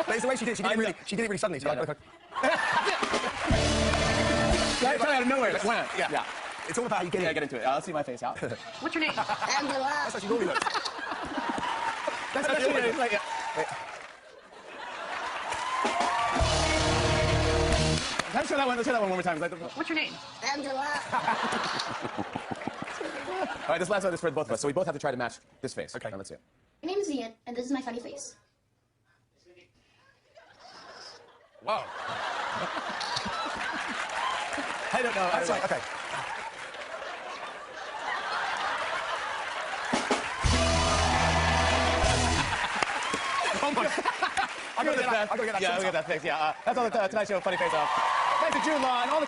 It's the way she did. She did it really suddenly. So yeah, try out of nowhere. Like, wham. Yeah. It's all about how you get into it. Let's see my face out. What's your name? Angela. That's how she normally looks. That's how she looks. Like, yeah. Let's show that one. Let's show that one more time. What's your name? Angela. All right, this last one is for both of us. So we both have to try to match this face. Okay. Now, let's see it. My name is Ian, and this is my funny face. Wow. I don't know. That's right. Okay. I'll go get that. I'll go get that. Yeah, we'll get that fixed. Yeah, that's all the Tonight Show Funny Face Off. Thanks to Jude Law and all the.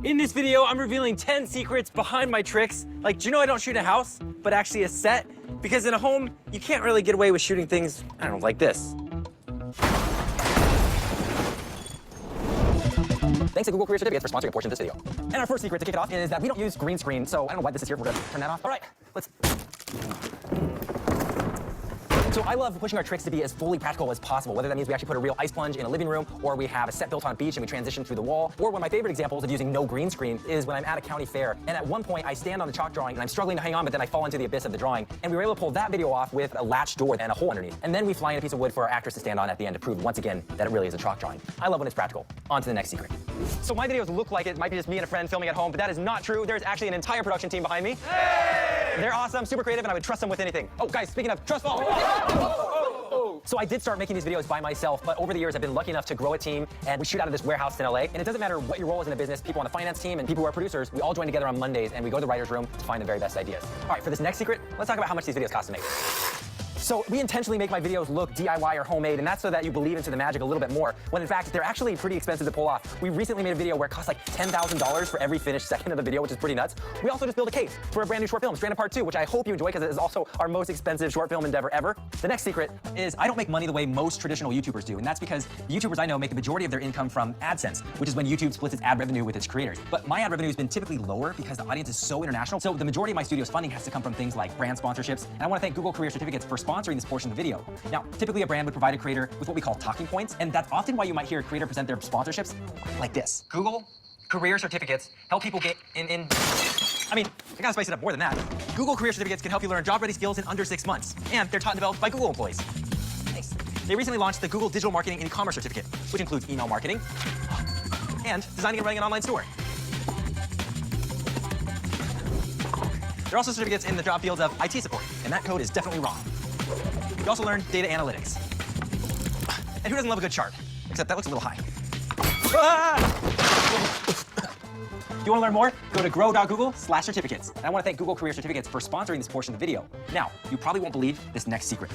In this video, I'm revealing 10 secrets behind my tricks. Like, do you know I don't shoot in a house, but actually a set? Because in a home, you can't really get away with shooting things, I don't know, like this. Thanks to Google Career Certificates for sponsoring a portion of this video. And our first secret to kick it off is that we don't use green screen, so I don't know why this is here. We're gonna turn that off. All right, let's. So I love pushing our tricks to be as fully practical as possible, whether that means we actually put a real ice plunge in a living room, or we have a set built on a beach and we transition through the wall. Or one of my favorite examples of using no green screen is when I'm at a county fair, and at one point I stand on the chalk drawing and I'm struggling to hang on, but then I fall into the abyss of the drawing. And we were able to pull that video off with a latch door and a hole underneath. And then we fly in a piece of wood for our actress to stand on at the end to prove once again that it really is a chalk drawing. I love when it's practical. On to the next secret. So my videos look like it might be just me and a friend filming at home, but that is not true. There's actually an entire production team behind me. Hey! They're awesome, super creative, and I would trust them with anything. Oh, guys, speaking of trust fall. So I did start making these videos by myself, but over the years I've been lucky enough to grow a team, and we shoot out of this warehouse in LA. And it doesn't matter what your role is in a business, people on the finance team and people who are producers, we all join together on Mondays and we go to the writer's room to find the very best ideas. All right, for this next secret, let's talk about how much these videos cost to make. So we intentionally make my videos look DIY or homemade, and that's so that you believe into the magic a little bit more, when in fact, they're actually pretty expensive to pull off. We recently made a video where it costs like $10,000 for every finished second of the video, which is pretty nuts. We also just built a case for a brand new short film, Stranded Part 2, which I hope you enjoy because it is also our most expensive short film endeavor ever. The next secret is I don't make money the way most traditional YouTubers do, and that's because the YouTubers I know make the majority of their income from AdSense, which is when YouTube splits its ad revenue with its creators. But my ad revenue has been typically lower because the audience is so international, so the majority of my studio's funding has to come from things like brand sponsorships, and I want to thank Google Career Certificates for sponsoring this portion of the video. Now, typically a brand would provide a creator with what we call talking points, and that's often why you might hear a creator present their sponsorships like this. Google Career Certificates help people get I mean, I gotta spice it up more than that. Google Career Certificates can help you learn job-ready skills in under 6 months, and they're taught and developed by Google employees. Nice. They recently launched the Google Digital Marketing and E-commerce Certificate, which includes email marketing and designing and running an online store. There are also certificates in the job fields of IT support, and that code is definitely wrong. You also learn data analytics. And who doesn't love a good chart? Except that looks a little high. You want to learn more? Go to grow.google/certificates. And I want to thank Google Career Certificates for sponsoring this portion of the video. Now, you probably won't believe this next secret.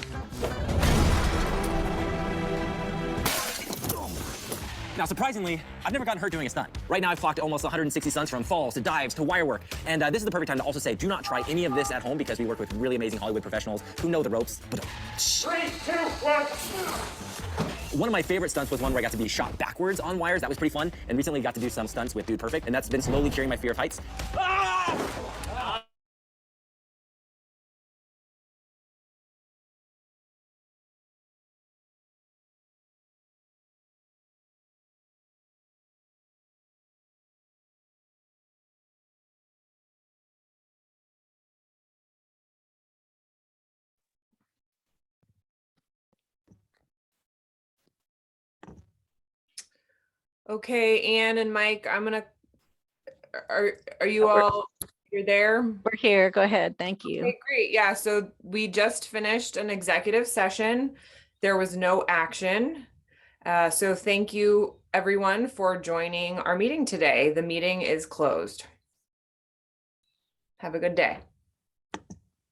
Now, surprisingly, I've never gotten hurt doing a stunt. Right now, I've clocked almost 160 stunts from falls to dives to wire work. And this is the perfect time to also say, do not try any of this at home because we work with really amazing Hollywood professionals who know the ropes. 3, 2, 1. One of my favorite stunts was one where I got to be shot backwards on wires. That was pretty fun. And recently got to do some stunts with Dude Perfect, and that's been slowly curing my fear of heights. Okay, Anne and Mike, are you all, you're there? We're here. Go ahead. Thank you. Okay, great. Yeah, so we just finished an executive session. There was no action. So thank you everyone for joining our meeting today. The meeting is closed. Have a good day.